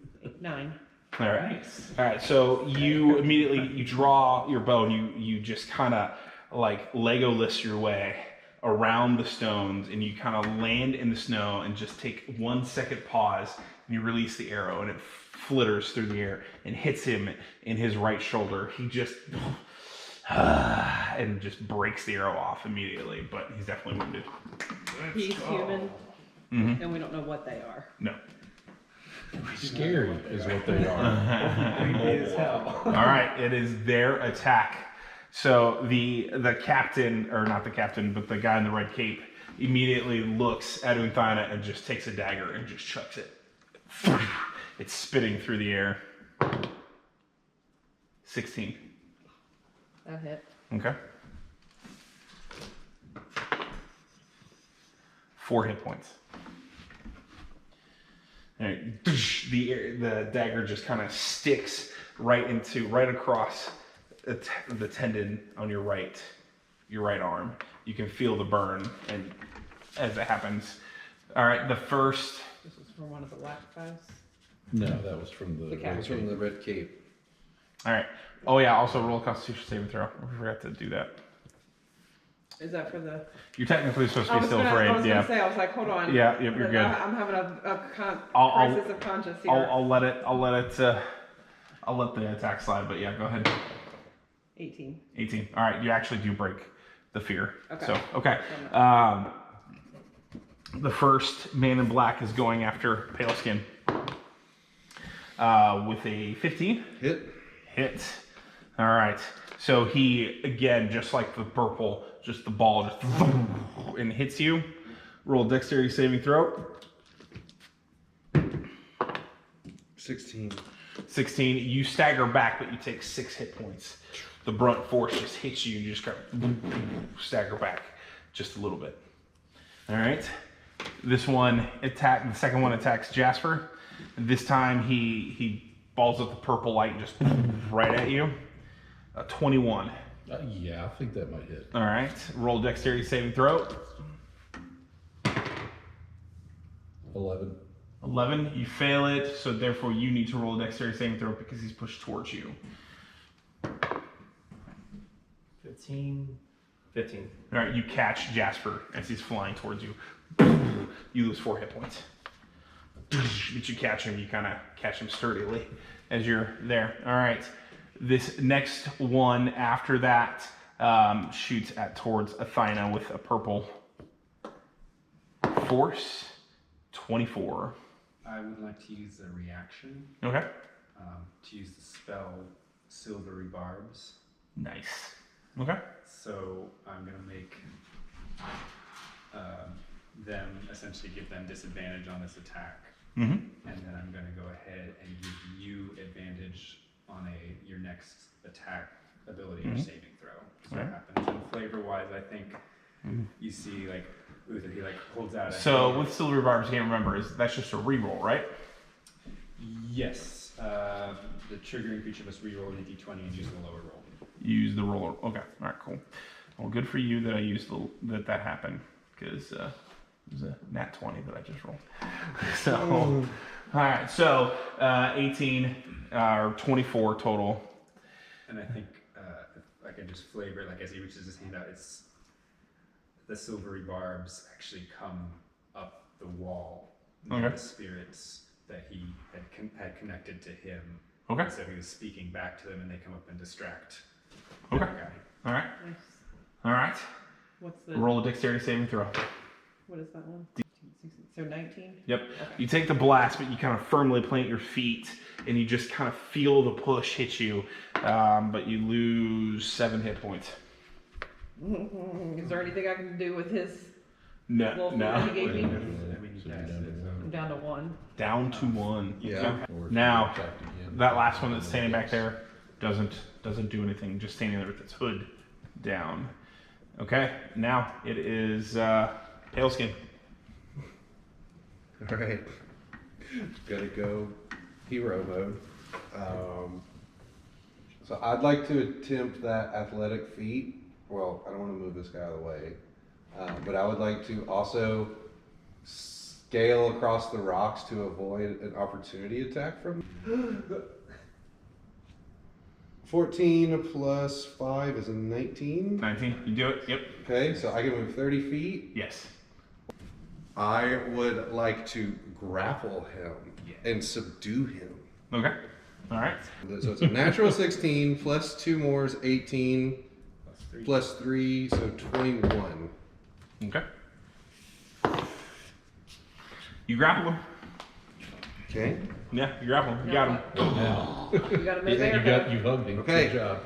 All right. All right. So you immediately draw your bow and you just kind of like Legolas your way around the stones, and you kind of land in the snow and just take 1 second pause. and you release the arrow, and it flitters through the air and hits him in his right shoulder. He just and just breaks the arrow off immediately, but he's definitely wounded. He's human, Mm-hmm. and we don't know what they are. No. Scary is what they are. Creepy as hell. All right, it is their attack. So the captain, or not the captain, but the guy in the red cape, immediately looks at Unthina and just takes a dagger and just chucks it. It's spitting through the air. 16. That hit. Okay. 4 hit points. All right. The dagger just kind of sticks right across the tendon on your right arm. You can feel the burn, and as it happens. All right, the first. This was from one of the black guys. No, that was from the. The captain. From the red cape. All right. Oh yeah. Also roll a Constitution saving throw. I forgot to do that. Is that for the? You're technically supposed to I be was still gonna, afraid. I was Yeah. gonna say. I was like, hold on. Yeah. Yep. You're good. I'm having a I'll- crisis of conscience here. I'll let the attack slide. But yeah, go ahead. 18. 18. All right. You actually do break the fear. Okay. So okay. The first man in black is going after Paleskin. With a 15. Hit. All right. So he, again, just like the purple, just the ball just and hits you. Roll dexterity saving throw. 16. 16. You stagger back, but you take 6 hit points. The brunt force just hits you, and you just kind of stagger back just a little bit. All right. The second one attacks Jasper. This time he balls up the purple light just right at you. 21. Yeah, I think that might hit. All right. Roll dexterity saving throw. 11. 11. You fail it, so therefore you need to roll a dexterity saving throw because he's pushed towards you. 15. All right. You catch Jasper as he's flying towards you. You lose 4 hit points. But you catch him. You kind of catch him sturdily as you're there. All right. This next one after that shoots towards Athena with a purple force. 24. I would like to use a reaction Okay. to use the spell Silvery Barbs. Nice. Okay. So I'm gonna make them essentially give them disadvantage on this attack, Mm-hmm. and then I'm gonna go ahead and give you advantage on your next attack ability or saving throw. So Okay. what happens? And flavor-wise, I think you see like Uther, he like holds out. So with Silver Barbs, you can't remember, that's just a reroll, right? Yes, the triggering creature must reroll a d20 and use the lower roll. Use the roller. Okay. All right. Cool. Well, good for you that I used that happened because it was a nat 20 that I just rolled. So, all right. So 18 or 24 total. And I think if I can just flavor it, like as he reaches his hand out, it's the silvery barbs actually come up the wall near Okay. the spirits that he had connected to him. Okay. So he was speaking back to them, and they come up and distract Okay. that guy. All right. Nice. All right. What's the? Roll a dexterity saving throw. What is that one? So 19. Yep. Okay. You take the blast, but you kind of firmly plant your feet, and you just kind of feel the push hit you, but you lose 7 hit points. Is there anything I can do with his? No. Wolf No. that he gave me? I mean, So you you're guys down to did, one. I'm down to 1. Down to 1. Yeah. Or if Now, you attacked again, that last one that's standing back there doesn't do anything. Just standing there with its hood down. Okay. Now it is Paleskin. All right. Gotta go hero mode. So I'd like to attempt that athletic feat. Well, I don't want to move this guy out of the way. But I would like to also scale across the rocks to avoid an opportunity attack from 14 plus 5 is a 19. 19. You do it. Yep. Okay, so I can move 30 feet. Yes. I would like to grapple him and subdue him. Okay. All right. So it's a natural 16 plus 2 more is 18 plus 3, so 21. Okay. You grapple him. Okay. Yeah, you grapple him. You got him. Now. You got him in there. You hugged him. Okay. Good job.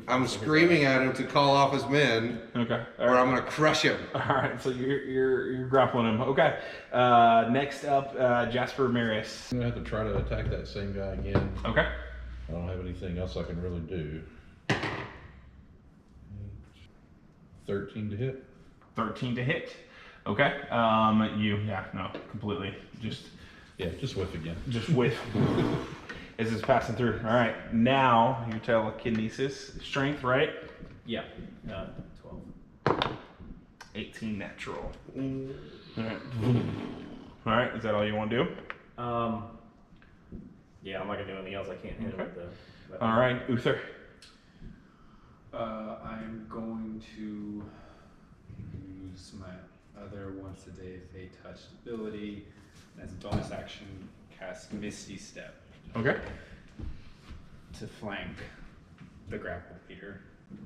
I'm screaming at him to call off his men, Okay. All or right. I'm gonna crush him. All right. So you're grappling him. Okay. Next up, Jasper Marius. I'm gonna have to try to attack that same guy again. Okay. I don't have anything else I can really do. 13 to hit. 13 to hit. Okay. Completely. Just whiff again. Just whiff as it's passing through. All right. Now your telekinesis strength, right? Yeah. 12. 18 natural. All right. All right. Is that all you want to do? Yeah, I'm not gonna do anything else. I can't hit him with the. All right, Uther. I'm going to use my other once a day Fey Touch ability. As a bonus action, cast Misty Step Okay. to flank the grapple Peter.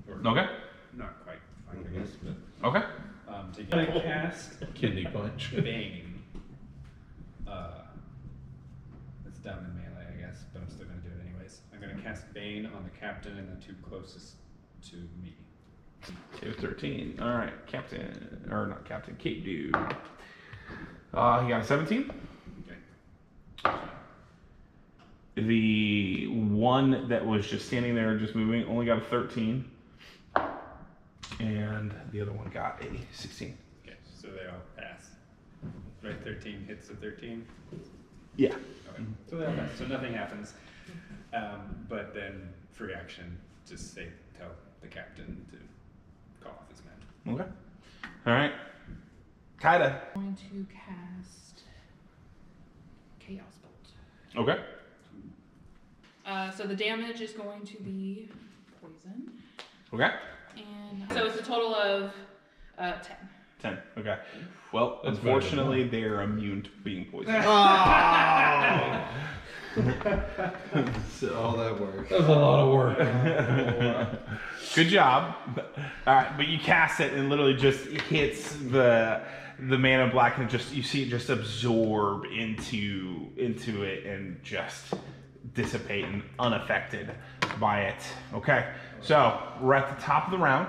Or Okay. Not quite flank, I guess, but Okay. to get a cast Kidney punch. Bane. It's down in melee, I guess, but I'm still going to do it anyways. I'm going to cast Bane on the captain and the two closest to me. 13. All right, Captain, or not Captain, Cape Dude. He got a 17. Okay. The one that was just standing there, just moving, only got a 13. And the other one got a 16. Okay, so they all pass. Right, 13 hits the 13. Yeah. Okay, so they all pass. So nothing happens. But then, free action, just tell the captain to call off his men. Okay. All right. Kaida. I'm going to cast Chaos Bolt. Okay. So the damage is going to be poison. Okay. And so it's a total of 10. 10. Okay. Well, That's unfortunately, they're immune to being poisoned. All that work. That was a lot of work. Good job. All right, but you cast it and literally just hits the man in black, and just you see it just absorb into it and just dissipate and unaffected by it. Okay, so we're at the top of the round.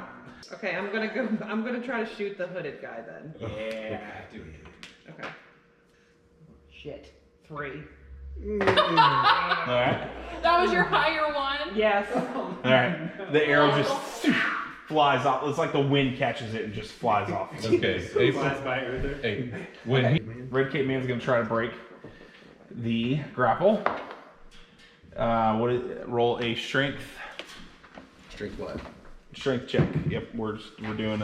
Okay, I'm gonna try to shoot the hooded guy then. Yeah, do it. Okay. Shit. 3. All right. That was your higher one? Yes. All right. The arrow just flies off. It's like the wind catches it and just flies off. Okay. Flies by Uther. Hey, when he Red Cape Man's gonna try to break the grapple. Roll a strength What? strength check. Yep, we're doing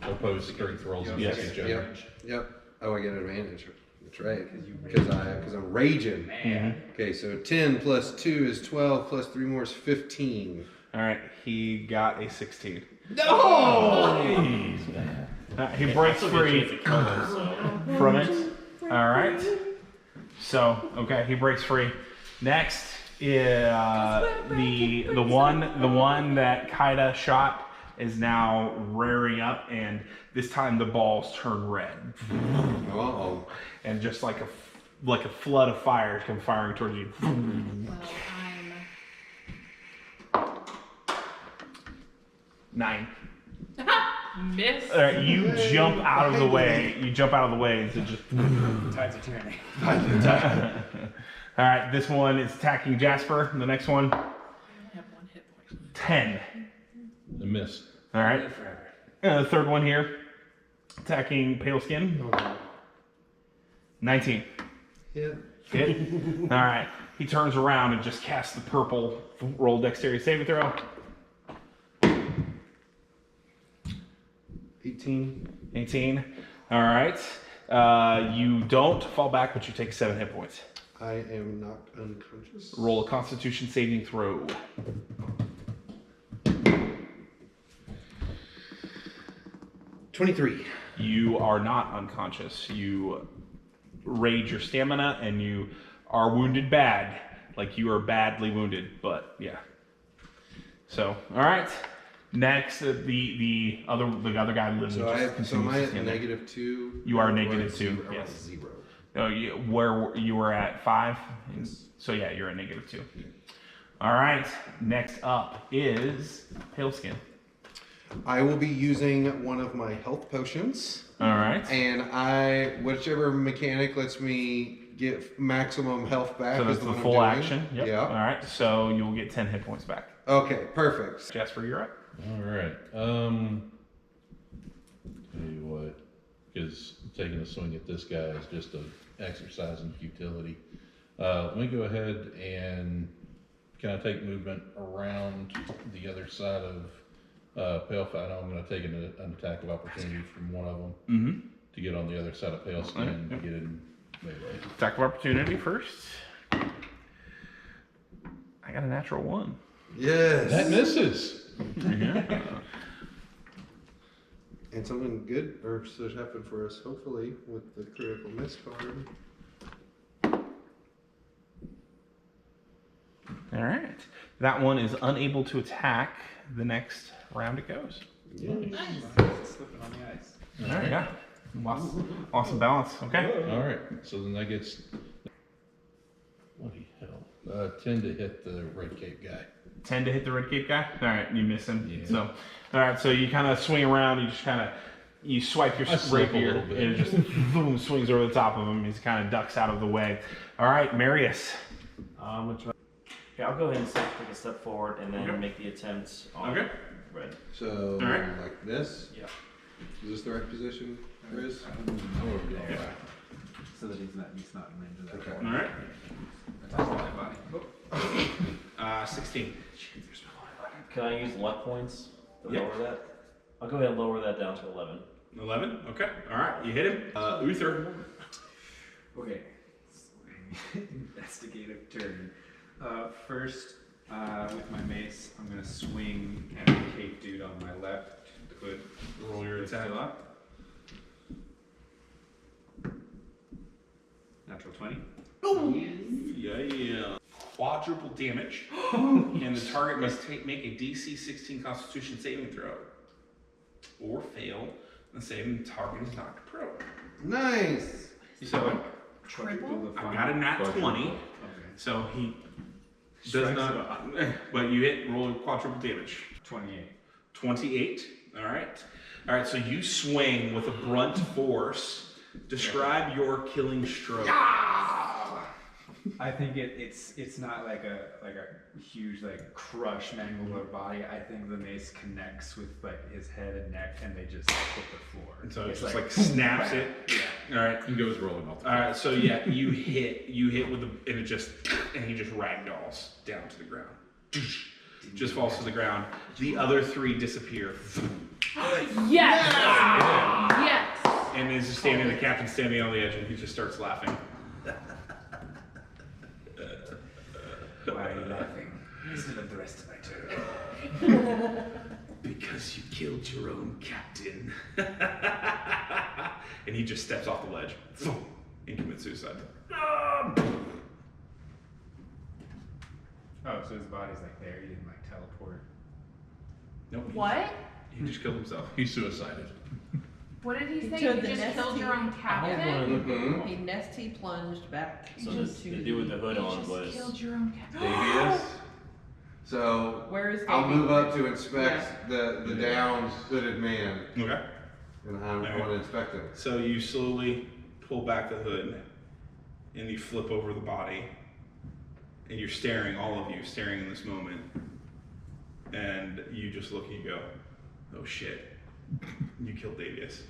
opposed strength rolls in Yes. second generation. Yep. Oh, I get advantage. That's right. Because I'm raging. mhm. Okay, so 10 plus 2 is 12, plus 3 more is 15. All right, he got a 16. No! He breaks free from it. All right. So, okay, he breaks free. Next is the one that Kaida shot is now rearing up, and this time the balls turn red, Uh-oh. and just like a flood of fire come firing towards you. Well, 9. I'm miss. All right, you jump out of the way. You jump out of the way, and so just. Tides of tyranny. All right, this one is attacking Jasper. The next one, I only have 1 hit point. 10. A miss. All right. The third one here, attacking Pale Skin. 19. Yeah. Hit. All right. He turns around and just casts the purple. Roll dexterity saving throw. 18. All right. You don't fall back, but you take 7 hit points. I am knocked unconscious. Roll a Constitution saving throw. 23. You are not unconscious. You rage your stamina and you are wounded bad. Like you are badly wounded, but yeah. So, all right. Next, the other guy lives. So am I at -2? You are Or -2. zero? Yes. 0. Oh, where you were at 5. Yes. So yeah, you're at -2. All right. Next up is Paleskin. I will be using one of my health potions, All right. and whichever mechanic lets me get maximum health back. So is that's the the one full I'm doing. action. Yep. Yeah. All right. So you'll get 10 hit points back. Okay, perfect. Jasper, you're up. All right. Tell you what, because taking a swing at this guy is just an exercise in futility. Let me go ahead and can I take movement around the other side of Pale Skin? I know I'm going to take an attack of opportunity from one of them Mm-hmm. to get on the other side of Pale Skin and get in melee. Attack of opportunity first. I got a natural 1. Yes. That misses. Yeah. And something good should happen for us, hopefully, with the critical miss card. All right. That one is unable to attack. The next round it goes. Nice. Slipping on the ice. All right. Yeah. Lost some balance. Okay. All right. So then that gets. Bloody hell. 10 to hit the red cape guy. 10 to hit the red cape guy. All right. You miss him. Yeah. So, all right. So you kind of swing around. You just kind of swipe your I slip a rapier, little and bit. it just boom swings over the top of him. He kind of ducks out of the way. All right, Marius. I'm gonna try. Okay, I'll go ahead and take a step forward and then Okay. make the attempt on Okay. red. So, All right. like this? Yeah. Is this the right position, Chris? Yeah. So that he's not in range of that. Okay. All right. Attached to my body. 16. Can I use luck points to Yep. lower that? I'll go ahead and lower that down to 11. 11. Okay. All right. You hit him. Uther. Okay. Investigative turn. First, with my mace, I'm gonna swing at the cape dude on my left. The hood. Roll your is attack. still up. Natural 20. Yeah. Quadruple damage. And the target must make a DC 16 Constitution saving throw. Or fail. The saving target is knocked prone. Nice! So Triple the I got a nat 20. Okay. So he does Strikes not. But you roll quadruple damage. 28. 28. All right. All right. So you swing with a brunt force. Describe your killing stroke. I think it's not like a huge crush mangle their body. I think the mace connects with his head and neck, and they just hit the floor. And so it It's just boom, snaps bam. it. Yeah. All right. He goes rolling off the All right. So yeah, you hit with and he just ragdolls down to the ground. Just falls to the ground. The other 3 disappear. Yes! Yes! And is just standing. The captain's standing on the edge, and he just starts laughing. Why are you laughing? Instead of the rest of my turn. Because you killed your own captain. And he just steps off the ledge and commits suicide. Oh, so his body's there. He didn't teleport. Nope. What? He just killed himself. He suicided. What did he He say? took You the just nest killed your own I had captain? one. He nesty plunged back So into the dude with the hood on You was. just killed your own captain. Davius. So, Where is I'll Davey? move up to inspect the downed hooded man, Okay. and I want to inspect him. So you slowly pull back the hood and you flip over the body. And you're staring, all of you staring in this moment. And you just look and you go, oh shit, you killed Davius.